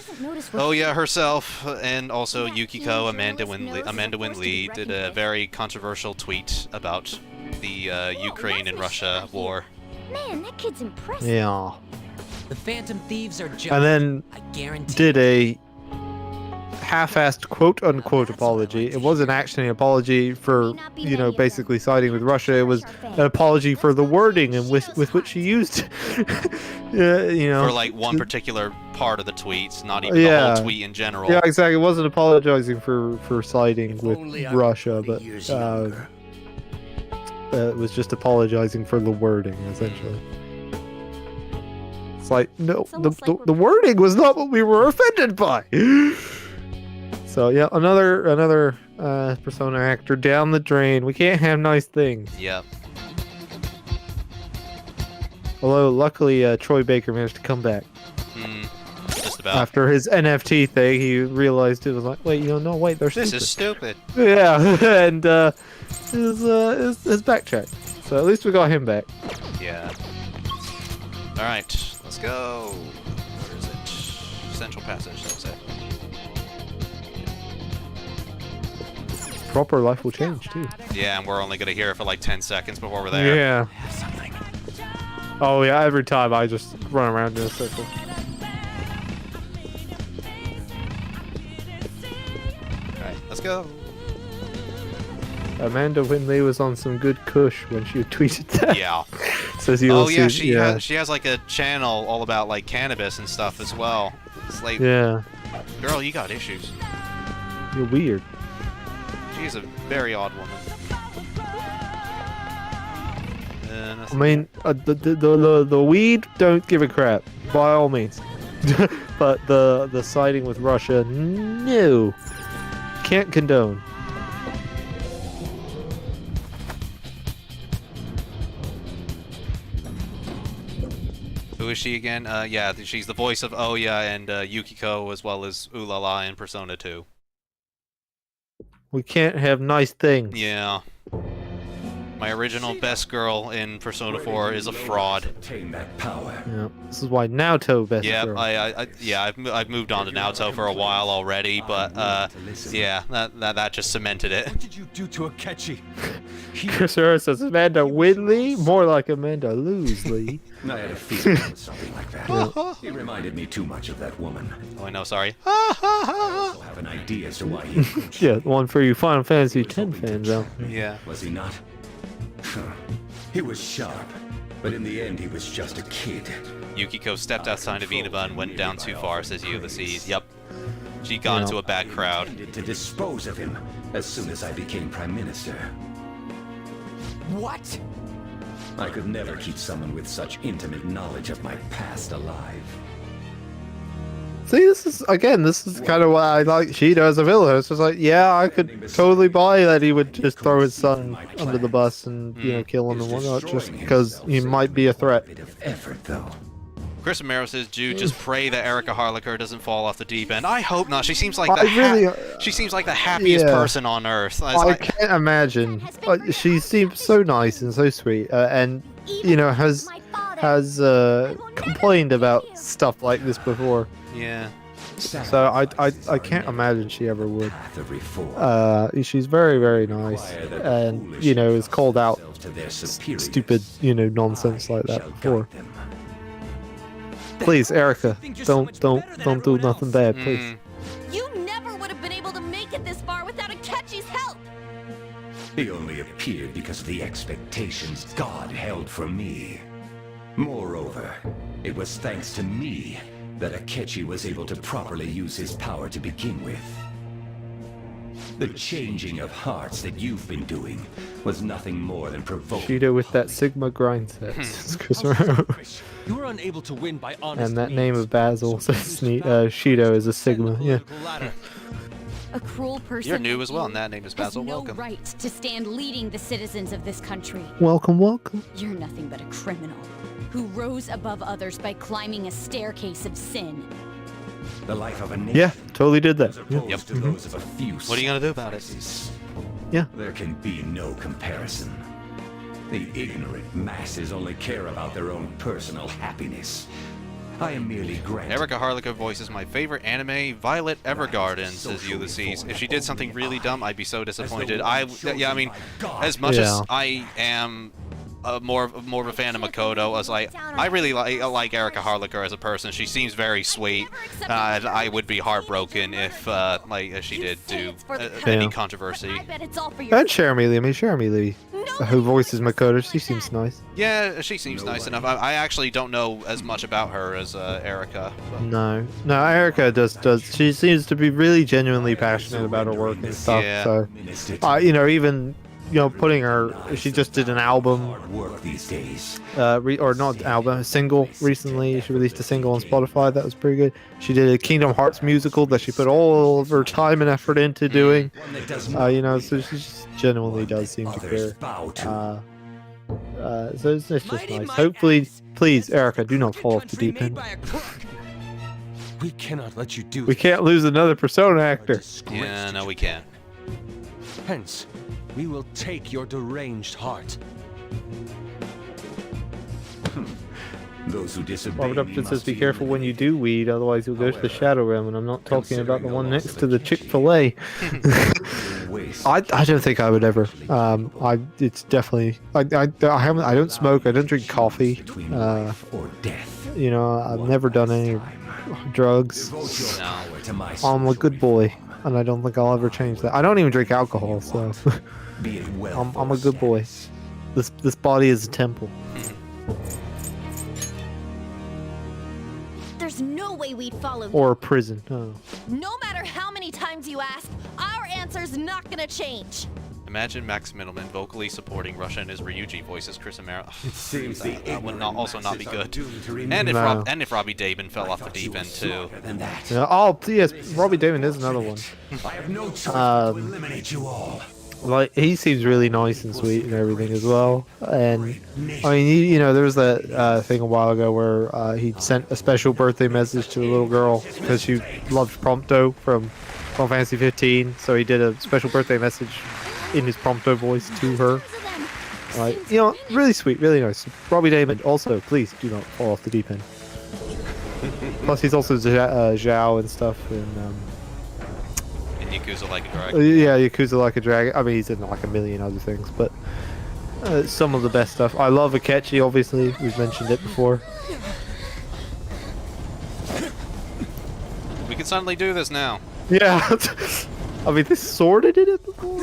Oh yeah, herself, and also Yukiko, Amanda Win Lee did a very controversial tweet about the Ukraine and Russia war. Man, that kid's impressive. Yeah. The Phantom Thieves are just. And then I guarantee. did a half-assed quote-unquote apology. It wasn't actually an apology for, you know, basically siding with Russia. It was an apology for the wording and with which she used, you know. For like one particular part of the tweet, not even the whole tweet in general. Yeah, exactly. It wasn't apologizing for siding with Russia, but it was just apologizing for the wording, essentially. It's like, no, the wording was not what we were offended by. So yeah, another Persona actor down the drain. We can't have nice things. Yep. Although luckily Troy Baker managed to come back. Just about. After his NFT thing, he realized it was like, wait, you know, no, wait, they're stupid. This is stupid. Yeah, and his backtrack. So at least we got him back. Yeah. All right, let's go. Where is it? Central Passage. That's it. Proper life will change too. Yeah, and we're only gonna hear it for like 10 seconds before we're there. Yeah. Oh yeah, every time I just run around in a circle. Alright, let's go. Amanda Winley was on some good kush when she tweeted that. Yeah. Says you'll yeah, see, she has like a channel all about like cannabis and stuff as well. It's like, yeah. Girl, you got issues. You're weird. She's a very odd woman. I mean, the weed, don't give a crap, by all means. But the siding with Russia, no, can't condone. Who is she again? Yeah, she's the voice of Oya and Yukiko, as well as Ulala in Persona 2. We can't have nice things. Yeah. My original best girl in Persona 4 is a fraud. Yeah. This is why Naoto best girl. I've moved on to Naoto for a while already, but yeah, that just cemented it. What did you do to Akechi? Chris Harris says Amanda Winley, more like Amanda Loseley. I had a feeling it was something like that. He reminded me too much of that woman. Oh, I know, sorry. I also have an idea as to why he... Yeah, one for you Final Fantasy X fans out. Yeah. Was he not? He was sharp, but in the end he was just a kid. Yukiko stepped outside of Inaba and went down too far, says Ulysses. Yep. She got into a bad crowd. To dispose of him as soon as I became Prime Minister. What? I could never keep someone with such intimate knowledge of my past alive. See, this is kind of why I like Shido as a villain. It's just like, yeah, I could totally buy that he would just throw his son under the bus and, you know, kill him and whatnot, just because he might be a threat. Effort, though. Chris Romero says, Jude, just pray that Erica Harlacher doesn't fall off the deep end. I hope not. She seems like she seems like the happiest person on earth. I can't imagine. She seems so nice and so sweet, and you know has complained about stuff like this before. Yeah. So I can't imagine she ever would. She's very, very nice, and you know is called out stupid, you know, nonsense like that before. Please, Erica, don't do nothing bad, please. You never would have been able to make it this far without Akechi's help. He only appeared because of the expectations God held for me. Moreover, it was thanks to me that Akechi was able to properly use his power to begin with. The changing of hearts that you've been doing was nothing more than provoking. Shido with that Sigma grind set. Chris Romero. You were unable to win by honest And that name of Basil says Shido is a Sigma. Yeah. A cruel person. You're new as well, and that name is Basil. Has no Welcome. right to stand leading the citizens of this country. Welcome, welcome. You're nothing but a criminal who rose above others by climbing a staircase of sin. The life of a nation. Yeah, totally did that. Yeah. Yep. To those of a few What are you gonna do about it? Yeah. There can be no comparison. The ignorant masses only care about their own personal happiness. I am merely granted. Erica Harlicker voices my favorite anime, Violet Evergarden, says Ulysses. If she did something really dumb, I'd be so disappointed. Yeah, I mean, as much as I am more of a fan of Makoto, as I really like Erica Harlicker as a person. She seems very sweet. I would be heartbroken if like she did do any controversy. And Jeremy Lee. I mean, Jeremy Lee, who voices Makoto, she seems nice. Yeah, she seems nice enough. I actually don't know as much about her as Erica. But. No, Erica does. She seems to be really genuinely passionate about her work and stuff. Yeah. So, you know, even. You know, putting her, she just did an album, or not album, a single recently. She released a single on Spotify that was pretty good. She did a Kingdom Hearts musical that she put all of her time and effort into doing. You know, so she just genuinely does seem to care. So it's just nice. Hopefully, please, Erica, do not fall off the deep end. We cannot let you do. We can't lose another Persona actor. Yeah, no, we can't. Hence, we will take your deranged heart. Those who disobey Robert Upton says, "Be careful when you do weed, otherwise you'll go to the Shadow Realm." And I'm not talking about the one next to the Chick-fil-A. I don't think I would ever. It's definitely. I don't smoke. I don't drink coffee. You know, I've never done any drugs. I'm a good boy, and I don't think I'll ever change that. I don't even drink alcohol, so I'm a good boy. This body is a temple. There's no way we'd follow. Or a prison. Oh. No matter how many times you ask, our answer's not gonna change. Imagine Max Middleman vocally supporting Russia and his Ryuji voices Chris Amaro. It seems that would also not be good. And if Robbie David fell off the deep end too. Yeah, oh yes, Robbie David is another one. I have no choice to eliminate you all. Like, he seems really nice and sweet and everything as well. And I mean, you know, there was that thing a while ago where he sent a special birthday message to a little girl because she loved Prompto from Final Fantasy 15. So he did a special birthday message in his Prompto voice to her. Like, you know, really sweet, really nice. Robbie Damon, also, please do not fall off the deep end. Plus, he's also Zhao and stuff. And Yakuza Like a Dragon. Yeah, Yakuza Like a Dragon. I mean, he's in like a million other things, but some of the best stuff. I love Akechi, obviously. We've mentioned it before. We can suddenly do this now. Yeah. I mean, this sorta did it before.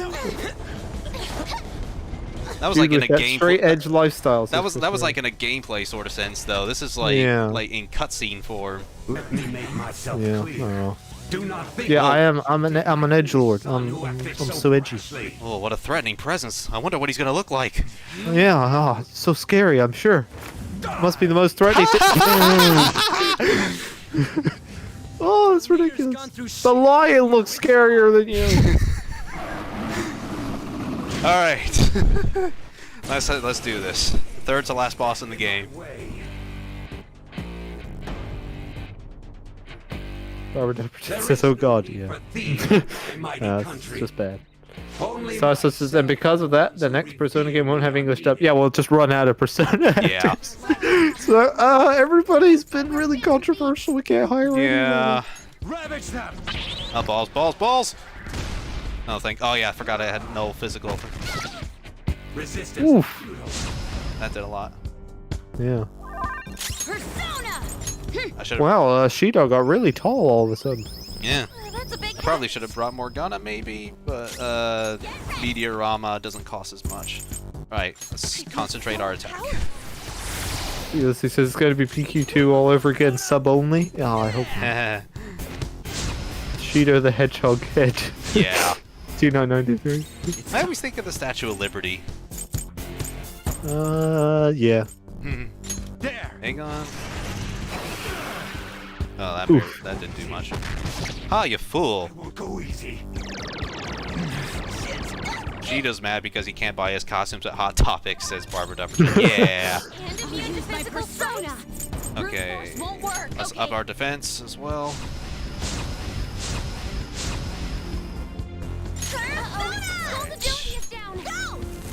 That was like in a game. Straight edge lifestyle. That was like in a gameplay sort of sense, though. This is like like in cutscene form. Let me make myself clear. Do not think. Yeah, I'm an edgelord. I'm so edgy. Oh, what a threatening presence! I wonder what he's gonna look like. Yeah, it's so scary. I'm sure. Must be the most threatening thing. Oh, it's ridiculous. The lion looks scarier than you. All right, let's do this. Third to last boss in the game. Robert says, "Oh God, yeah." It's just bad. So, and because of that, the next Persona game won't have English dub. Yeah, we'll just run out of Persona actors. Yeah. So, everybody's been really controversial. We can't hire anyone. Ravage them. Oh, balls! Oh, oh yeah, I forgot I had no physical. Resistance. Oof. That did a lot. Yeah. Persona. Wow, Shido got really tall all of a sudden. Yeah. I probably should have brought Morgana, maybe, but Meteorama doesn't cost as much. Alright, let's concentrate our attack. Yes, he says it's going to be PQ2 all over again, sub only. Oh, I hope not. Shido the Hedgehog head. Yeah. 2993. I always think of the Statue of Liberty. Yeah. There. Hang on. Oh, that didn't do much. Ah, you fool! Won't go easy. Shido's mad because he can't buy his costumes at Hot Topic, says Barbara Dupperton. Yeah. Persona. Okay. Let's up our defense as well.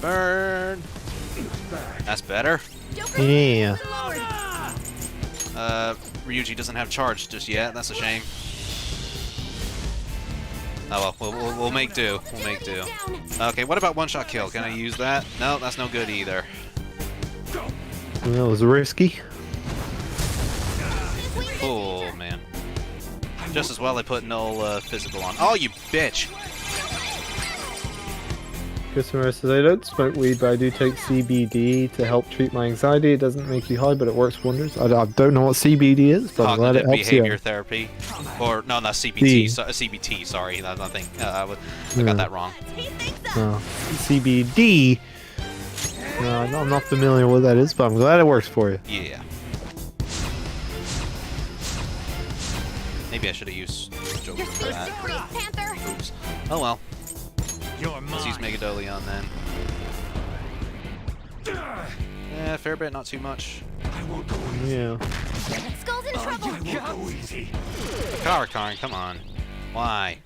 Burn. That's better. Yeah. Ryuji doesn't have charge just yet. That's a shame. Oh well, we'll make do. We'll make do. Okay, what about one-shot kill? Can I use that? No, that's no good either. That was risky. Oh man. Just as well I put no physical on. Oh, you bitch! Christopher says, I don't smoke weed, but I do take CBD to help treat my anxiety. It doesn't make you high, but it works wonders. I don't know what CBD is, but I'm glad it helps you. Behavior therapy. Or, no, not CBT. CBT, sorry. I think I got that wrong. No. CBD. No, I'm not familiar with what that is, but I'm glad it works for you. Yeah. Maybe I should have used Joker for that. Oops. Oh well. Let's use Megadolion then. Yeah, fair bit, not too much. Yeah. Skull's in trouble. Karakarn, come on. Why?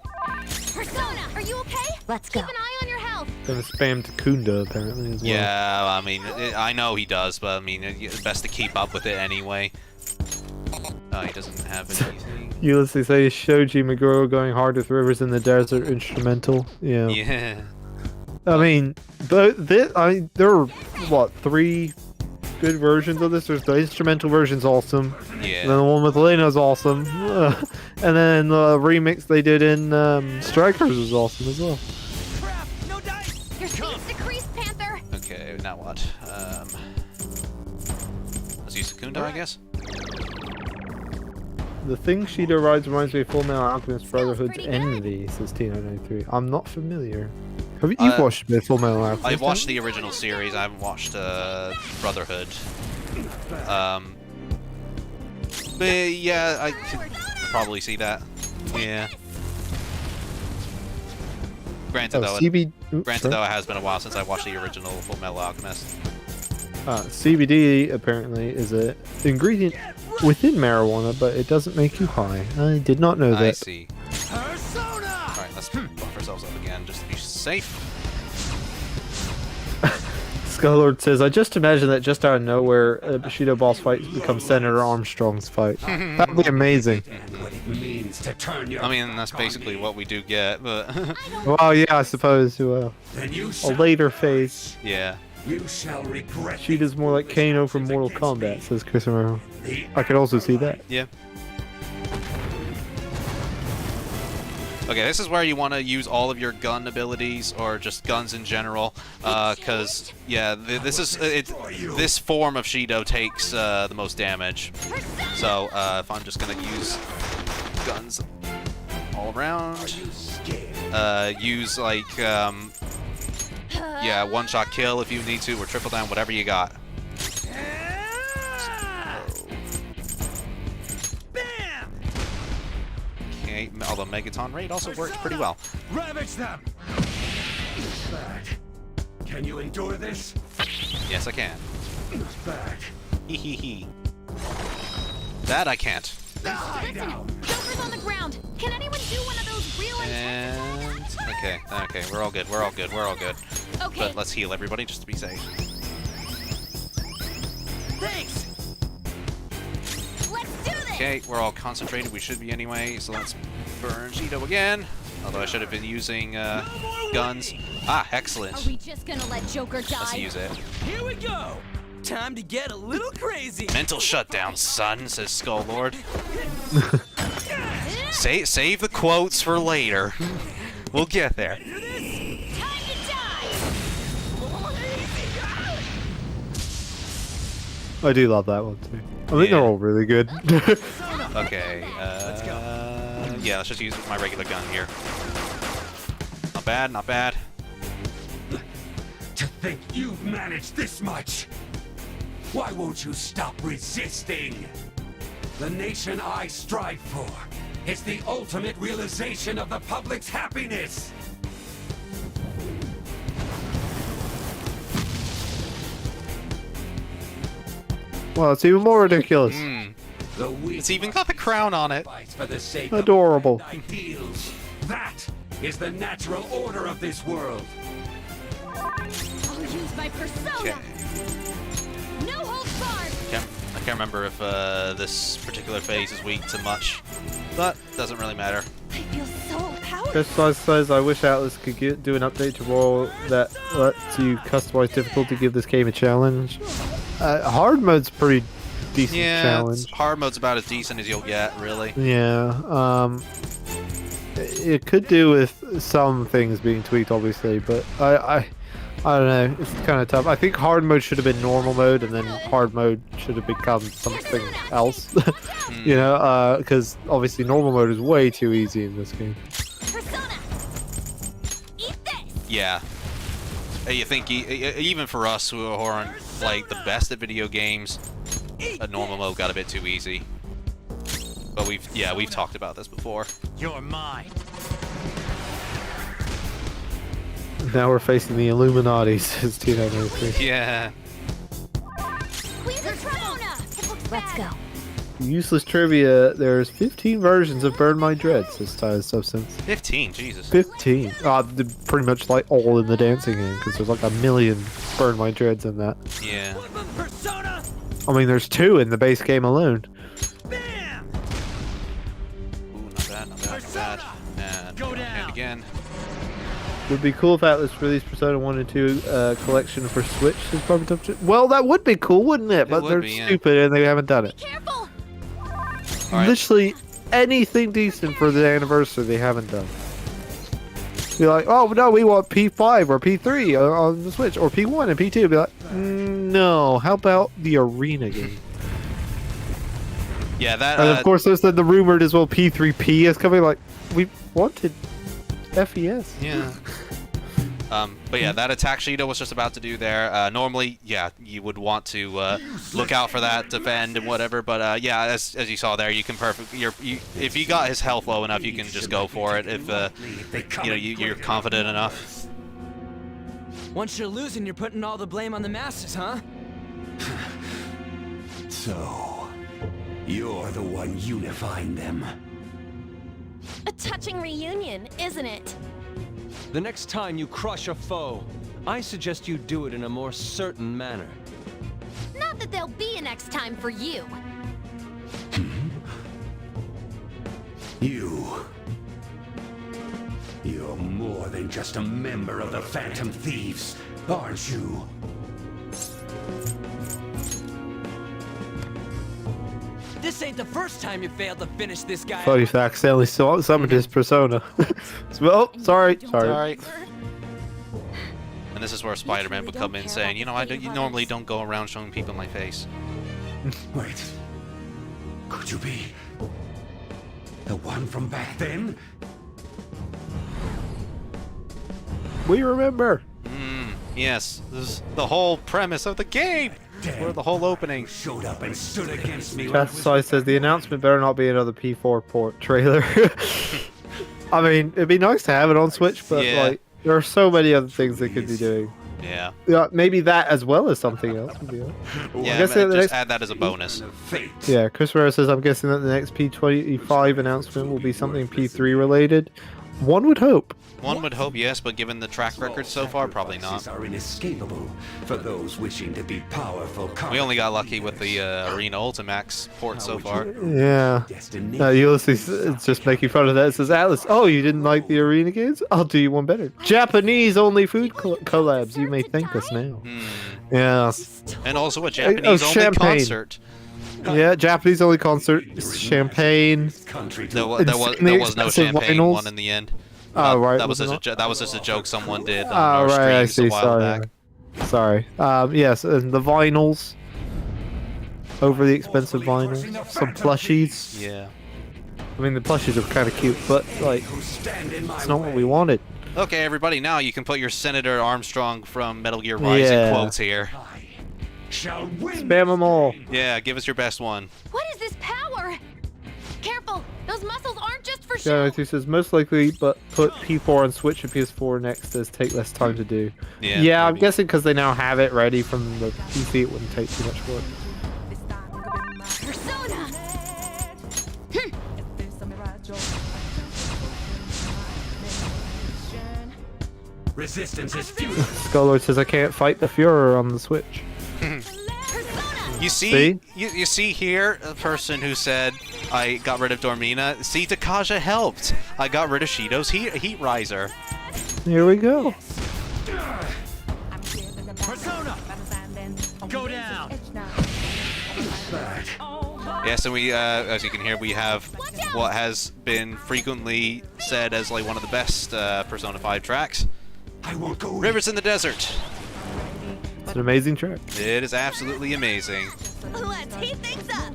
Persona, are you okay? Let's go. Keep an eye on your health. Gonna spam Takunda apparently as well. Yeah, I mean, I know he does, but I mean, it's best to keep up with it anyway. Oh, he doesn't have anything. Ulysses says Shoji Meguro going hard with Rivers in the Desert instrumental. Yeah. Yeah. I mean, there are what 3 good versions of this. There's the instrumental version's awesome. Yeah. And then the one with Lena's awesome. And then the remix they did in Strikers was awesome as well. Crap, no dice. Your speed's decreased, Panther. Okay, now what? Let's use Secunda, I guess. The thing Shido rides reminds me of Full Metal Alchemist Brotherhood's Envy, says T993. I'm not familiar. Have you watched Full Metal Alchemist? I've watched the original series. I haven't watched Brotherhood. But yeah, I could probably see that. Yeah. Granted, though, it has been a while since I watched the original Full Metal Alchemist. CBD apparently is an ingredient within marijuana, but it doesn't make you high. I did not know that. I see. Alright, let's buff ourselves up again just to be safe. Skullord says, I just imagine that just out of nowhere, a Shido boss fight becomes Senator Armstrong's fight. That would be amazing. I mean, that's basically what we do get, but... Well, yeah, I suppose. A later phase. Yeah. You shall regret. Shido's more like Kano from Mortal Kombat, says Chris Romero. I could also see that. Yeah. Okay, this is where you want to use all of your gun abilities, or just guns in general, because yeah, this form of Shido takes the most damage. So if I'm just gonna use guns all around, use like yeah, one-shot kill if you need to, or triple down, whatever you got. Okay, although Megaton Raid also works pretty well. Ravage them! Can you endure this? Yes, I can. Back. Hee hee hee. That I can't. Listen, Joker's on the ground. Can anyone do one of those real intense attacks? Okay, we're all good, we're all good, we're all good. Okay. But let's heal everybody just to be safe. Thanks. Let's do this. Okay, we're all concentrated, we should be anyway, so let's burn Shido again. Although I should have been using guns. Ah, excellent. Are we just gonna let Joker die? Let's use it. Here we go. Time to get a little crazy. Mental shutdown, son, says Skull Lord. Save the quotes for later. We'll get there. I do love that one too. I think they're all really good. Okay, yeah, let's just use my regular gun here. Not bad, not bad. To think you've managed this much! Why won't you stop resisting? The nation I strive for is the ultimate realization of the public's happiness! Well, it's even more ridiculous. It's even got the crown on it. Adorable. Ideals. That is the natural order of this world. my persona. Okay. No holds barred. I can't remember if this particular phase is weak to much, but doesn't really matter. I feel so powerful. Chris says, I wish Atlas could do an update to Roll that lets you customize difficulty, give this game a challenge. Hard mode's pretty decent challenge. Hard mode's about as decent as you'll get, really. Yeah, it could do with some things being tweaked, obviously, but I don't know, it's kind of tough. I think hard mode should have been normal mode, and then hard mode should have become something else. You know, because obviously normal mode is way too easy in this game. Yeah. You think even for us who aren't like the best at video games, a normal mode got a bit too easy. But we've talked about this before. You're mine. Now we're facing the Illuminati, says T903. Yeah. Let's go. Useless trivia, there's 15 versions of Burn My Dread, says Tyler Substance. 15, Jesus. 15. Pretty much like all in the dancing game, because there's like a million Burn My Dreads in that. Yeah. I mean, there's 2 in the base game alone. Ooh, not bad, not bad, not bad. And go down. And again. Would be cool if Atlas released Persona 1 and 2 collection for Switch. Is probably tough to... Well, that would be cool, wouldn't it? But they're stupid and they haven't done it. Careful. Literally anything decent for the anniversary they haven't done. Be like, oh no, we want P5 or P3 on the Switch, or P1 and P2. Be like, no, how about the arena game? Yeah, that. And of course, there's the rumored as well P3P is coming. Like, we wanted FES. Yeah. But yeah, that attack Shido was just about to do there. Normally, yeah, you would want to look out for that, defend and whatever. But yeah, as you saw there, you can if you got his health low enough, you can just go for it. If you're confident enough. Once you're losing, you're putting all the blame on the masses, huh? So, you're the one unifying them. A touching reunion, isn't it? The next time you crush a foe, I suggest you do it in a more certain manner. Not that there'll be a next time for you. You're more than just a member of the Phantom Thieves, aren't you? This ain't the first time you failed to finish this guy. Funny fact, accidentally summoned his persona. Oh, sorry. Alright. And this is where Spider-Man would come in saying, you normally don't go around showing people my face. Wait. Could you be the one from back then? We remember. Yes, this is the whole premise of the game. Or the whole opening. Showed up and stood against me. Chastisai says the announcement better not be another P4 port trailer. I mean, it'd be nice to have it on Switch, but like, there are so many other things they could be doing. Yeah. Maybe that as well as something else would be. Yeah, just add that as a bonus. Yeah, Chris Rivera says, I'm guessing that the next P25 announcement will be something P3 related. One would hope. One would hope, yes, but given the track record so far, probably not. Are inescapable for those wishing to be powerful. We only got lucky with the Arena Ultimax port so far. Yeah. Ulysses is just making fun of that. It says, Atlas, oh, you didn't like the Arena games? I'll do you one better. Japanese-only food collabs. You may thank us now. Yeah. And also a Japanese-only concert. Yeah, Japanese-only concert. Champagne. There was no champagne one in the end. Oh, right. That was just a joke someone did on oh, our right, streams a while back. Sorry. Yes, and the vinyls. Over the expensive vinyls. Some plushies. Yeah. I mean, the plushies are kind of cute, but, like, it's not what we wanted. Okay, everybody, now you can put your Senator Armstrong from Metal Gear Rising quotes here. Spam them all. Yeah, give us your best one. What is this power? Careful, those muscles aren't just for show. Yeah, he says most likely, but put P4 on Switch and PS4 next as take less time to do. Yeah, I'm guessing because they now have it ready from the PC, it wouldn't take too much work. Persona. Resistance is futile. Skullord says I can't fight the Führer on the Switch. You see? You see here, a person who said, I got rid of Dormina. See, Takaja helped. I got rid of Shido's heat riser. Here we go. Persona! Go down! Yes, and we, as you can hear, we have what has been frequently said as like one of the best Persona 5 tracks. I won't go. Rivers in the Desert. It's an amazing track. It is absolutely amazing. Let's heat things up.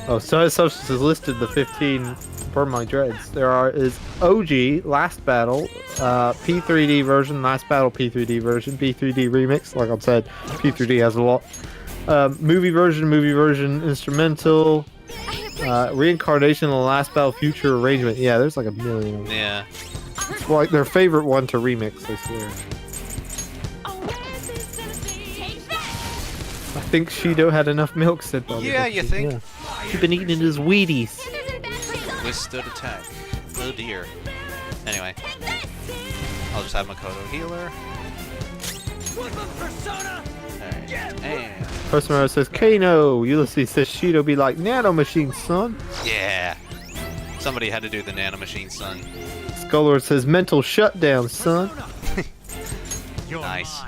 Oh, Side Substance has listed the 15 Burn My Dreads. There is OG, Last Battle, P3D version, Last Battle P3D version, P3D remix. Like I've said, P3D has a lot. Movie version, instrumental, Reincarnation, the Last Battle Future arrangement. Yeah, there's like a million of them. Yeah. It's like their favorite one to remix, I swear. I think Shido had enough milk, said Bobby. Yeah, you think? Yeah. He's been eating his Wheaties. Withstood attack. Oh dear. Anyway. I'll just have Makoto healer. Alright. And... Persona says, Kano! Ulysses says Shido be like Nano Machine, son. yeah. Somebody had to do the nanomachine, son. Skullord says, mental shutdown, son. Nice.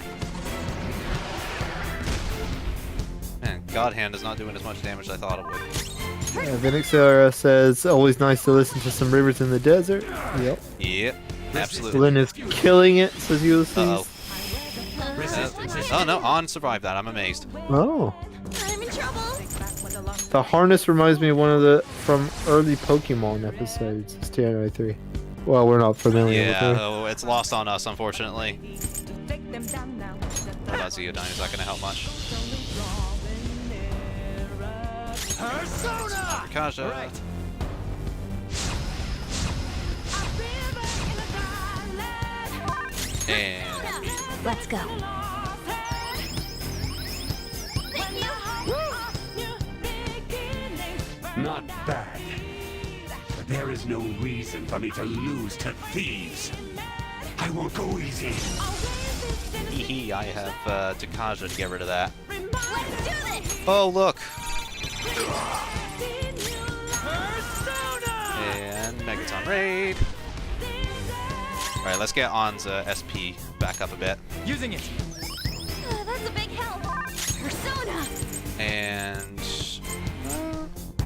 Man, God Hand is not doing as much damage as I thought it would. Vinixera says, always nice to listen to some Rivers in the Desert. Yep. Yep. Absolutely. Lynn is killing it, says Ulysses. Uh-oh. Oh no, On survived that. I'm amazed. Oh. I'm in trouble. The harness reminds me of one of the from early Pokemon episodes. It's January 3. Well, we're not familiar with Yeah, it. oh, it's lost on us, unfortunately. What about Zeodyne? Is that going to help much? Persona! Kaja. Right. And... Let's go. Not bad. But there is no reason for me to lose to thieves. I won't go easy. Hee, I have Takaja to get rid of that. Oh, look! And Megaton Raid. Alright, let's get On's SP back up a bit. Using it. That's a big help. Persona. And...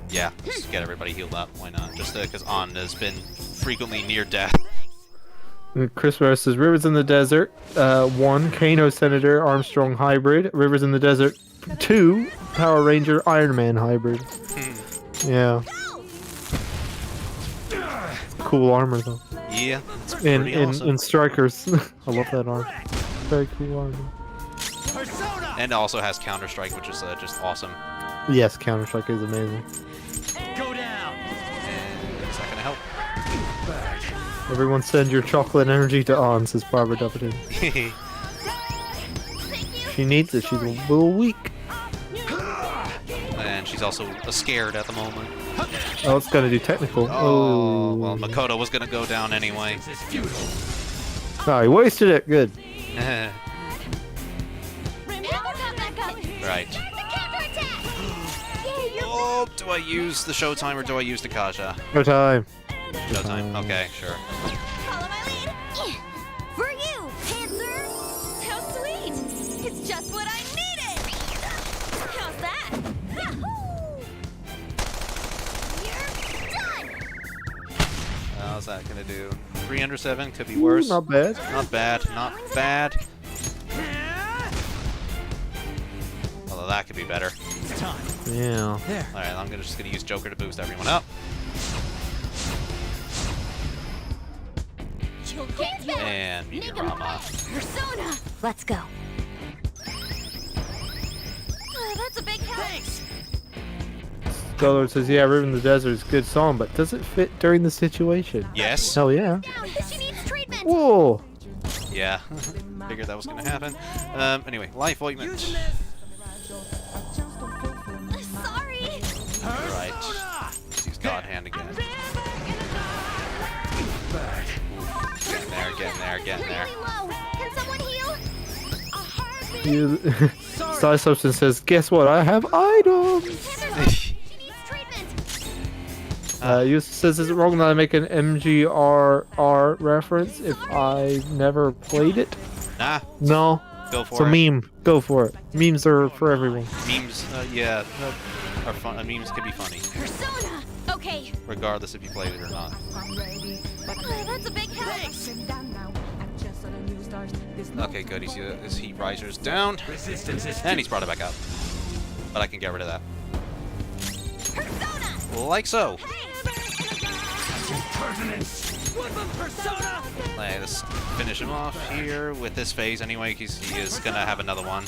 yeah, let's get everybody healed up. Why not? Just because On has been frequently near death. Chris Rose says, Rivers in the Desert, 1, Kano Senator Armstrong Hybrid. Rivers in the Desert, 2, Power Ranger Iron Man Hybrid. Yeah. Cool armor, though. Yeah, it's pretty awesome. In Strikers. I love that armor. Very cool armor. And it also has Counter-Strike, which is just awesome. Yes, Counter-Strike is amazing. Go down. And is that going to help? Everyone send your chocolate energy to On, says Barbara Duffington. She needs it. She's a little weak. And she's also scared at the moment. Oh, it's gonna do technical. Oh, well, Makoto was gonna go down anyway. Oh, he wasted it. Good. Right. Oh, do I use the Showtime or do I use the Kaja? Showtime. Showtime. Okay, sure. Follow my lead. For you, Panzer. How sweet. It's just what I needed. How's that? You're done. How's that gonna do? 307 could be worse. Not bad. Not bad. Not bad. Although that could be better. It's time. Yeah. There. All right, I'm just gonna use Joker to boost everyone up. And Meteorama. Persona. Let's go. That's a big help. Thanks. Scholar says, yeah, River in the Desert is a good song, but does it fit during the situation? Yes. Hell yeah. She needs treatment. Whoa. Yeah. Figured that was gonna happen. Anyway, life ointment. Sorry. Right. Use God Hand again. Side Substance says, "Guess what? I have items." Yusuf says, "Is it wrong that I make an MGRR reference if I never played it?" Nah. No. Go for it's a it. meme. Go for it. Memes are for everyone. Memes, yeah, are fun. Memes can be funny. Persona. Okay. Regardless if you played it or not. That's a big help. Okay, good. His heat riser's down. And he's brought it back up. But I can get rid of that. Like so. Let's finish him off here with this phase anyway, because he is going to have another one.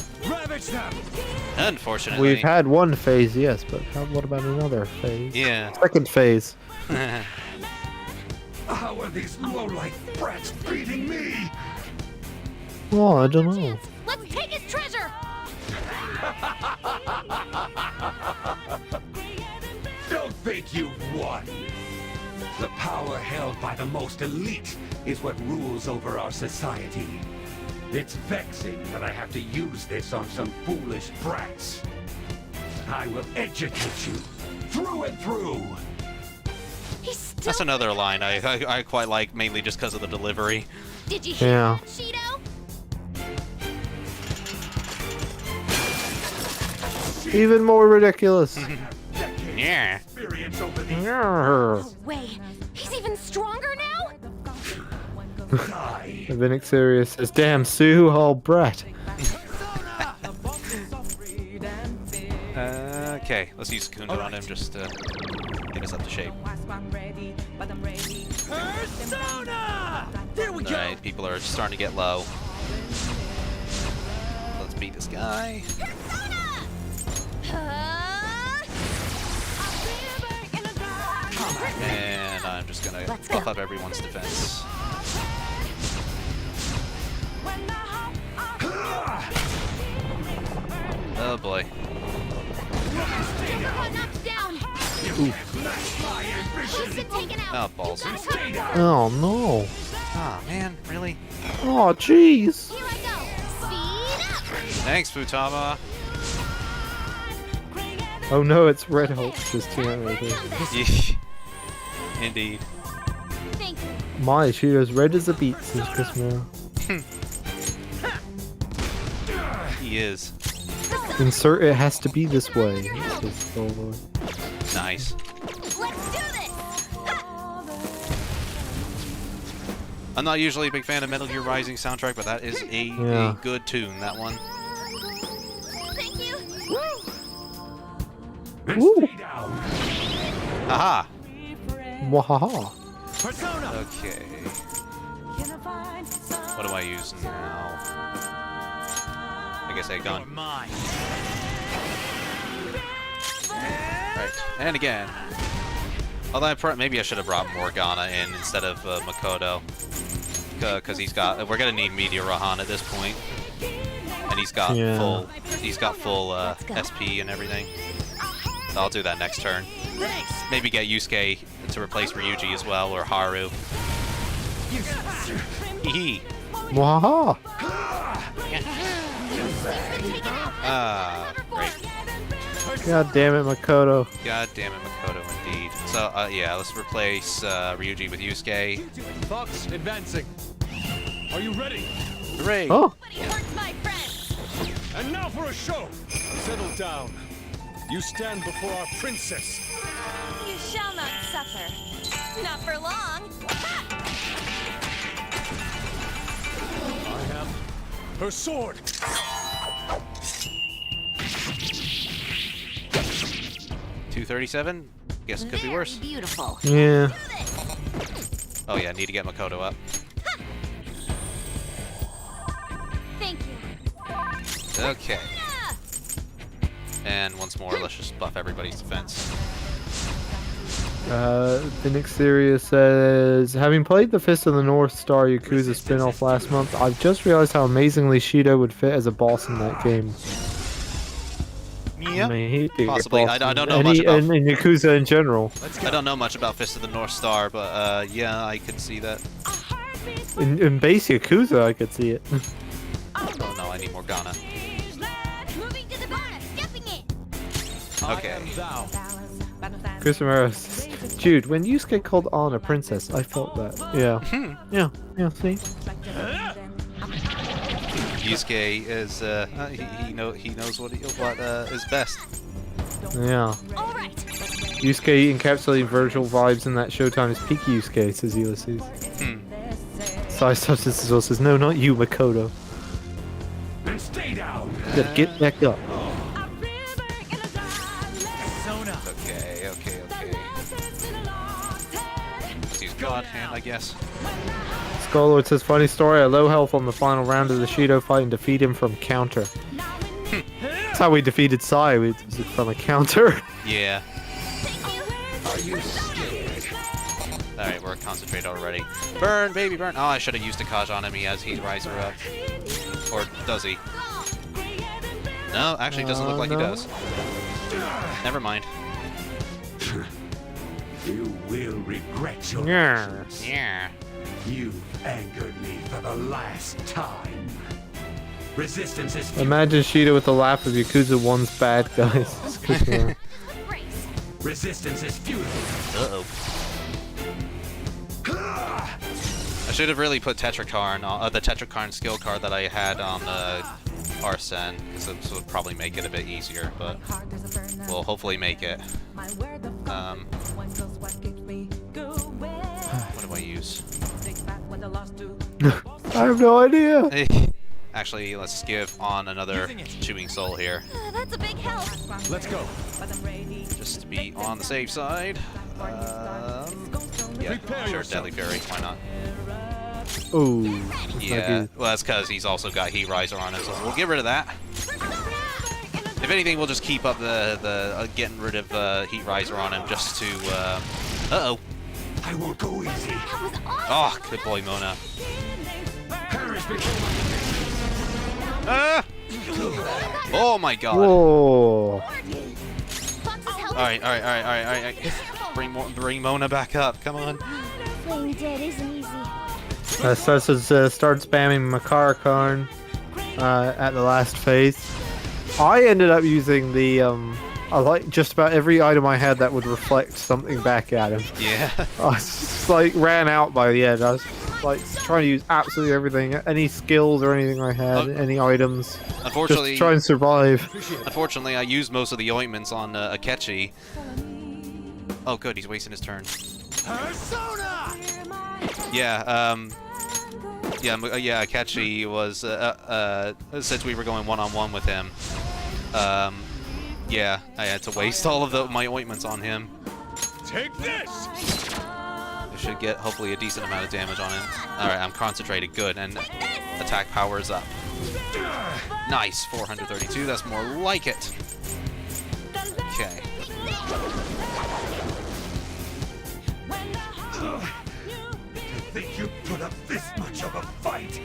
Unfortunately. We've had one phase, yes, but what about another phase? Yeah. Second phase. How are these low-life brats beating me? Oh, I don't know. Let's take his treasure. Don't think you've won. The power held by the most elite is what rules over our society. It's vexing that I have to use this on some foolish brats. I will educate you through and through. That's another line I quite like, mainly just because of the delivery. Did you hear Yeah. Shido? Even more ridiculous. Yeah. Yeah. Wait, he's even stronger now? Vinic Sirius says, "Damn, Sue, all brat." Okay, let's use Kundo on him just to get us up to shape. Persona! There we go. Alright, people are starting to get low. Let's beat this guy. And I'm just gonna buff up everyone's defense. Oh boy. Oh, balls. Oh no. Oh man, really? Oh jeez. Thanks, Futaba. Oh no, it's Red Hulk just here right there. Indeed. My, she is red as a beet, says Chris Moore. He is. Insert it has to be this way. Says Solo. Nice. I'm not usually a big fan of Metal Gear Rising soundtrack, but that is a good tune, that one. Thank you. Woo! Aha! Wahaha. Okay. What do I use now? I guess Aegon. Right, and again. Although maybe I should have brought Morgana in instead of Makoto, because we're gonna need Meteor Rahan at this point, and he's got full SP and everything. So I'll do that next turn. Maybe get Yusuke to replace Ryuji as well, or Haru. Hee. Wahaha. Great. God damn it, Makoto. God damn it, Makoto, indeed. So, yeah, let's replace Ryuji with Yusuke. Fox advancing. Are you ready? Hooray! Oh. And now for a show. Settle down. You stand before our princess. You shall not suffer. Not for long. I have her sword. $237? Guess it could be worse. Beautiful. Yeah. Oh yeah, need to get Makoto up. Thank you. Okay. And once more, let's just buff everybody's defense. Phoenix Sirius says, "Having played the Fist of the North Star Yakuza spin-off last month, I've just realized how amazingly Shido would fit as a boss in that game." Yeah, I mean, he'd be a possibly. boss I don't know in much about in Yakuza in general. I don't know much about Fist of the North Star, but yeah, I could see that. In base Yakuza, I could see it. Oh no, I need Morgana. Okay. Chris Romero says, Jude, when Yusuke called Ann a princess, I felt that. Yeah. Yeah, see? Yusuke is he knows what is best. Yeah. Yusuke encapsulating virtual vibes in that Showtime is peak Yusuke, says Ulysses. Size Substance as well says, no, not you, Makoto. Then stay down. Gotta get back up. Okay. Let's use God Hand, I guess. Skullord says, funny story, I low health on the final round of the Shido fight and defeat him from counter. That's how we defeated Sai, we did it from a counter. Yeah. Alright, we're concentrated already. Burn, baby, burn! Oh, I should have used a Kaj on him. He has Heat Riser up. Or does he? No, actually, it doesn't look like he does. Never mind. You will regret your actions. Yeah. You've angered me for the last time. Resistance is Imagine Shido with the laugh of Yakuza 1's bad guys. Resistance is futile. Uh-oh. I should have really put Tetrakarn on the Tetrakarn skill card that I had on Arsene, because this would probably make it a bit easier, but we'll hopefully make it. What do I use? I have no idea. Actually, let's give on another Chewing Soul here. That's a big help. Let's go. Just to be on the safe side. Yeah, sure, Deadly Fury, why not? Oh. Yeah, well, that's because he's also got Heat Riser on him, so we'll get rid of that. If anything, we'll just keep up the getting rid of Heat Riser on him just to, uh-oh. I won't go easy. Oh, good boy, Mona. Oh my god. Whoa. Alright. Bring Mona back up, come on. Playing dead isn't easy. Starts start spamming Makarakarn at the last phase. I ended up using the I like just about every item I had that would reflect something back at him. Yeah. I just like ran out by the end. I was like trying to use absolutely everything, any skills or anything I had, any items. Unfortunately, just try and survive. Unfortunately, I used most of the ointments on Akechi. Oh, good, he's wasting his turn. Yeah, yeah, Akechi was since we were going one-on-one with him. Yeah, I had to waste all of my ointments on him. Take this! I should get hopefully a decent amount of damage on him. Alright, I'm concentrated, good, and attack power is up. Nice, 432, that's more like it. Okay. To think you put up this much of a fight?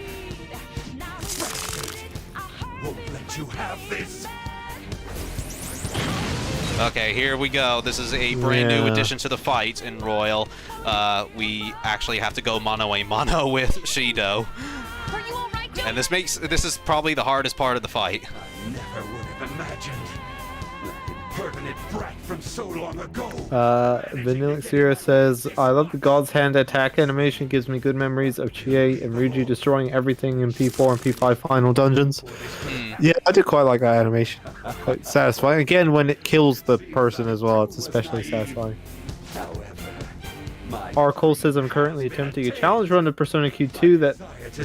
Won't let you have this. Okay, here we go. This is a brand new addition to the fight in Royal. We actually have to go mano-a-mano with Shido. And this is probably the hardest part of the fight. I never would have imagined. Permanent brat from so long ago. Vanilla Sierra says, I love the God's Hand attack animation, gives me good memories of Chie and Ryuji destroying everything in P4 and P5 final dungeons. Yeah, I did quite like that animation. Quite satisfying. Again, when it kills the person as well, it's especially satisfying. R. Cole says, I'm currently attempting a challenge run to Persona Q2 that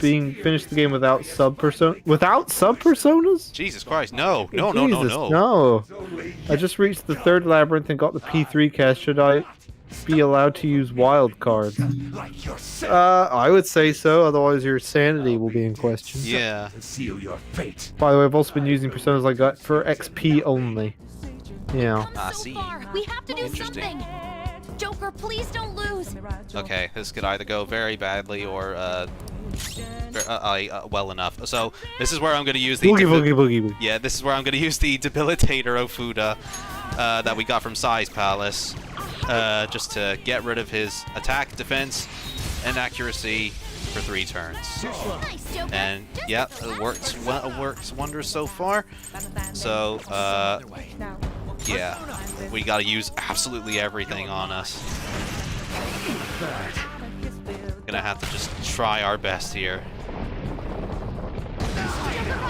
being finished the game without sub-personas? Jesus Christ, no. No. I just reached the third labyrinth and got the P3 cast. Should I be allowed to use wild cards? I would say so, otherwise your sanity will be in question. Yeah. By the way, I've also been using personas like that for XP only. Yeah. I see. We have to do something. Joker, please don't lose. Okay, this could either go very badly or well enough. So this is where I'm going to use the boogie. Yeah, this is where I'm going to use the Debilitator Ofuda that we got from Sai's Palace, just to get rid of his attack, defense, and accuracy for 3 turns. And yeah, it works wonders so far. So Yeah, we gotta use absolutely everything on us. Gonna have to just try our best here.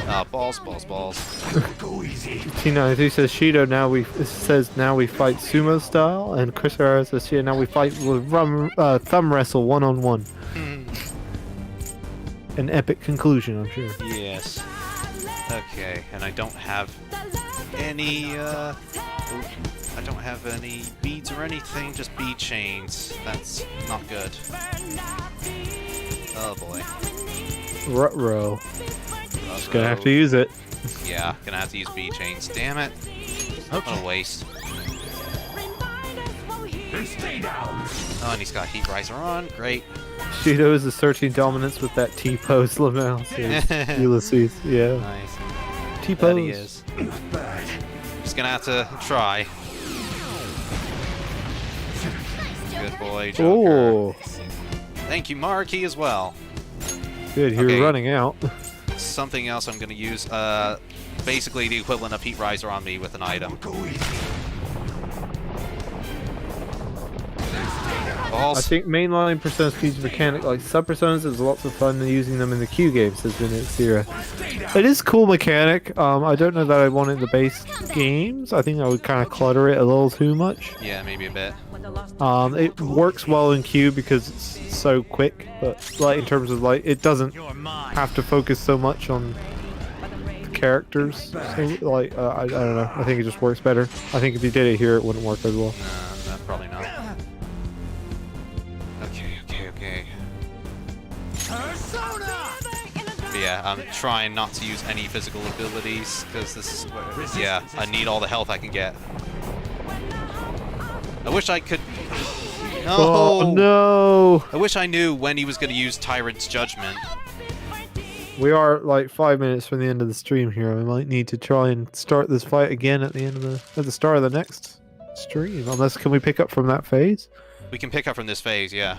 Oh, balls. T92 says Shido now we fight sumo style, and Chris Herrera says now we fight with thumb wrestle 1-on-1. An epic conclusion, I'm sure. Yes. Okay, and I don't have any beads or anything, just bead chains. That's not good. Oh boy. Ruh-roh. Just gonna have to use it. Yeah, gonna have to use bead chains. Damn it. What a waste. Oh, and he's got Heat Riser on. Great. Shido is asserting dominance with that T-pose Lamel. Ulysses, yeah. Nice. T-pose. That he is. Just gonna have to try. Good boy, Joker. Oh. Thank you, Marky, as well. Good, you're running out. Something else I'm gonna use, basically the equivalent of Heat Riser on me with an item. Balls. I think mainline Persona Speed's mechanic, like sub-personas, is lots of fun using them in the Q games, has been its era. It is cool mechanic. I don't know that I want it in the base games. I think I would kind of clutter it a little too much. Yeah, maybe a bit. It works well in Q because it's so quick, but like in terms of like it doesn't have to focus so much on the characters. So like I don't know. I think it just works better. I think if you did it here, it wouldn't work as well. No, probably not. Okay. But yeah, I'm trying not to use any physical abilities because this is where, yeah, I need all the health I can get. I wish I could. No. Oh no! I wish I knew when he was going to use Tyrant's Judgment. We are like 5 minutes from the end of the stream here. We might need to try and start this fight again at the start of the next stream. Unless, can we pick up from that phase? We can pick up from this phase, yeah.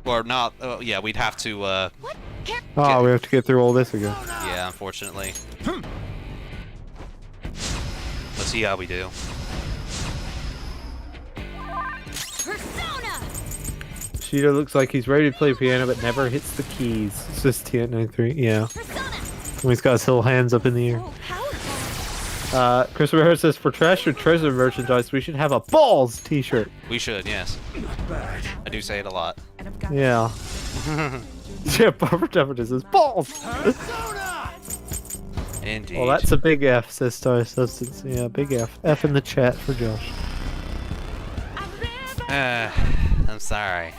Or not. Yeah, we'd have to. We have to get through all this again. Yeah, unfortunately. Let's see how we do. Shido looks like he's ready to play piano, but never hits the keys. It's just T93, yeah. When he's got his little hands up in the air. Chris Rivera says, for trash or treasure merchandise, we should have a balls t-shirt. We should, yes. I do say it a lot. Yeah. Yeah, Barbara Templeton says, balls! Indeed. Well, that's a big F, says Star Substance. Yeah, big F. F in the chat for Josh. I'm sorry.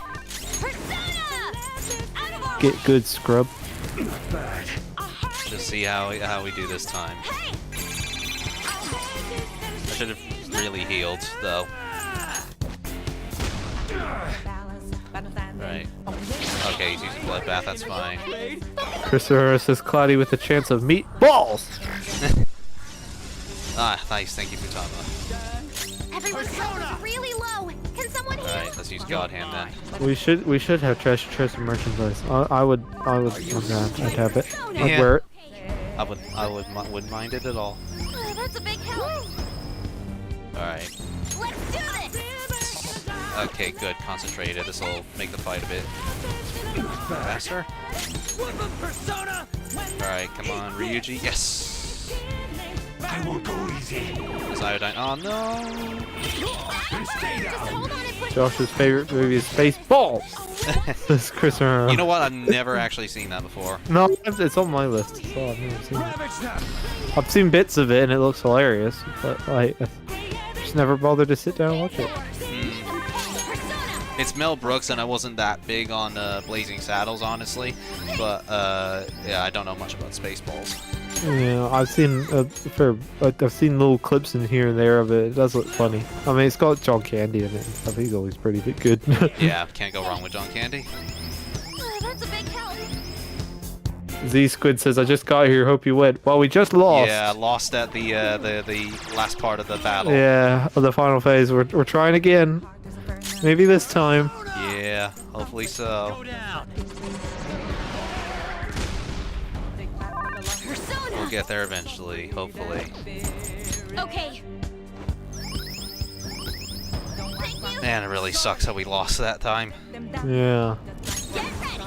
Get good, scrub. Just see how we do this time. I should have really healed, though. Right. Okay, he's using Bloodbath, that's fine. Christopher says Cloudy with a chance of meatballs! Nice, thank you, Futaba. Everyone's health is really low. Can someone heal? Alright, let's use God Hand then. We should have treasure merchandise. I would I'd have it. I'd wear it. I wouldn't mind it at all. That's a big help. Alright. Let's do this. Okay, good. Concentrated. This will make the fight a bit faster. Alright, come on, Ryuji. Yes! I will go easy. There's Iodine. Oh no! Josh's favorite movie is Spaceballs! This is Chris Arrow. You know what? I've never actually seen that before. No, it's on my list. So I've never seen it. I've seen bits of it and it looks hilarious, but like, I just never bothered to sit down and watch it. It's Mel Brooks, and I wasn't that big on Blazing Saddles, honestly. But yeah, I don't know much about Spaceballs. Yeah, I've seen little clips in here and there of it. It does look funny. I mean, it's got John Candy in it and stuff. He's always pretty good. Yeah, can't go wrong with John Candy. That's a big help. Z Squid says, "I just got here. Hope you win." Well, we just lost. Yeah, lost at the last part of the battle. Yeah, of the final phase. We're trying again. Maybe this time. Yeah, hopefully so. Persona. We'll get there eventually, hopefully. Okay, Man, it really sucks how we lost that time. Yeah. Get ready.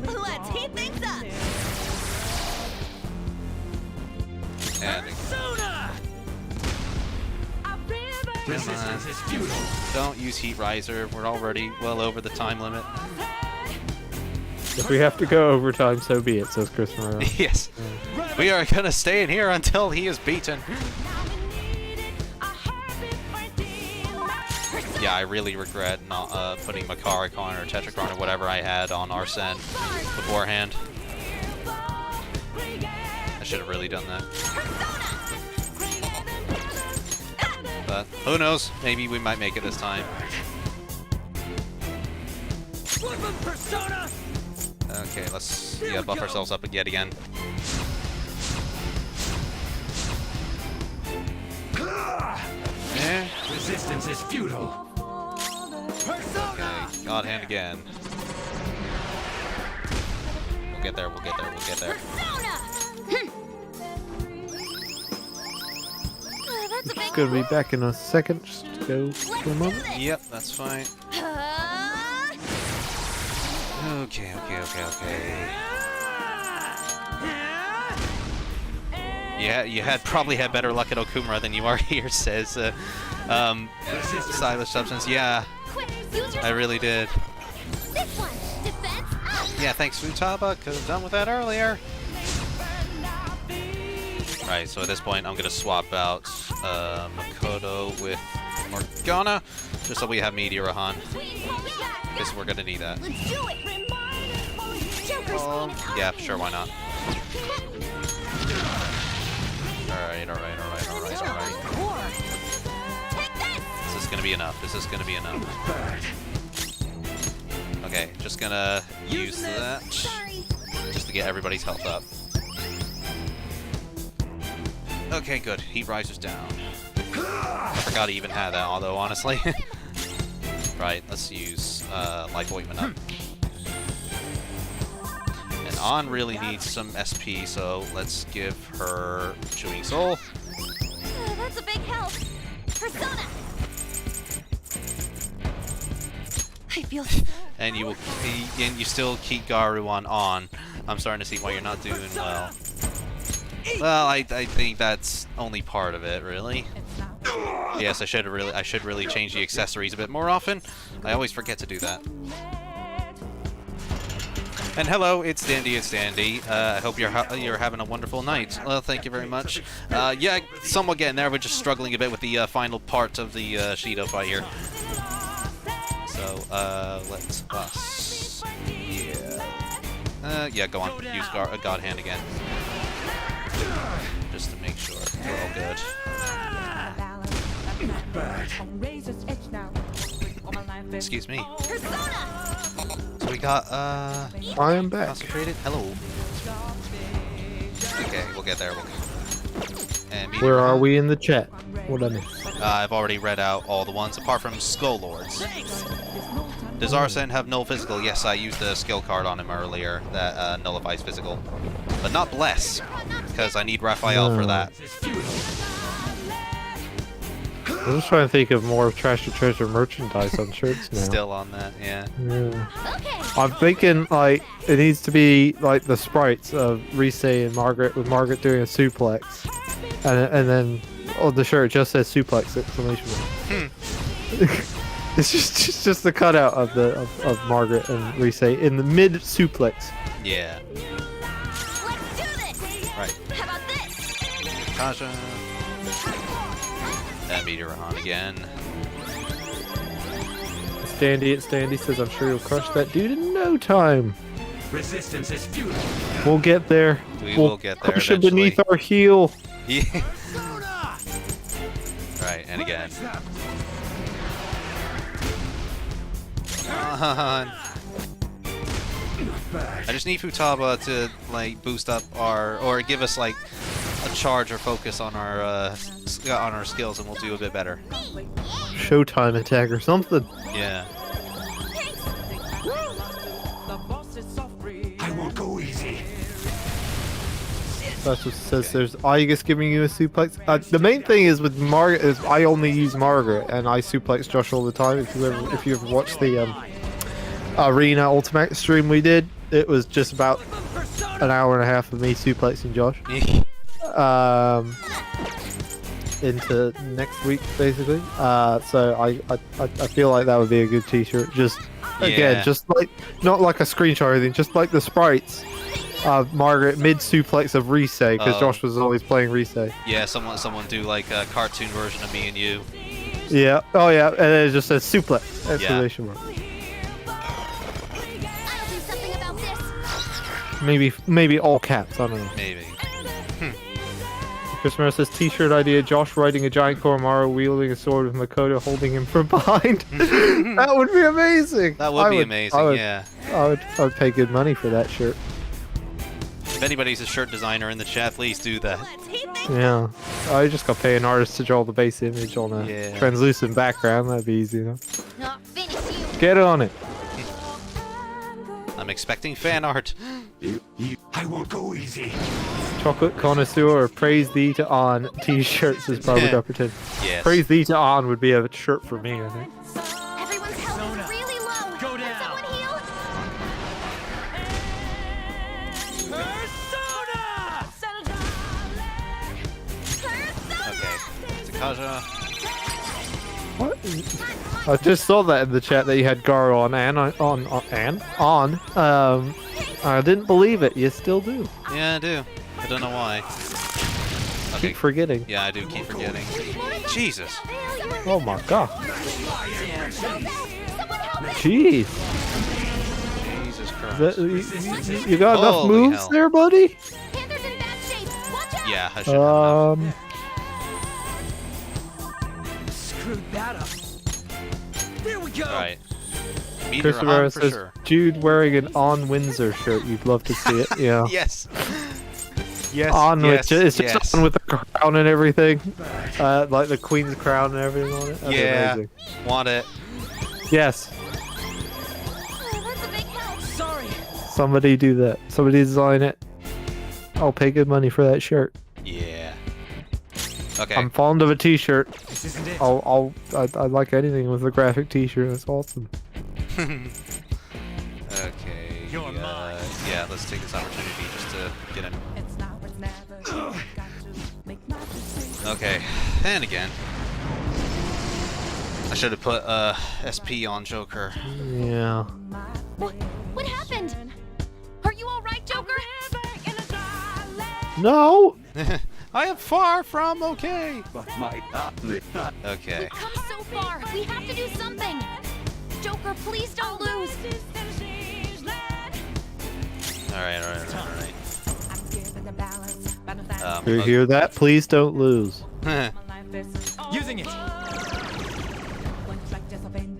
Let's heat things up. And Resistance is futile. don't use Heat Riser. We're already well over the time limit. If we have to go overtime, so be it, says Chris Morel. Yes. We are going to stay in here until he is beaten. Yeah, I really regret not putting Makaricon or Tetracron or whatever I had on Arsene beforehand. I should have really done that. But who knows? Maybe we might make it this time. Okay, let's buff ourselves up yet again. Yeah. Resistance is futile. Okay, God Hand again. We'll get there, we'll get there, we'll get there. Just gonna be back in a second. Just go for a moment. Yep, that's fine. Okay. Yeah, you probably had better luck at Okumura than you are here, says Stylish Substance. Yeah, I really did. Yeah, thanks Futaba, could have done with that earlier. Right, so at this point I'm gonna swap out Makoto with Morgana, just so we have Meteor-Han, because we're gonna need that. Yeah, sure, why not? Alright. This is gonna be enough. Okay, just gonna use that just to get everybody's health up. Okay, good. Heat Riser's down. I forgot he even had that, although, honestly. Right, let's use Life Ointment up. And An really needs some SP, so let's give her Chewing Soul. That's a big help. Persona. I feel so and you still keep Garu on. I'm starting to see why you're not doing well. Well, I think that's only part of it, really. Yes, I should really change the accessories a bit more often. I always forget to do that. And hello, it's Dandy. I hope you're having a wonderful night. Well, thank you very much. Yeah, somewhat getting there. We're just struggling a bit with the final part of the Shido fight here. So, let's us. Yeah, go on. Use God Hand again. Just to make sure we're all good. Excuse me. So we got, I am back. Concentrated. Hello. Okay, we'll get there. And where are we in the chat? What I mean? I've already read out all the ones, apart from Skull Lords. Does Arsene have null physical? Yes, I used the skill card on him earlier that nullifies physical. But not Bless, because I need Raphael for that. I'm just trying to think of more Trash to Treasure merchandise on shirts now. Still on that, yeah. I'm thinking, like, it needs to be, like, the sprites of Rise and Margaret, with Margaret doing a suplex. And then on the shirt it just says suplex, exclamation mark. It's just the cutout of Margaret and Rise in the mid suplex. Yeah. Right. How about this? Kasha. And Meteor-Han again. It's Dandy says I'm sure you'll crush that dude in no time. Resistance is futile. We'll get there. We'll get there crush eventually. it beneath our heel. Yeah. Right, and again. Come on. I just need Futaba to like boost up or give us like a charge or focus on our skills, and we'll do a bit better. Showtime attack or something. Yeah. I won't go easy. That's what says. There's Aegis giving you a suplex. The main thing is with Margaret is I only use Margaret and I suplex Josh all the time. If you ever watched the Arena Ultimate stream we did, it was just about an hour and a half of me suplexing Josh. Into next week basically. So I feel like that would be a good T-shirt. Just again, just like not like a screenshot or anything, just like the sprites. Margaret mid suplex of Rise because Josh was always playing Rise. Yeah, someone do like a cartoon version of me and you. Yeah. Oh yeah, and then it just says suplex! Exclamation mark. Maybe all caps. I don't know. Maybe. Chris Mercer says T-shirt idea: Josh riding a giant Koromaru, wielding a sword with Makoto holding him from behind. That would be amazing. That would be amazing. Yeah. I would pay good money for that shirt. If anybody's a shirt designer in the chat, please do that. Yeah, I just got to pay an artist to draw the base image on a translucent background. That'd be easy enough. Get on it. I'm expecting fan art. I won't go easy. Chocolate connoisseur, praise thee to on T-shirts is Barbara Dupperton. Yes. Praise thee to on would be a shirt for me, I think. Everyone's health is really low. Go down. Can someone heal? Okay. Takaja. What? I just saw that in the chat that you had Garo on I didn't believe it. You still do. Yeah, I do. I don't know why. Okay. Keep forgetting. Yeah, I do keep forgetting. Jesus. Oh my god. Jeez. Jesus Christ. You got enough Holy moves hell. there, buddy? Yeah, I should have. Screwed that up. There we go. Alright. Meter Christopher on for says, sure. Jude wearing an On Windsor shirt. You'd love to see it. Yeah. Yes. Yes. On yes, with it's yes. just on with the crown and everything, like the Queen's crown and everything on it. That'd be Yeah. amazing. Want it. Yes. That's a big help. Sorry. Somebody do that. Somebody design it. I'll pay good money for that shirt. Yeah. Okay. I'm fond of a T-shirt. This isn't it. I like anything with a graphic T-shirt. That's awesome. Okay. You're mine. Yeah, let's take this opportunity just to get him. Okay, and again. I should have put SP on Joker. Yeah. What happened? Are you all right, Joker? No. I am far from okay. Okay. We've come so far. We have to do something. Joker, please don't lose. Alright. You hear that? Please don't lose. Using it.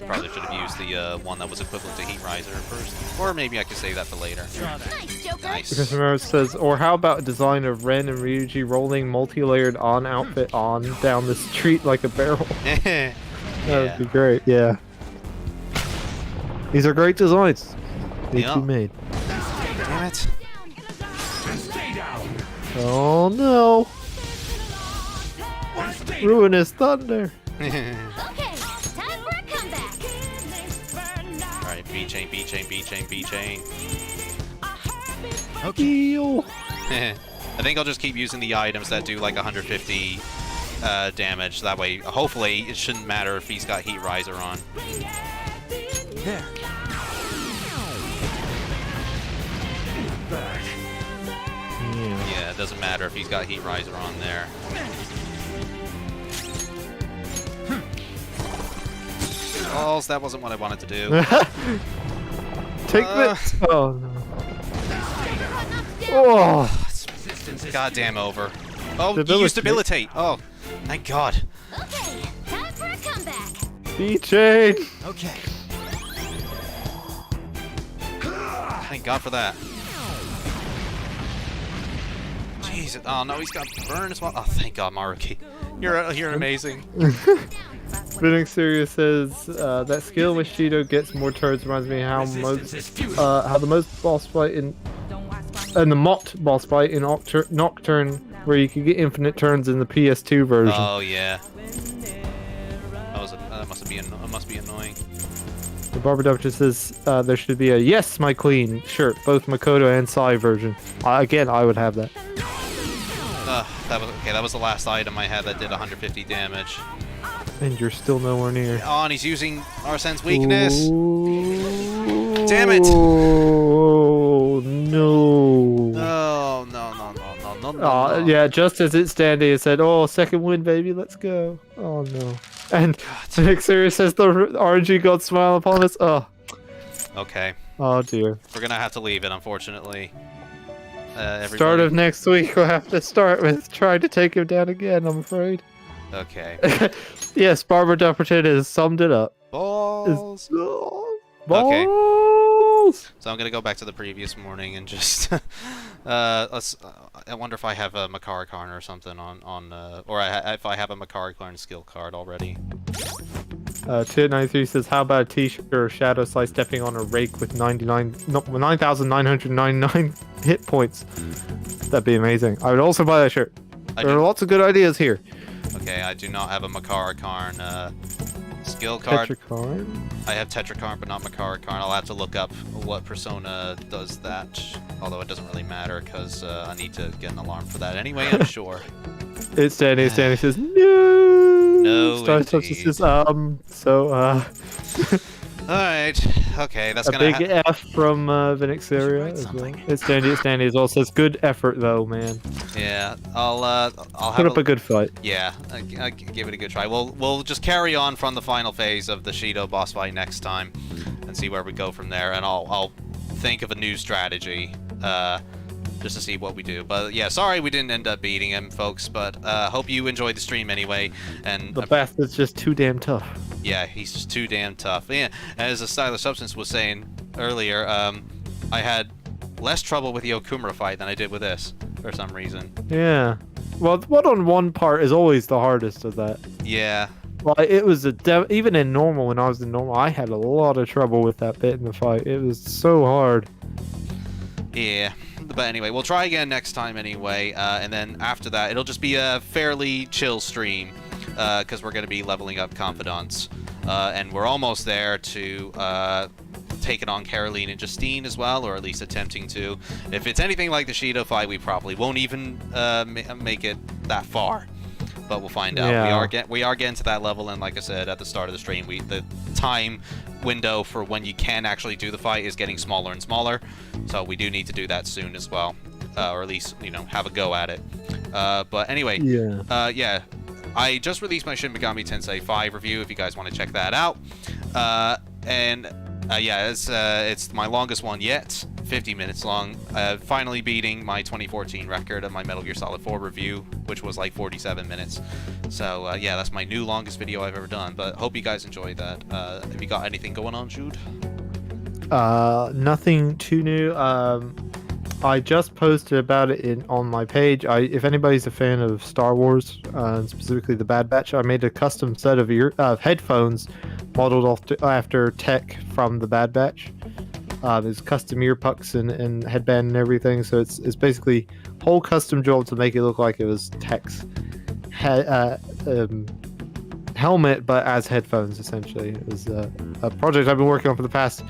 Probably should have used the one that was equivalent to Heat Riser first. Or maybe I could save that for later. Nice, Joker. Nice. Christopher says, or how about a design of Ren and Ryuji rolling multi-layered On outfit on down the street like a barrel? That would be great, yeah. These are great designs. Need to be made. Damn it. Oh no! Ruinous thunder! Okay, time for a comeback. Alright, B-chain, B-chain, B-chain, B-chain. Okay. I think I'll just keep using the items that do like 150 damage. That way, hopefully, it shouldn't matter if he's got Heat Riser on. There. Yeah, it doesn't matter if he's got Heat Riser on there. Oh, that wasn't what I wanted to do. Take this! Oh no. Oh! Goddamn over. Oh, you used Debilitate! Oh, thank God. Okay, time for a comeback. B-chain! Okay. Thank God for that. Jesus. Oh no, he's got burn as well. Oh, thank God, Maruki. You're amazing. Spinning Serious says that skill with Shido gets more turns reminds me how the most boss fight in and the Mott boss fight in Nocturne, where you could get infinite turns in the PS2 version. Oh yeah. That must be annoying. The Barber Duchess says there should be a "Yes, my queen" shirt, both Makoto and Sai version. Again, I would have that. That was the last item I had that did 150 damage. And you're still nowhere near. Oh, and he's using Arsene's weakness. Ooh. Damn it! Oh no! Oh no! Yeah, just as it's standing, it said, "Oh, second win, baby, let's go." Oh no! And Nick Sirius says the RNG god smile upon us. Oh. Okay. Oh dear. We're gonna have to leave it, unfortunately. Start of next week, we'll have to start with trying to take him down again, I'm afraid. Okay. Yes, Barbara Dupperton has summed it up. Balls. Balls. Okay. So I'm gonna go back to the previous morning and just I wonder if I have a Makara Karn or something if I have a Makara Karn skill card already. 293 says, how about a t-shirt or Shadow Slice stepping on a rake with 9,999 hit points? That'd be amazing. I would also buy that shirt. There are lots of good ideas here. Okay, I do not have a Makara Karn skill card. Tetrakarn? I have Tetrakarn, but not Makara Karn. I'll have to look up what persona does that. Although it doesn't really matter, because I need to get an alarm for that anyway, I'm sure. It's Danny. Danny says, no! No, Star says, Alright, okay, that's a gonna big F from Vinixeria as well. It's Dandy as well. Says, good effort though, man. Yeah, I'll put up a good fight. Yeah, I give it a good try. We'll just carry on from the final phase of the Shido boss fight next time, and see where we go from there. And I'll think of a new strategy, just to see what we do. But yeah, sorry we didn't end up beating him, folks. But hope you enjoyed the stream anyway. And the bastard's just too damn tough. Yeah, he's just too damn tough. Yeah, as a Stylish Substance was saying earlier, I had less trouble with the Okumura fight than I did with this, for some reason. Yeah. Well, the one-on-one part is always the hardest of that. Yeah. Well, it was even in normal, when I was in normal, I had a lot of trouble with that bit in the fight. It was so hard. Yeah. But anyway, we'll try again next time anyway, and then after that, it'll just be a fairly chill stream. Because we're going to be leveling up Confidants. And we're almost there to taking on Caroline and Justine as well, or at least attempting to. If it's anything like the Shido fight, we probably won't even make it that far. But we'll find out. Yeah. We are getting to that level, and like I said at the start of the stream, the time window for when you can actually do the fight is getting smaller and smaller. So we do need to do that soon as well. Or at least, have a go at it. But anyway, yeah. I just released my Shin Megami Tensei 5 review if you guys want to check that out. Yeah, it's my longest one yet, 50 minutes long. Finally beating my 2014 record of my Metal Gear Solid 4 review, which was like 47 minutes. So yeah, that's my new longest video I've ever done, but hope you guys enjoyed that. Have you got anything going on, Jude? Nothing too new. I just posted about it on my page. If anybody's a fan of Star Wars, specifically the Bad Batch, I made a custom set of headphones modeled after tech from the Bad Batch. There's custom ear pucks and headband and everything, so it's basically whole custom job to make it look like it was Tech's helmet, but as headphones essentially. It was a project I've been working on for the past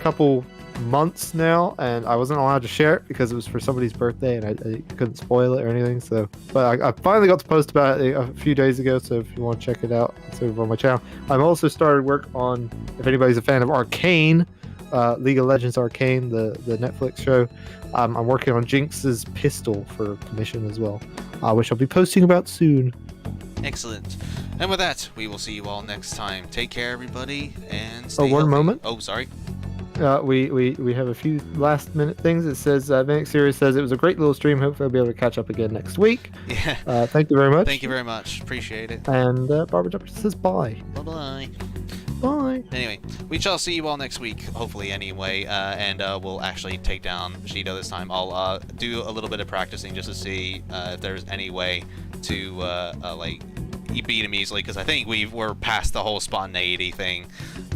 couple months now, and I wasn't allowed to share it because it was for somebody's birthday and I couldn't spoil it or anything. So, but I finally got to post about it a few days ago, so if you want to check it out, it's over on my channel. I've also started work on, if anybody's a fan of Arcane, League of Legends Arcane, the Netflix show, I'm working on Jinx's pistol for commission as well, which I'll be posting about soon. Excellent. And with that, we will see you all next time. Take care, everybody, and stay one healthy. moment. Oh, sorry. We have a few last minute things. It says Manic Series says it was a great little stream. Hopefully I'll be able to catch up again next week. Yeah. Thank you very much. Thank you very much. Appreciate it. And Barbara Jumper says bye. Bye-bye. Bye. Anyway, we shall see you all next week, hopefully anyway, and we'll actually take down Shido this time. I'll do a little bit of practicing just to see if there's any way to like beat him easily, because I think we're past the whole spontaneity thing,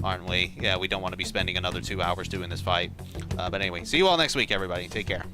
aren't we? Yeah, we don't want to be spending another 2 hours doing this fight. But anyway, see you all next week, everybody. Take care.